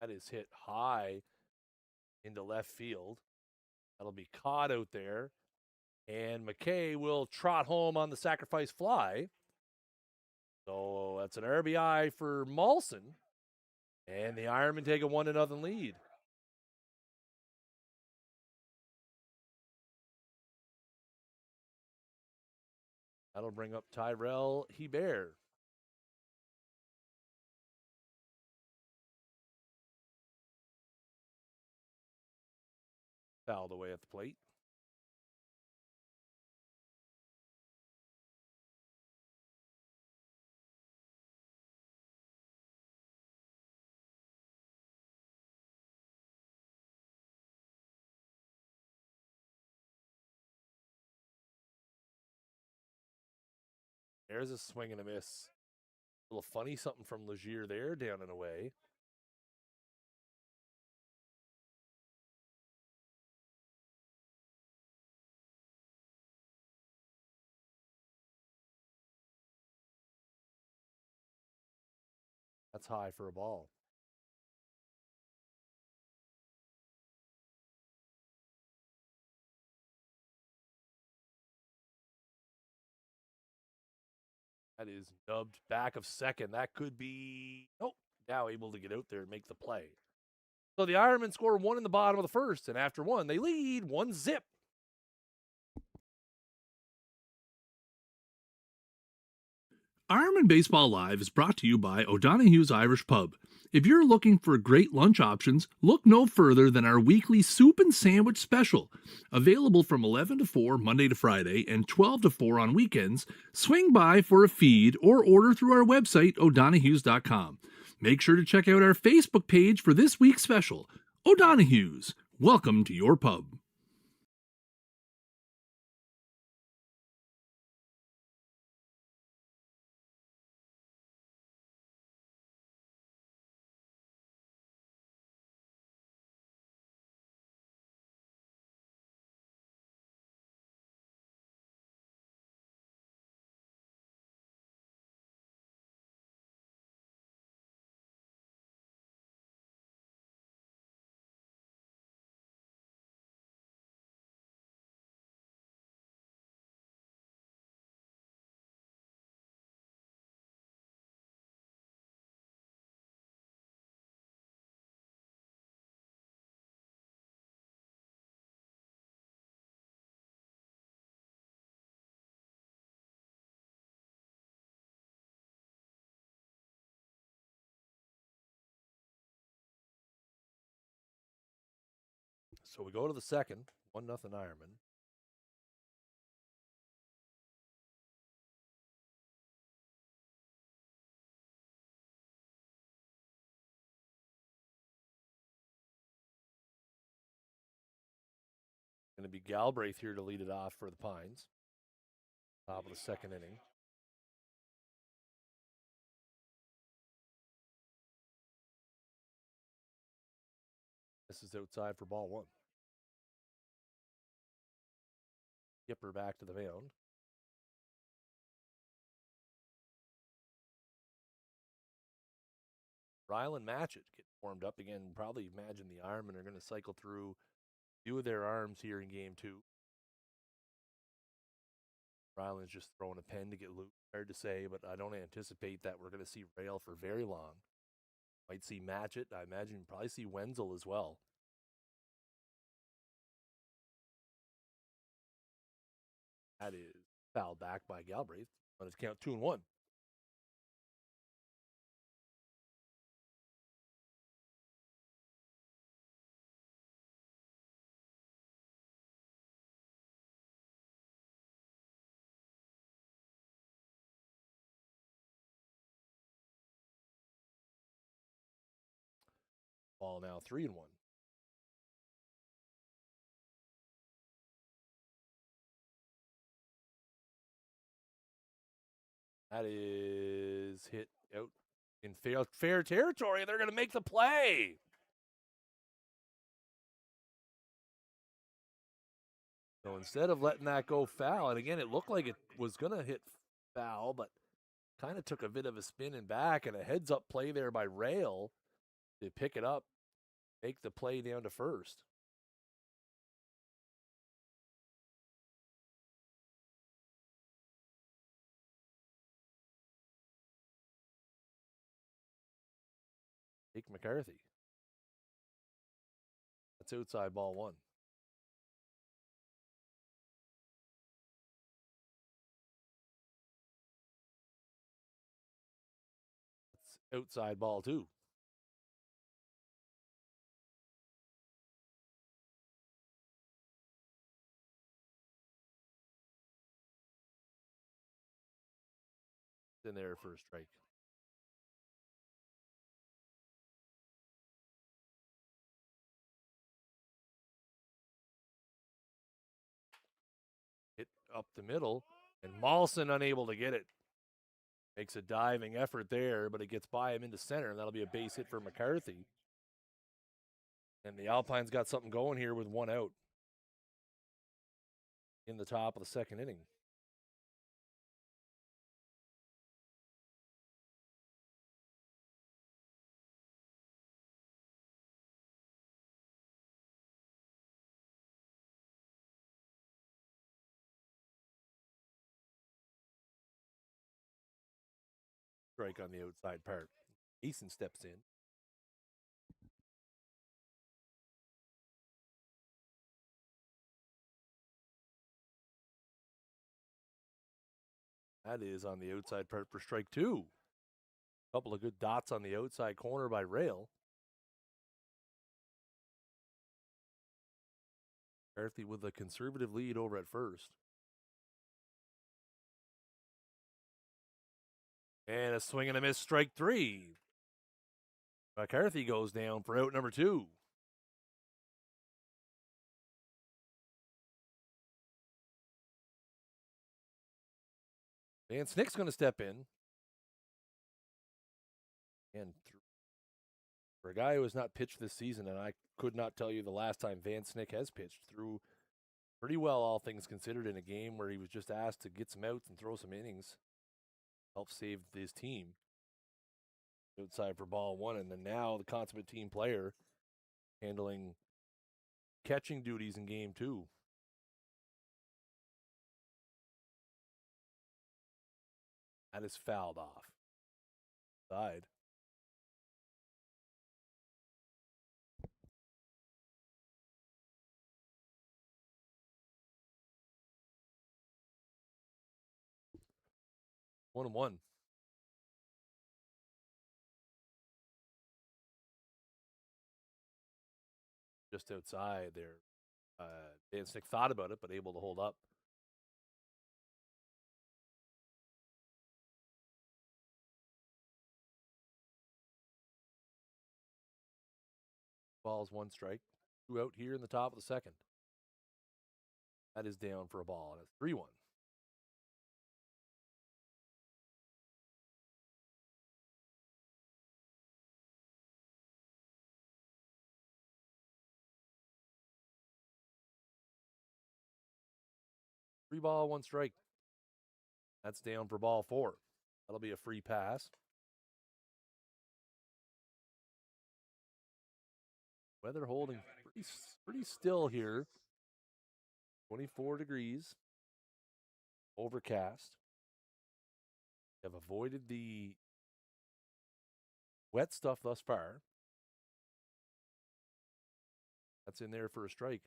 That is hit high into left field. That'll be caught out there. And McKay will trot home on the sacrifice fly. So that's an RBI for Molson. And the Ironmen take a 1-0 lead. That'll bring up Tyrell Hebert. Fouled away at the plate. There's a swing and a miss. A little funny something from Legier there, down and away. That's high for a ball. That is dubbed back of second. That could be, oh, now able to get out there and make the play. So the Ironmen score one in the bottom of the first, and after one, they lead 1-0. Ironman Baseball Live is brought to you by O'Donoghue's Irish Pub. If you're looking for great lunch options, look no further than our weekly soup and sandwich special. Available from 11 to 4 Monday to Friday and 12 to 4 on weekends, swing by for a feed or order through our website, o'donoghues.com. Make sure to check out our Facebook page for this week's special. O'Donoghue's, welcome to your pub. So we go to the second, 1-0 Ironman. Going to be Galbraith here to lead it off for the Pines. Top of the second inning. This is outside for ball one. Skipper back to the mound. Rylan Matchett getting warmed up again. Probably imagine the Ironmen are going to cycle through a few of their arms here in game two. Ryland's just throwing a pen to get loose. Hard to say, but I don't anticipate that we're going to see Rail for very long. Might see Matchett. I imagine probably see Wenzel as well. That is fouled back by Galbraith. On his count 2-1. Ball now 3-1. That is hit out in fair territory. They're going to make the play. So instead of letting that go foul, and again, it looked like it was going to hit foul, but kind of took a bit of a spin and back, and a heads up play there by Rail to pick it up, make the play down to first. Jake McCarthy. That's outside ball one. That's outside ball two. In there for a strike. Hit up the middle, and Mawson unable to get it. Makes a diving effort there, but it gets by him into center, and that'll be a base hit for McCarthy. And the Alpines got something going here with one out in the top of the second inning. Strike on the outside part. Eason steps in. That is on the outside part for strike two. Couple of good dots on the outside corner by Rail. McCarthy with a conservative lead over at first. And a swing and a miss, strike three. McCarthy goes down for out number two. Van Snick's going to step in. And for a guy who has not pitched this season, and I could not tell you the last time Van Snick has pitched, threw pretty well, all things considered, in a game where he was just asked to get some outs and throw some innings, help save his team. Outside for ball one, and then now the consummate team player handling catching duties in game two. That is fouled off. Side. One and one. Just outside there. Dan Snick thought about it, but able to hold up. Balls, one strike. Two out here in the top of the second. That is down for a ball, and it's 3-1. Three ball, one strike. That's down for ball four. That'll be a free pass. Weather holding pretty still here. 24 degrees. overcast. Have avoided the wet stuff thus far. That's in there for a strike.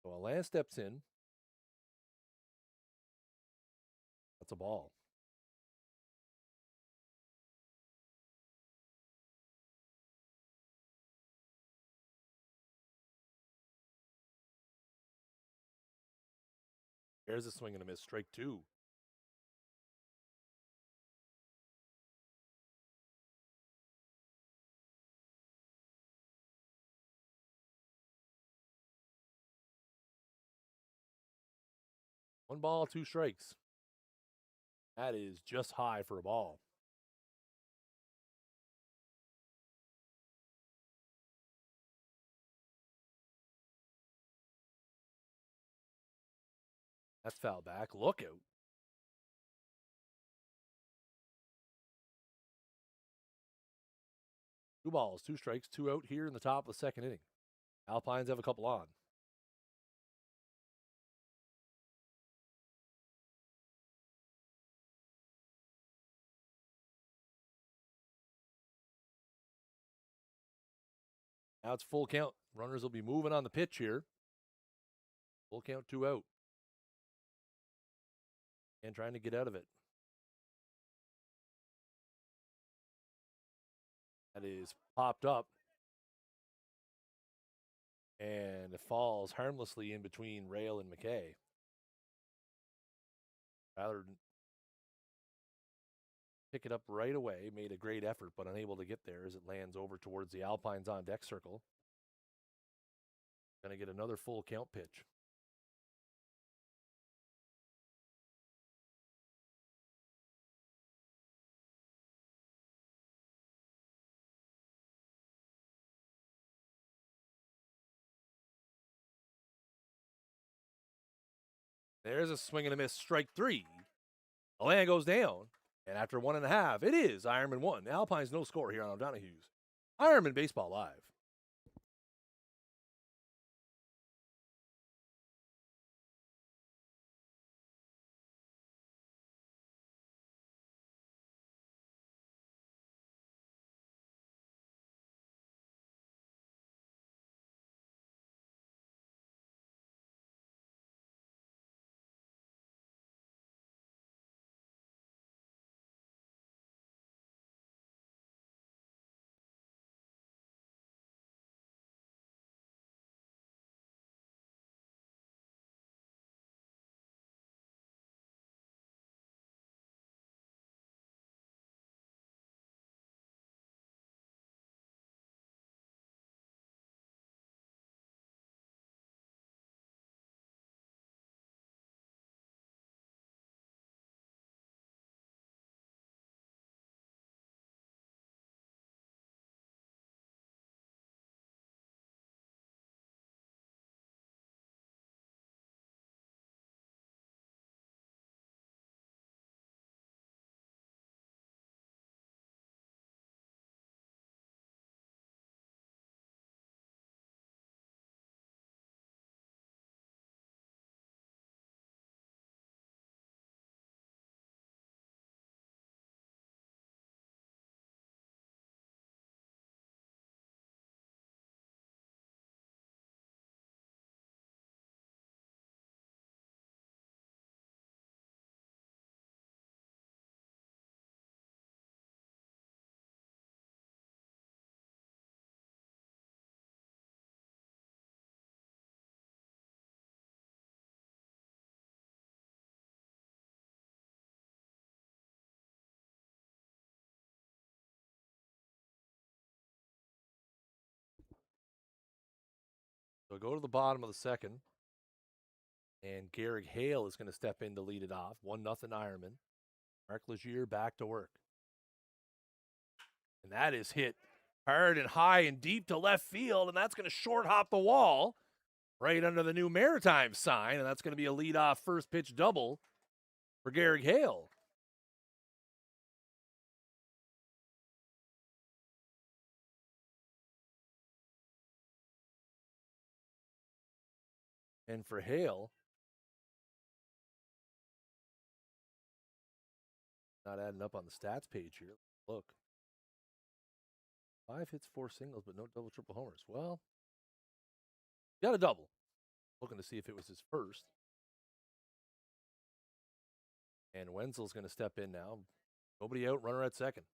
So a land steps in. That's a ball. There's a swing and a miss. Strike 2. One ball, 2 strikes. That is just high for a ball. That's foul back. Look out. Two balls, 2 strikes, 2 out here in the top of the second inning. Alpines have a couple on. Now it's full count. Runners will be moving on the pitch here. Full count, 2 out. And trying to get out of it. That is popped up. And it falls harmlessly in between Rail and McKay. Tyler pick it up right away, made a great effort, but unable to get there as it lands over towards the Alpines on deck circle. Going to get another full count pitch. There's a swing and a miss, strike 3. The land goes down, and after 1.5, it is Ironman 1. Alpines no score here on O'Donoghue's Ironman Baseball Live. So go to the bottom of the second, and Garrick Hale is going to step in to lead it off. 1-0 Ironman. Mark Legier back to work. And that is hit hard and high and deep to left field, and that's going to short hop the wall right under the new Maritime sign, and that's going to be a leadoff first pitch double for Garrick Hale. And for Hale, not adding up on the stats page here. Look. 5 hits, 4 singles, but no double, triple homers. Well, got a double. Looking to see if it was his first. And Wenzel's going to step in now. Nobody out, runner at second.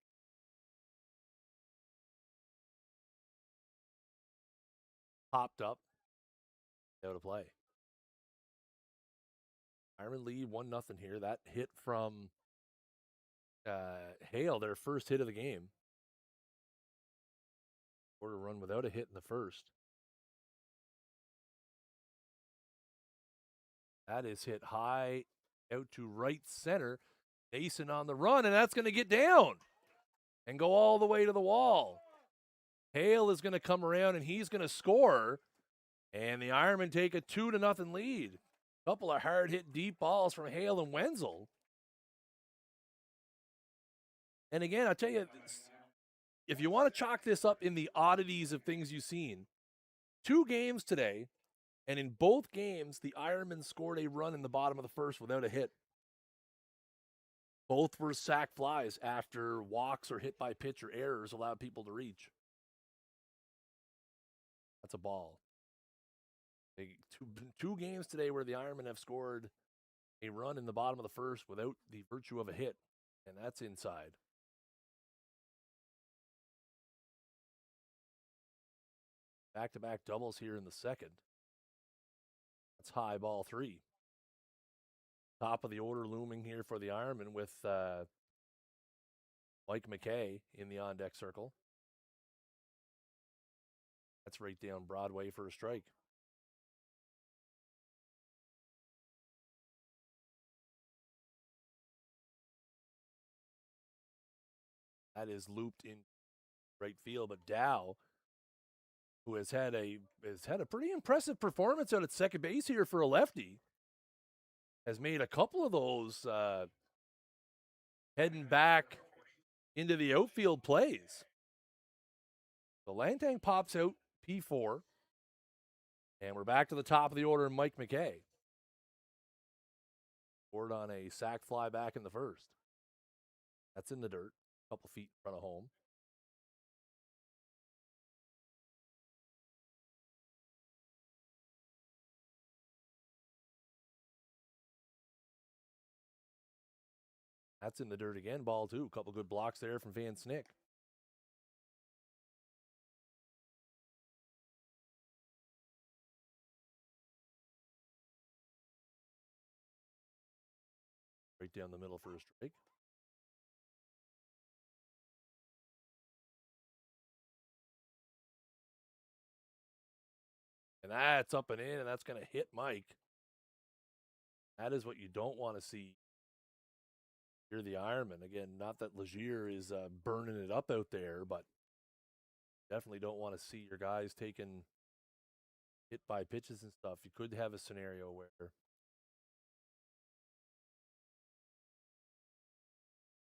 Popped up. Out of play. Ironman lead 1-0 here. That hit from Hale, their first hit of the game. Scored a run without a hit in the first. That is hit high out to right center. Mason on the run, and that's going to get down and go all the way to the wall. Hale is going to come around, and he's going to score. And the Ironmen take a 2-0 lead. A couple of hard-hit deep balls from Hale and Wenzel. And again, I'll tell you, if you want to chalk this up in the oddities of things you've seen, 2 games today, and in both games, the Ironmen scored a run in the bottom of the first without a hit. Both were sac flies after walks or hit by pitch or errors allowed people to reach. That's a ball. Two games today where the Ironmen have scored a run in the bottom of the first without the virtue of a hit, and that's inside. Back-to-back doubles here in the second. That's high ball 3. Top of the order looming here for the Ironmen with Mike McKay in the on-deck circle. That's right down Broadway for a strike. That is looped in right field, but Dow, who has had a pretty impressive performance out at second base here for a lefty, has made a couple of those heading back into the outfield plays. The Lantang pops out P4, and we're back to the top of the order, Mike McKay. Scored on a sac fly back in the first. That's in the dirt, a couple feet in front of home. That's in the dirt again, ball 2. A couple good blocks there from Van Snick. Right down the middle for a strike. And that's up and in, and that's going to hit Mike. That is what you don't want to see. You're the Ironman. Again, not that Legier is burning it up out there, but definitely don't want to see your guys taking hit by pitches and stuff. You could have a scenario where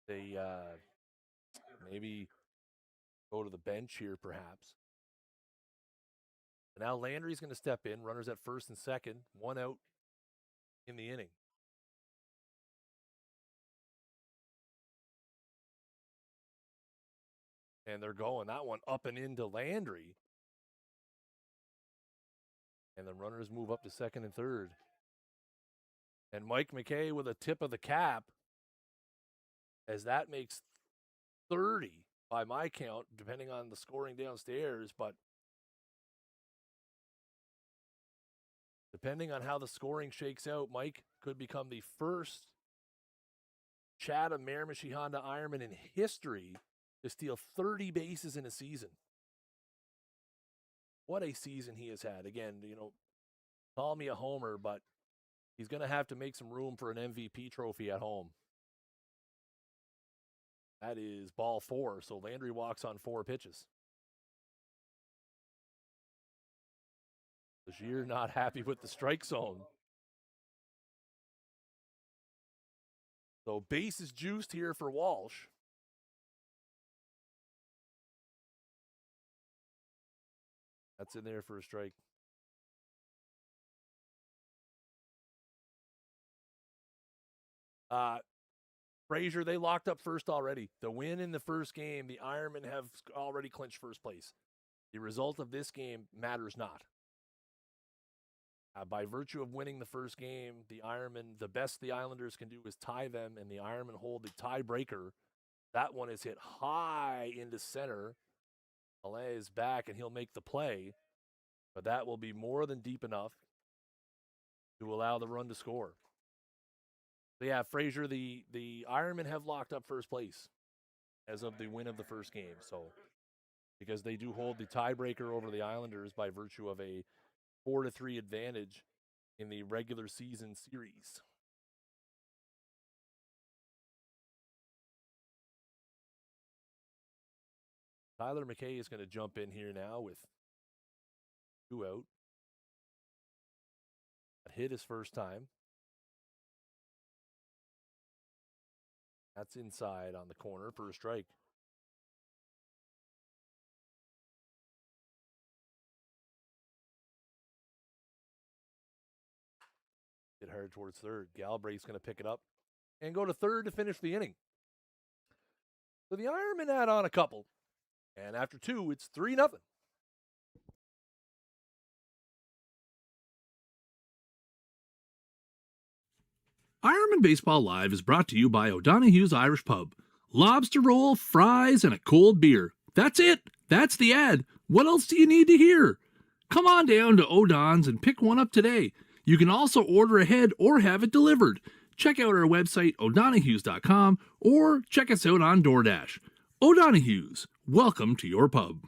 they maybe go to the bench here, perhaps. And now Landry's going to step in. Runners at first and second. 1 out in the inning. And they're going that one up and into Landry. And the runners move up to second and third. And Mike McKay with a tip of the cap, as that makes 30 by my count, depending on the scoring downstairs. But depending on how the scoring shakes out, Mike could become the first Chatham Miramichi Honda Ironman in history to steal 30 bases in a season. What a season he has had. Again, call me a homer, but he's going to have to make some room for an MVP trophy at home. That is ball 4, so Landry walks on 4 pitches. Legier not happy with the strike zone. So base is juiced here for Walsh. That's in there for a strike. Uh, Fraser, they locked up first already. The win in the first game, the Ironmen have already clinched first place. The result of this game matters not. By virtue of winning the first game, the Ironmen, the best the Islanders can do is tie them, and the Ironmen hold the tiebreaker. That one is hit high into center. Alain is back, and he'll make the play, but that will be more than deep enough to allow the run to score. So yeah, Fraser, the Ironmen have locked up first place as of the win of the first game. So because they do hold the tiebreaker over the Islanders by virtue of a 4-3 advantage in the regular season series. Tyler McKay is going to jump in here now with 2 out. Hit his first time. That's inside on the corner for a strike. Hit hard towards third. Galbraith's going to pick it up and go to third to finish the inning. So the Ironmen add on a couple. And after 2, it's 3-0. Ironman Baseball Live is brought to you by O'Donoghue's Irish Pub. Lobster roll, fries, and a cold beer. That's it. That's the ad. What else do you need to hear? Come on down to O'Don's and pick one up today. You can also order ahead or have it delivered. Check out our website, o'donoghues.com, or check us out on DoorDash. O'Donoghue's, welcome to your pub.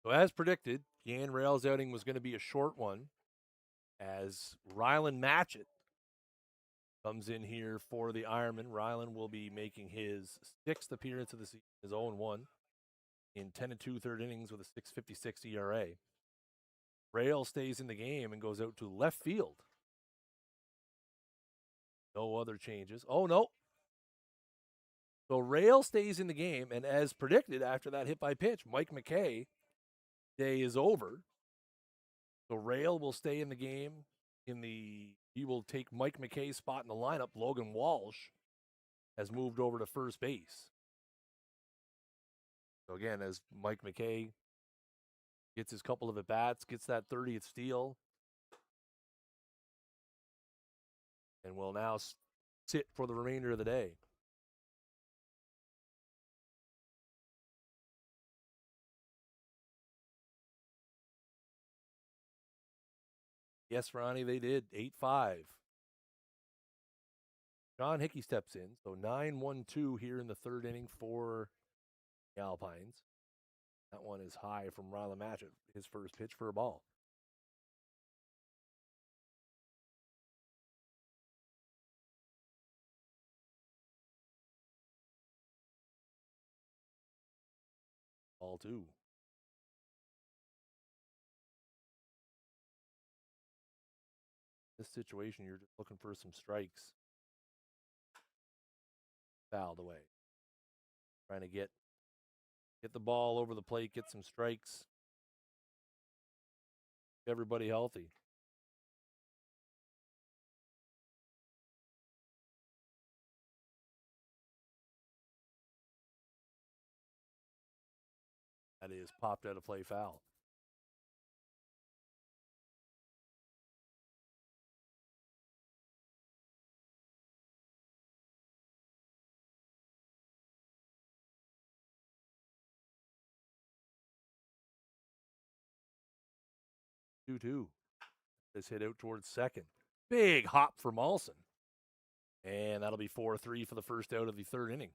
So as predicted, Yan Rail's outing was going to be a short one as Rylan Matchett comes in here for the Ironman. Rylan will be making his 6th appearance of the season, his 0-1 in 10 2 third innings with a 6.56 ERA. Rail stays in the game and goes out to left field. No other changes. Oh, no. So Rail stays in the game, and as predicted after that hit by pitch, Mike McKay day is over. So Rail will stay in the game. He will take Mike McKay's spot in the lineup. Logan Walsh has moved over to first base. So again, as Mike McKay gets his couple of at-bats, gets that 30th steal, and will now sit for the remainder of the day. Yes, Ronnie, they did. 8-5. John Hickey steps in. So 9-1-2 here in the third inning for the Alpines. That one is high from Rylan Matchett, his first pitch for a ball. Ball 2. This situation, you're just looking for some strikes. Fouled away. Trying to get the ball over the plate, get some strikes. Everybody healthy. That is popped out of play foul. Two. This hit out towards second. Big hop for Molson. And that'll be 4-3 for the first out of the third inning.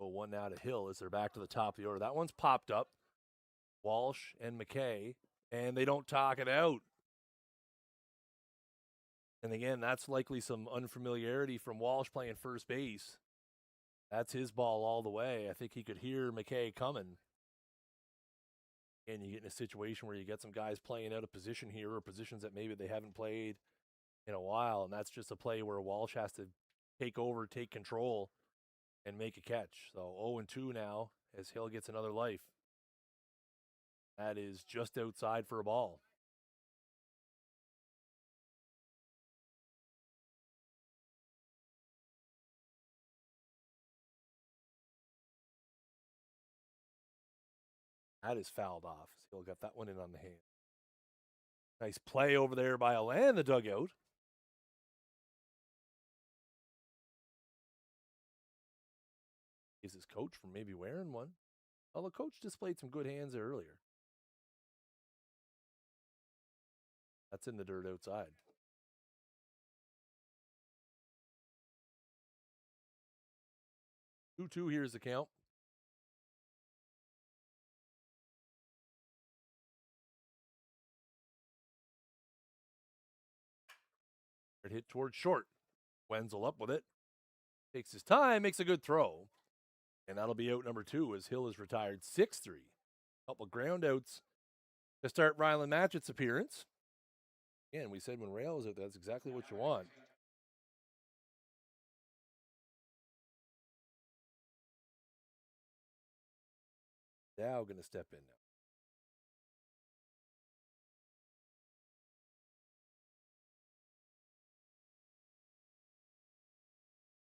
Well, one now to Hill as they're back to the top of the order. That one's popped up. Walsh and McKay, and they don't talk it out. And again, that's likely some unfamiliarity from Walsh playing first base. That's his ball all the way. I think he could hear McKay coming. And you get in a situation where you get some guys playing out of position here or positions that maybe they haven't played in a while. And that's just a play where Walsh has to take over, take control, and make a catch. So 0-2 now as Hill gets another life. That is just outside for a ball. That is fouled off. Hill got that one in on the hand. Nice play over there by Alan in the dugout. Is his coach from maybe wearing one? Well, the coach displayed some good hands there earlier. That's in the dirt outside. 2-2, here's the count. Hit towards short. Wenzel up with it. Takes his time, makes a good throw. And that'll be out number 2 as Hill is retired 6-3. Couple ground outs to start Ryland Matchett's appearance. Again, we said when Rail is out, that's exactly what you want. Dow going to step in now.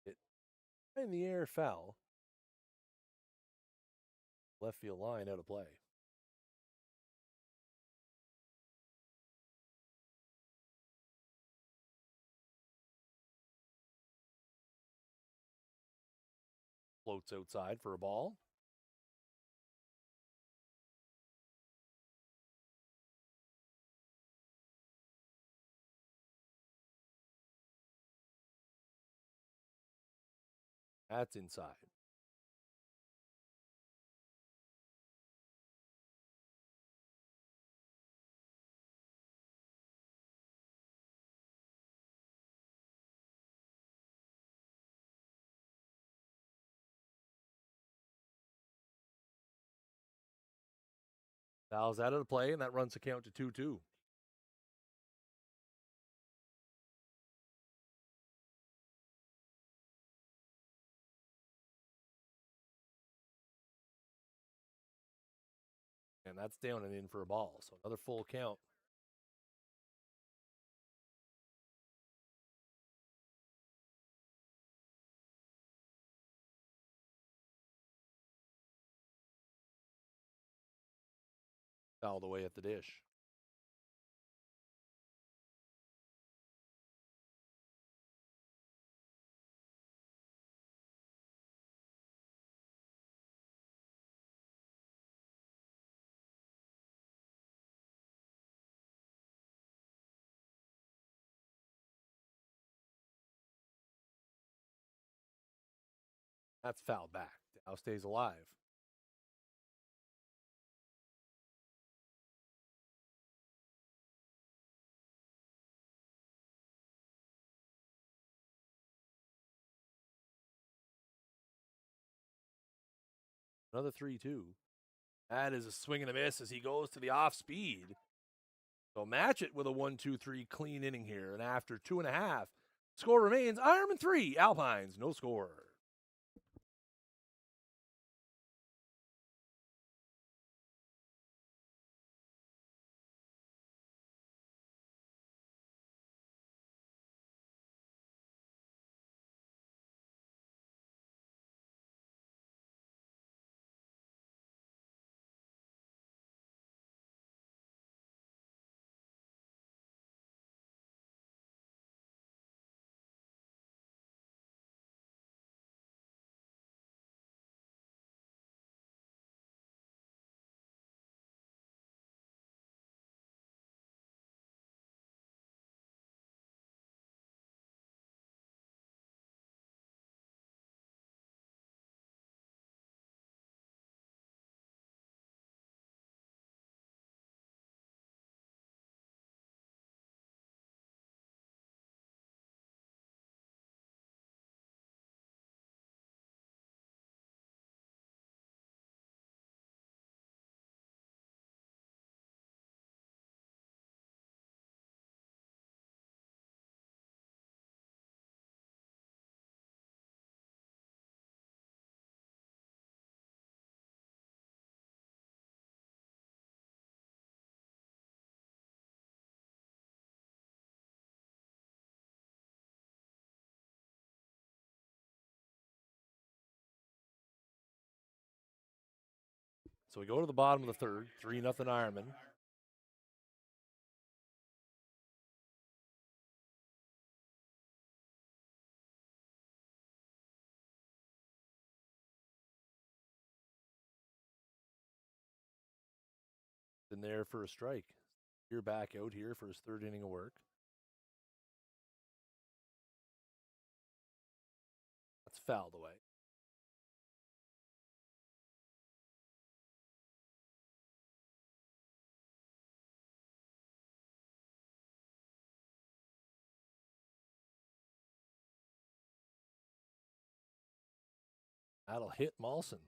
It in the air, foul. Left field line out of play. Floats outside for a ball. That's inside. Fouls out of the play, and that runs the count to 2-2. And that's down and in for a ball. So another full count. Fouled away at the dish. That's fouled back. Dow stays alive. Another 3-2. That is a swing and a miss as he goes to the off speed. So match it with a 1-2-3 clean inning here. And after 2.5, score remains Ironmen 3, Alpines, no score. So we go to the bottom of the third, 3-0 Ironman. In there for a strike. You're back out here for his third inning of work. That's fouled away. That'll hit Mawson.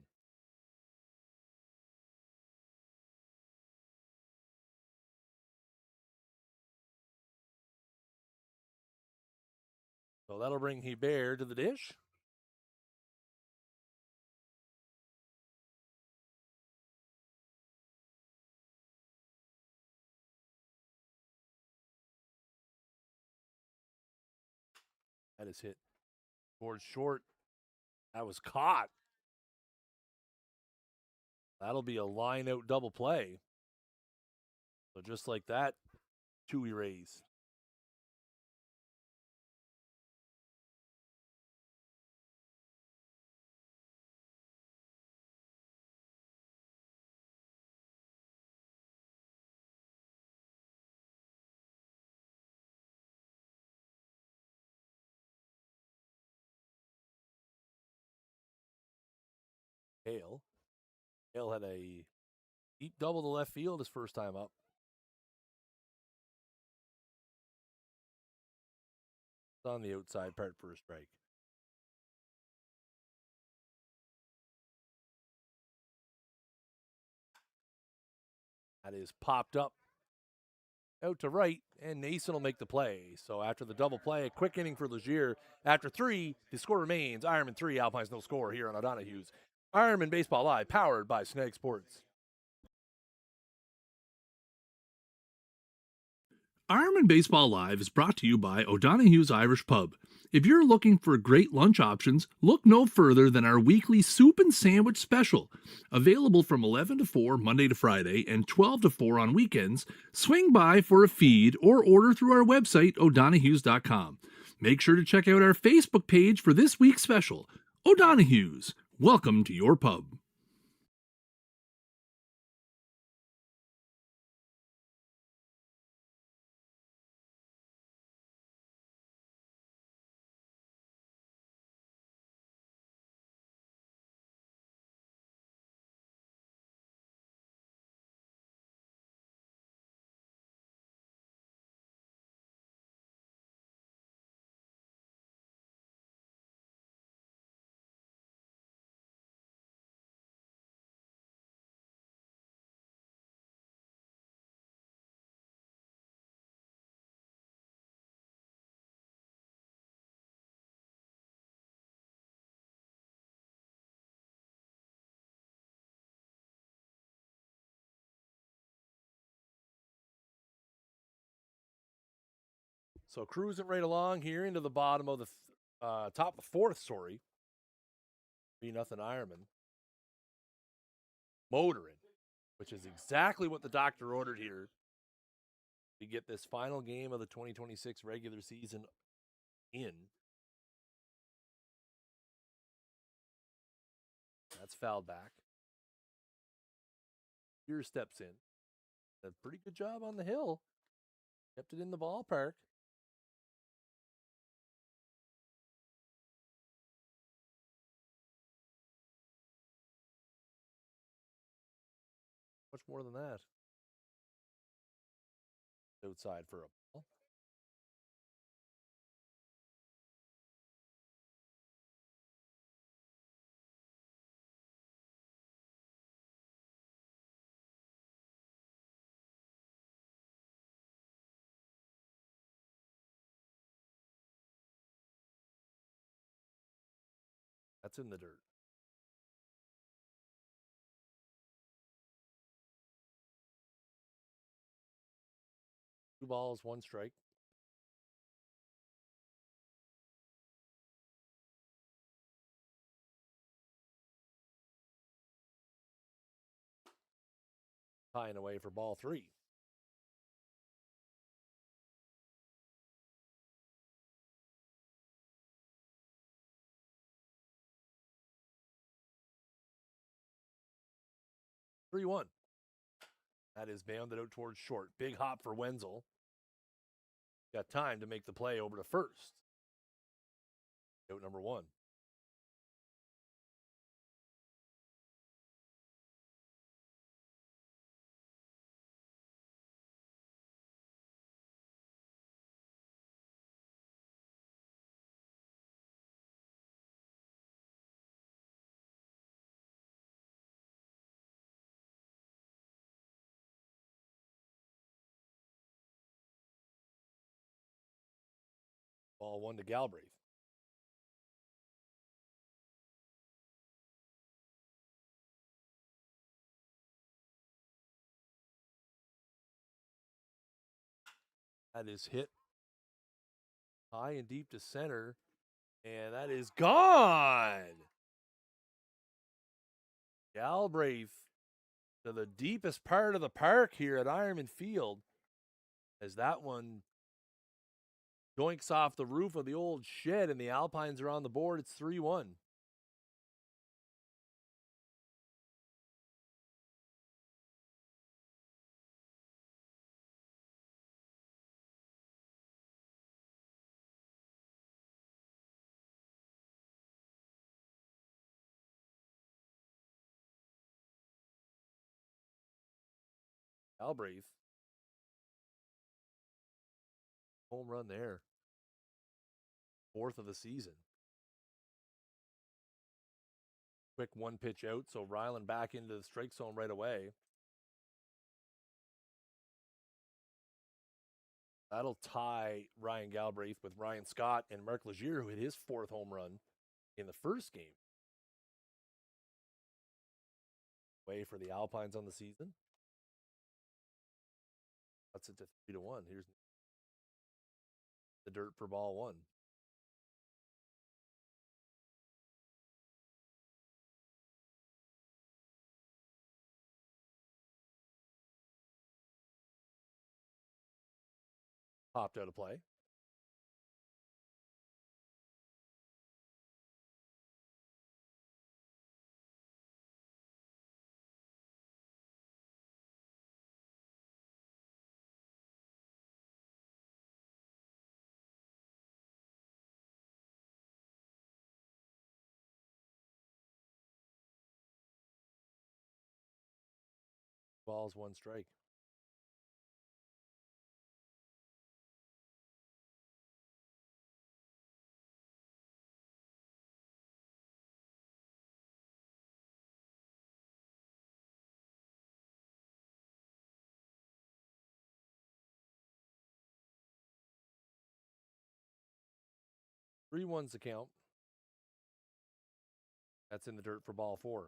So that'll bring Hebert to the dish. That is hit towards short. That was caught. That'll be a line out double play. So just like that, 2 erase. Hale. Hale had a deep double to left field his first time up. It's on the outside part for a strike. That is popped up out to right, and Nason will make the play. So after the double play, a quick inning for Legier. After 3, the score remains Ironman 3, Alpines no score here on O'Donoghue's Ironman Baseball Live, powered by Snag Sports. Ironman Baseball Live is brought to you by O'Donoghue's Irish Pub. If you're looking for great lunch options, look no further than our weekly soup and sandwich special. Available from 11 to 4 Monday to Friday and 12 to 4 on weekends, swing by for a feed or order through our website, o'donoghues.com. Make sure to check out our Facebook page for this week's special. O'Donoghue's, welcome to your pub. So cruising right along here into the bottom of the top of the fourth, sorry. 3-0 Ironman. Motoring, which is exactly what the doctor ordered here to get this final game of the 2026 regular season in. That's fouled back. Here steps in. A pretty good job on the hill. Kept it in the ballpark. Much more than that. Outside for a ball. That's in the dirt. Two balls, one strike. Tying away for ball 3. Three one. That is bounded out towards short. Big hop for Wenzel. Got time to make the play over to first. Out number 1. Ball 1 to Galbraith. That is hit high and deep to center. And that is gone. Galbraith to the deepest part of the park here at Ironman Field. As that one doinks off the roof of the old shed, and the Alpines are on the board. It's 3-1. Galbraith. Home run there. 4th of the season. Quick one pitch out, so Ryland back into the strike zone right away. That'll tie Ryan Galbraith with Ryan Scott and Mark Legier, who hit his 4th home run in the first game. Way for the Alpines on the season. That's it to 3-1. Here's the dirt for ball 1. Popped out of play. Balls, 1 strike. Three one's the count. That's in the dirt for ball 4.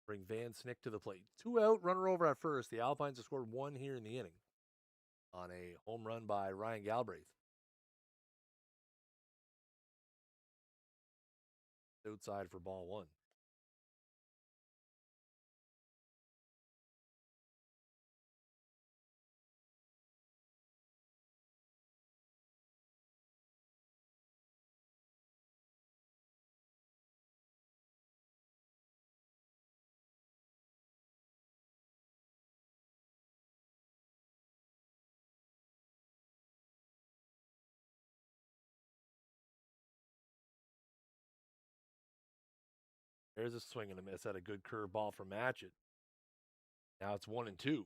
Bring Van Snick to the plate. 2 out, runner over at first. The Alpines have scored 1 here in the inning on a home run by Ryan Galbraith. Outside for ball 1. There's a swing and a miss at a good curve ball from Matchett. Now it's 1-2.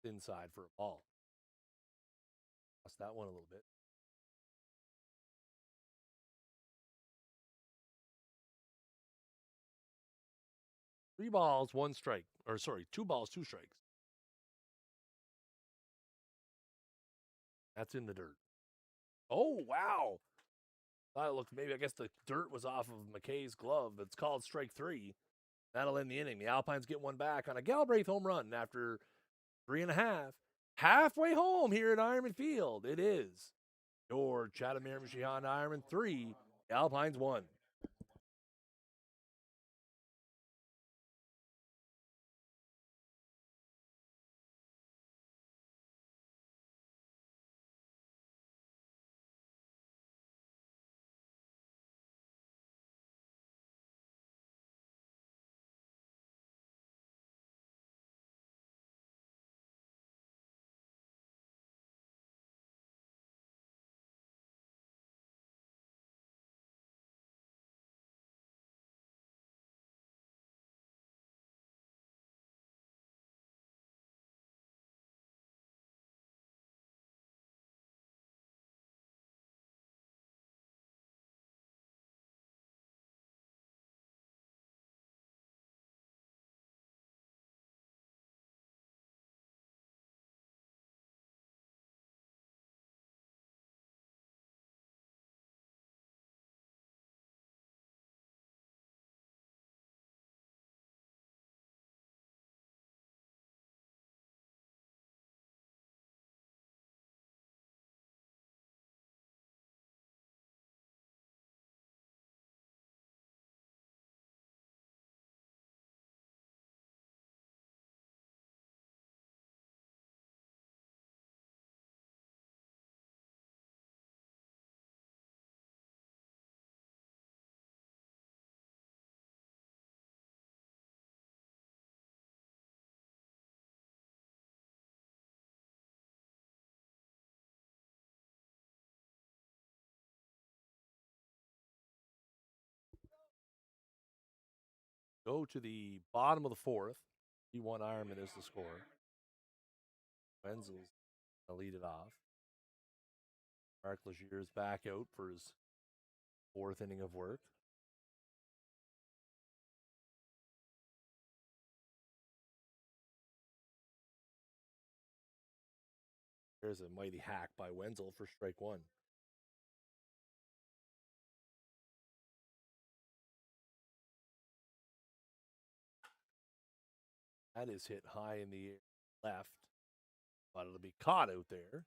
Inside for a ball. Lost that one a little bit. 3 balls, 1 strike. Or sorry, 2 balls, 2 strikes. That's in the dirt. Oh, wow. Thought it looked maybe, I guess the dirt was off of McKay's glove. It's called strike 3. That'll end the inning. The Alpines get one back on a Galbraith home run after 3.5. Halfway home here at Ironman Field. It is your Chatham Miramichi Honda Ironman 3, the Alpines 1. Go to the bottom of the 4th. P1 Ironman is the score. Wenzel's going to lead it off. Mark Legier's back out for his 4th inning of work. There's a mighty hack by Wenzel for strike 1. That is hit high in the left, but it'll be caught out there.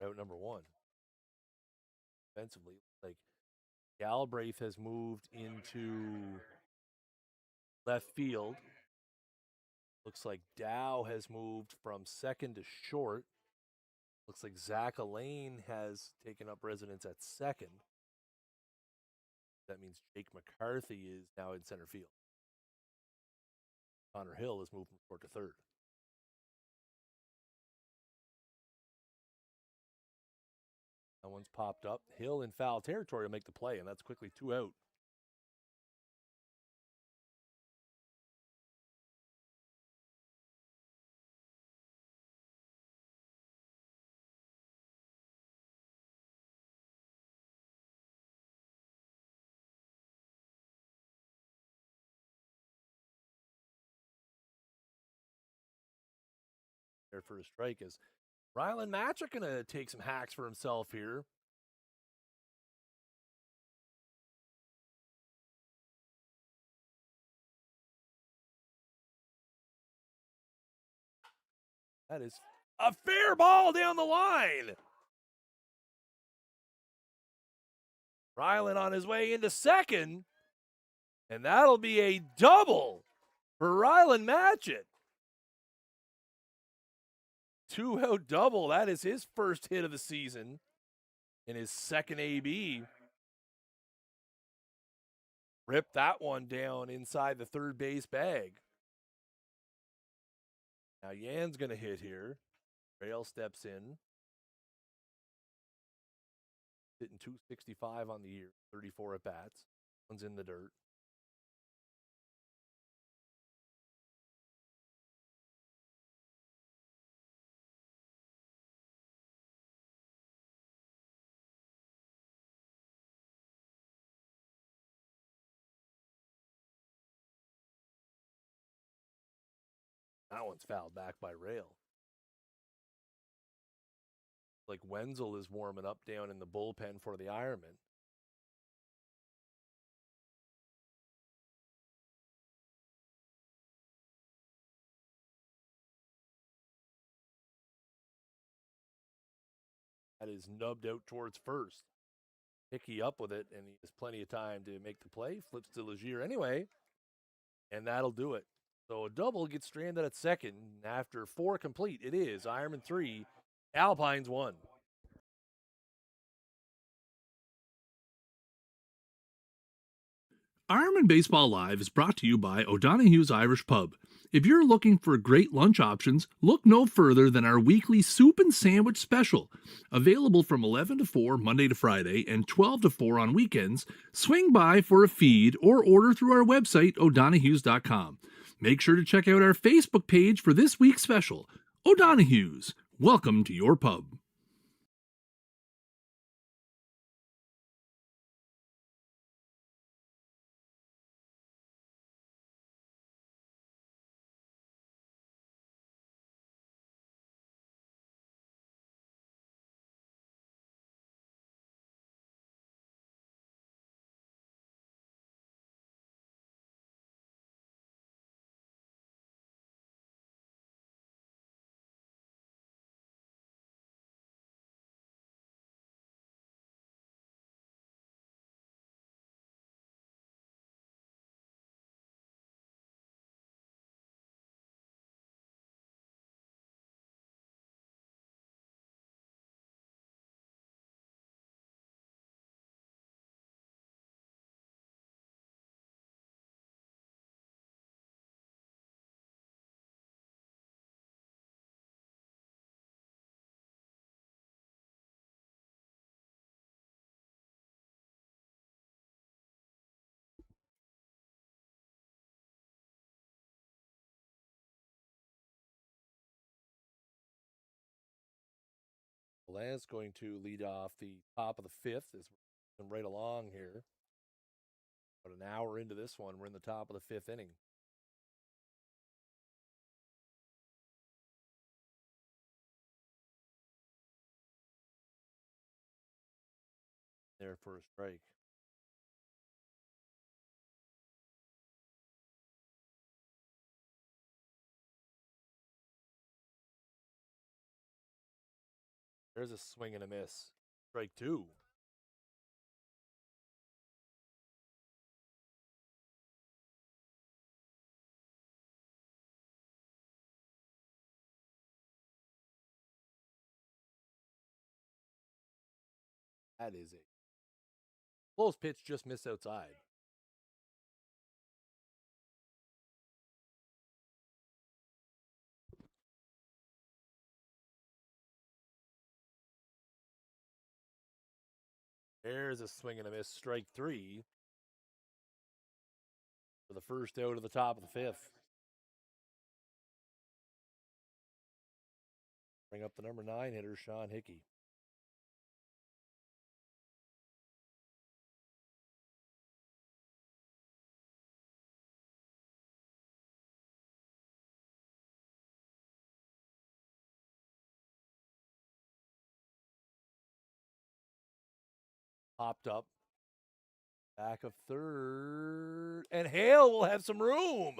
Out number 1. Defensively, like Galbraith has moved into left field. Looks like Dow has moved from second to short. Looks like Zach Elaine has taken up residence at second. That means Jake McCarthy is now in center field. Connor Hill has moved from short to third. That one's popped up. Hill in foul territory will make the play, and that's quickly 2 out. There for a strike is Rylan Matrick going to take some hacks for himself here. That is a fair ball down the line. Rylan on his way into second, and that'll be a double for Rylan Matchett. 2-out double. That is his first hit of the season in his second AB. Ripped that one down inside the third base bag. Now Yan's going to hit here. Rail steps in. Hitting 265 on the year, 34 at bats. One's in the dirt. That one's fouled back by Rail. Like Wenzel is warming up down in the bullpen for the Ironmen. That is nubbed out towards first. Hickey up with it, and he has plenty of time to make the play. Flips to Legier anyway, and that'll do it. So a double gets stranded at second. After 4 complete, it is Ironman 3, Alpines 1. Ironman Baseball Live is brought to you by O'Donoghue's Irish Pub. If you're looking for great lunch options, look no further than our weekly soup and sandwich special. Available from 11 to 4 Monday to Friday and 12 to 4 on weekends, swing by for a feed or order through our website, o'donoghues.com. Make sure to check out our Facebook page for this week's special. O'Donoghue's, welcome to your pub. Lance going to lead off the top of the 5th as we're right along here. About an hour into this one, we're in the top of the 5th inning. There for a strike. There's a swing and a miss. Strike 2. That is a close pitch, just missed outside. There's a swing and a miss. Strike 3 for the first out of the top of the 5th. Bring up the number 9 hitter, Sean Hickey. Popped up. Back of third. And Hale will have some room.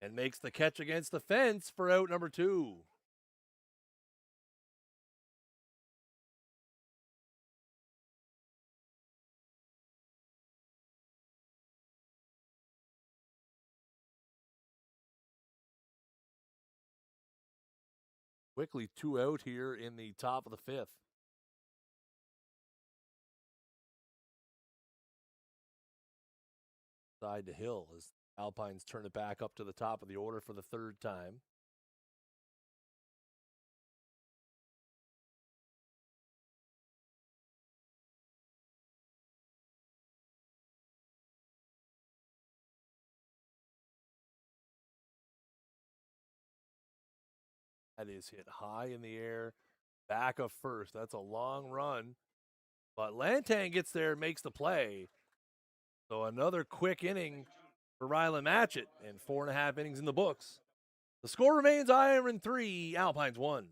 And makes the catch against the fence for out number 2. Quickly 2 out here in the top of the 5th. Side to Hill as Alpines turn it back up to the top of the order for the 3rd time. That is hit high in the air, back of first. That's a long run. But Lantang gets there, makes the play. So another quick inning for Rylan Matchett and 4.5 innings in the books. The score remains Iron 3, Alpines 1.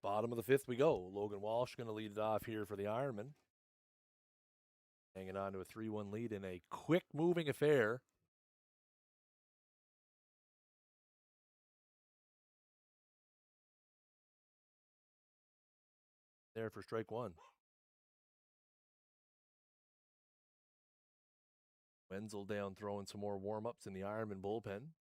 Bottom of the fifth we go. Logan Walsh going to lead it off here for the Ironmen. Hanging on to a 3-1 lead in a quick-moving affair. There for strike one. Wenzel down throwing some more warm-ups in the Ironman bullpen.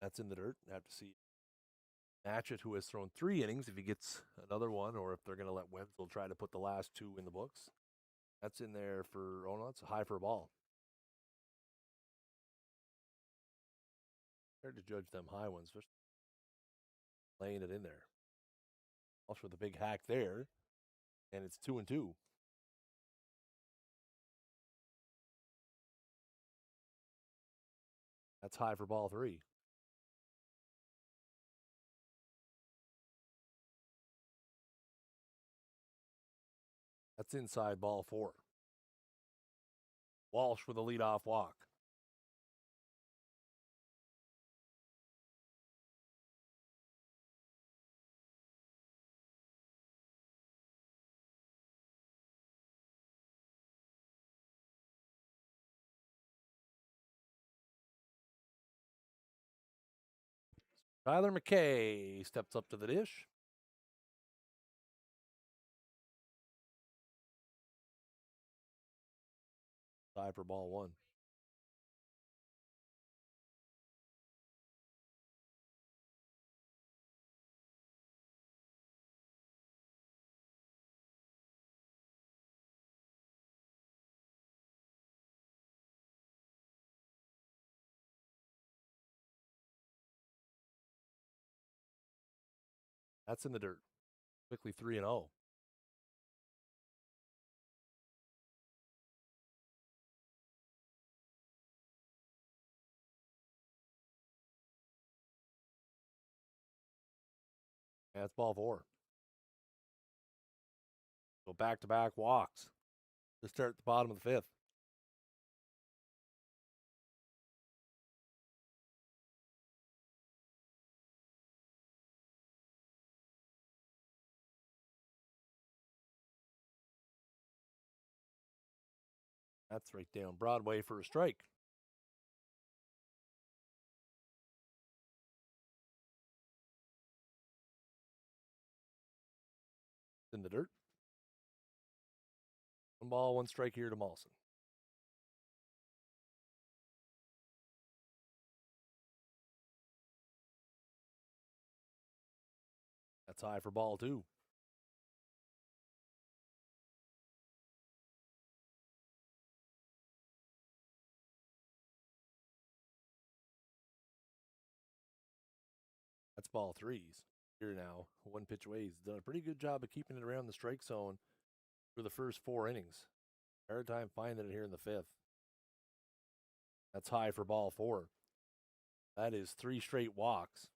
That's in the dirt. Have to see Matchett, who has thrown 3 innings, if he gets another one, or if they're going to let Wenzel try to put the last 2 in the books. That's in there for, oh no, it's high for a ball. Hard to judge them high ones, just laying it in there. Also with a big hack there, and it's 2-2. That's high for ball 3. That's inside ball 4. Walsh with a leadoff walk. Tyler McKay steps up to the dish. Tie for ball 1. That's in the dirt. Quickly 3-0. That's ball 4. So back-to-back walks to start the bottom of the 5th. That's right down Broadway for a strike. In the dirt. 1 ball, 1 strike here to Mawson. That's high for ball 2. That's ball 3s. Here now, 1 pitch away. He's done a pretty good job of keeping it around the strike zone for the first 4 innings. Hard time finding it here in the 5th. That's high for ball 4. That is 3 straight walks.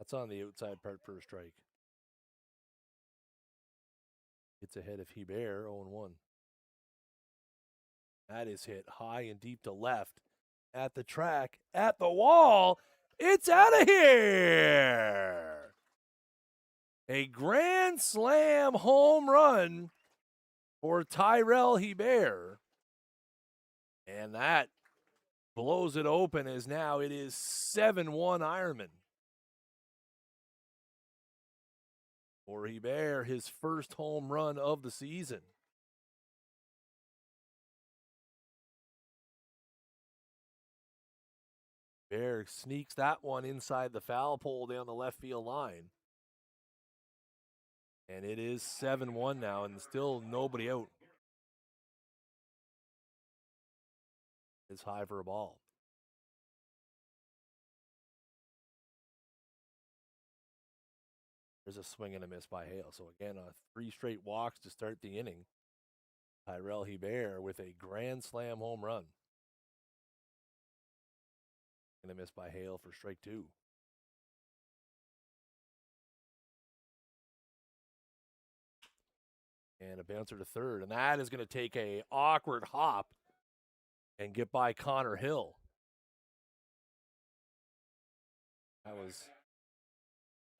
That's on the outside part for a strike. It's ahead of Hebert, 0-1. That is hit high and deep to left at the track, at the wall. It's out of here. A grand slam home run for Tyrell Hebert. And that blows it open as now it is 7-1 Ironman. For Hebert, his first home run of the season. Bear sneaks that one inside the foul pole down the left field line. And it is 7-1 now, and still nobody out. It's high for a ball. There's a swing and a miss by Hale. So again, 3 straight walks to start the inning. Tyrell Hebert with a grand slam home run. And a miss by Hale for strike 2. And a bouncer to third. And that is going to take a awkward hop and get by Connor Hill.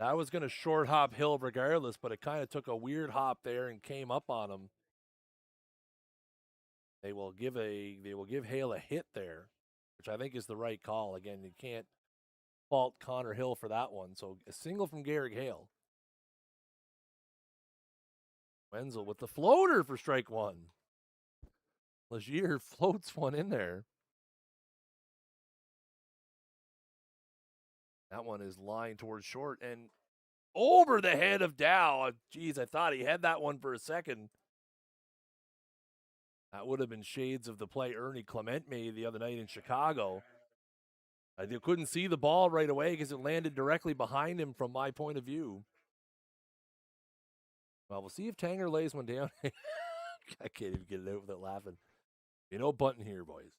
That was going to short hop Hill regardless, but it kind of took a weird hop there and came up on him. They will give Hale a hit there, which I think is the right call. Again, you can't fault Connor Hill for that one. So a single from Garrick Hale. Wenzel with the floater for strike 1. Legier floats one in there. That one is lined towards short and over the head of Dow. Geez, I thought he had that one for a second. That would have been shades of the play Ernie Clement made the other night in Chicago. I couldn't see the ball right away because it landed directly behind him from my point of view. Well, we'll see if Tanger lays one down. I can't even get it out without laughing. Bunting here, boys.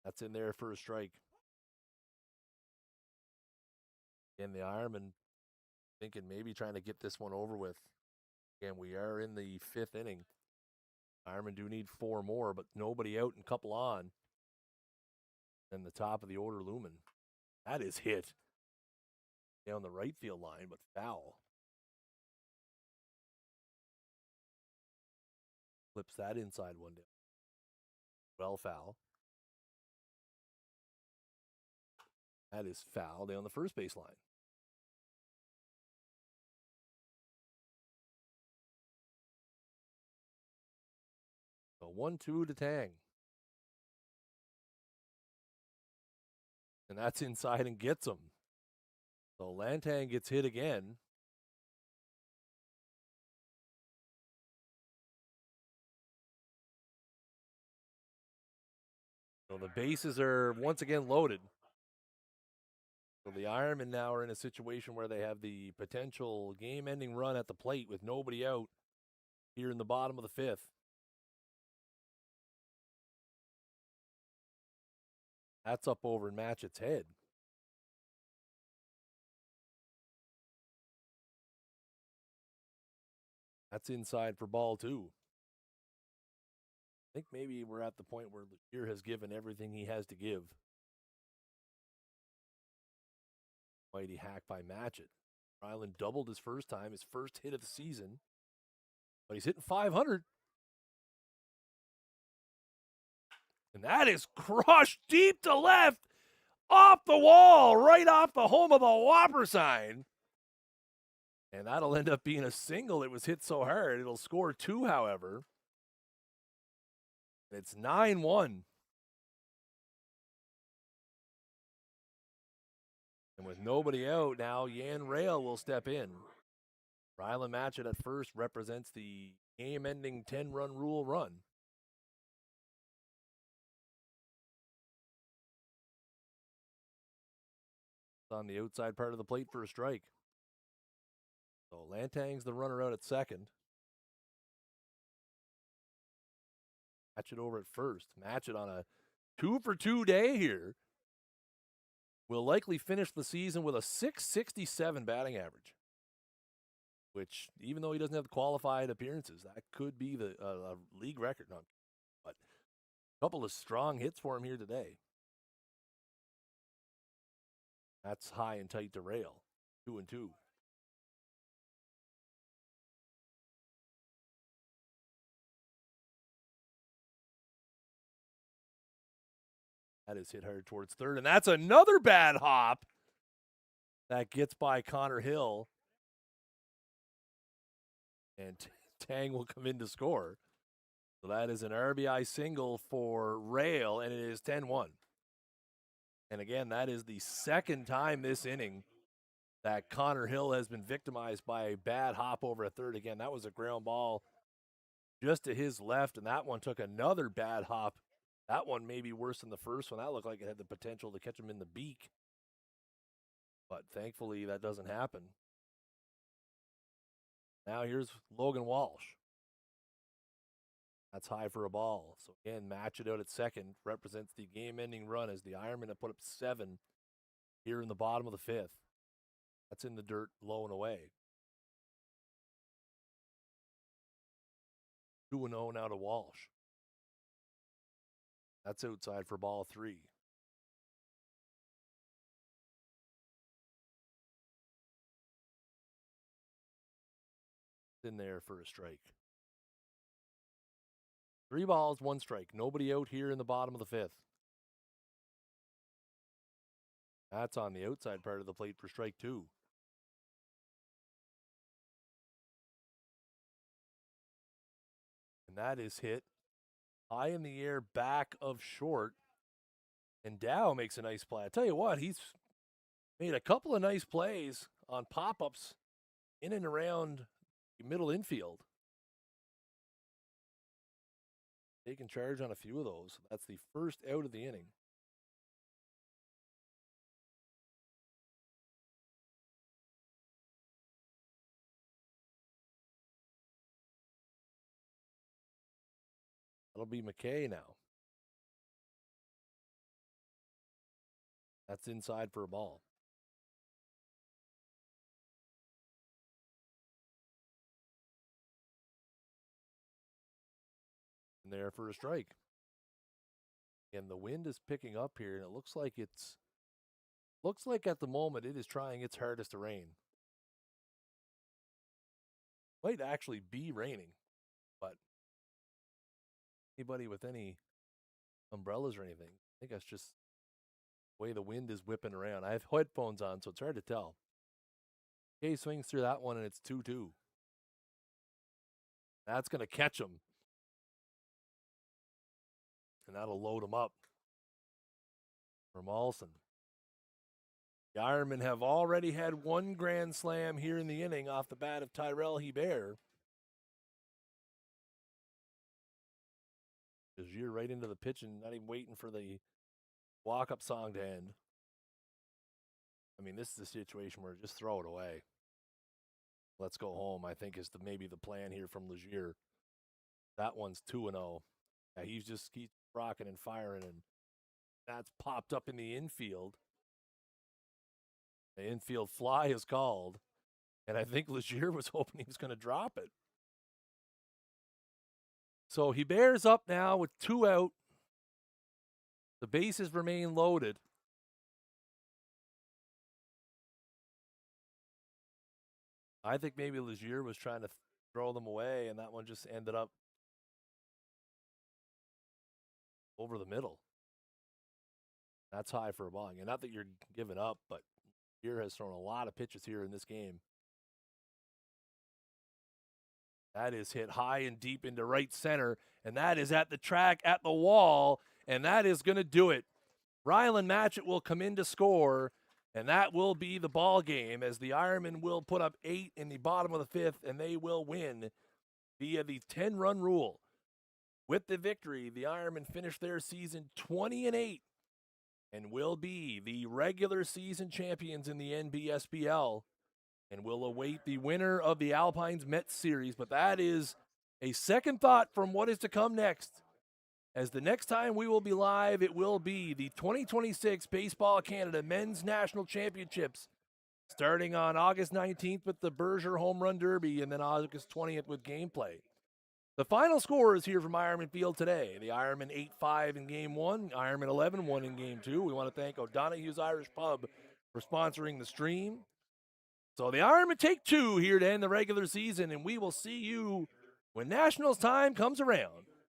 That's in there for a strike. And the Ironmen thinking maybe trying to get this one over with. Again, we are in the 5th inning. Ironmen do need 4 more, but nobody out and couple on. And the top of the order looming. That is hit down the right field line, but foul. Flips that inside one down. Well, foul. That is foul down the first base line. So 1-2 to Tang. And that's inside and gets him. So Lantang gets hit again. So the bases are once again loaded. So the Ironmen now are in a situation where they have the potential game-ending run at the plate with nobody out here in the bottom of the 5th. That's up over and Matchett's head. That's inside for ball 2. I think maybe we're at the point where Legier has given everything he has to give. Mighty hack by Matchett. Ryland doubled his first time, his first hit of the season. But he's hitting 500. And that is crushed deep to left, off the wall, right off the home of the Whopper sign. And that'll end up being a single. It was hit so hard. It'll score 2, however. It's 9-1. And with nobody out, now Yan Rail will step in. Ryland Matchett at first represents the game-ending 10-run rule run. It's on the outside part of the plate for a strike. So Lantang's the runner out at second. Matchett over at first. Matchett on a 2-for-2 day here. will likely finish the season with a 667 batting average, which, even though he doesn't have the qualified appearances, that could be the league record. No, but a couple of strong hits for him here today. That's high and tight to rail. 2-2. That is hit hard towards third, and that's another bad hop that gets by Connor Hill. And Tang will come in to score. So that is an RBI single for Rail, and it is 10-1. And again, that is the second time this inning that Connor Hill has been victimized by a bad hop over a third. Again, that was a ground ball just to his left, and that one took another bad hop. That one may be worse than the first one. That looked like it had the potential to catch him in the beak. But thankfully, that doesn't happen. Now here's Logan Walsh. That's high for a ball. So again, match it out at second. Represents the game-ending run as the Ironmen have put up 7 here in the bottom of the 5th. That's in the dirt, low and away. 2-0 now to Walsh. That's outside for ball 3. In there for a strike. 3 balls, 1 strike. Nobody out here in the bottom of the 5th. That's on the outside part of the plate for strike 2. And that is hit high in the air, back of short. And Dow makes a nice play. I tell you what, he's made a couple of nice plays on pop-ups in and around the middle infield. Taking charge on a few of those. That's the first out of the inning. That'll be McKay now. That's inside for a ball. And there for a strike. And the wind is picking up here, and it looks like at the moment it is trying its hardest to rain. Might actually be raining, but anybody with any umbrellas or anything, I think that's just the way the wind is whipping around. I have headphones on, so it's hard to tell. Kay swings through that one, and it's 2-2. That's going to catch him. And that'll load him up for Mawson. The Ironmen have already had 1 grand slam here in the inning off the bat of Tyrell Hebert. You're right into the pitch and not even waiting for the walk-up song to end. I mean, this is a situation where just throw it away. Let's go home, I think, is maybe the plan here from Legier. That one's 2-0. Yeah, he's just keeps rocking and firing, and that's popped up in the infield. The infield fly is called, and I think Legier was hoping he was going to drop it. So he bears up now with 2 out. The bases remain loaded. I think maybe Legier was trying to throw them away, and that one just ended up over the middle. That's high for a ball. And not that you're giving up, but Legier has thrown a lot of pitches here in this game. That is hit high and deep into right center, and that is at the track, at the wall, and that is going to do it. Rylan Matchett will come in to score, and that will be the ball game as the Ironmen will put up 8 in the bottom of the 5th, and they will win via the 10-run rule. With the victory, the Ironmen finish their season 20-8 and will be the regular season champions in the NBSBL and will await the winner of the Alpines Mets series. But that is a second thought from what is to come next. as the next time we will be live, it will be the 2026 Baseball Canada Men's National Championships, starting on August 19th with the Berger Home Run Derby and then August 20th with gameplay. The final score is here from Ironman Field today. The Ironman 8-5 in Game 1, Ironman 11-1 in Game 2. We want to thank O'Donoghue's Irish Pub for sponsoring the stream. So the Ironman take 2 here to end the regular season, and we will see you when Nationals time comes around.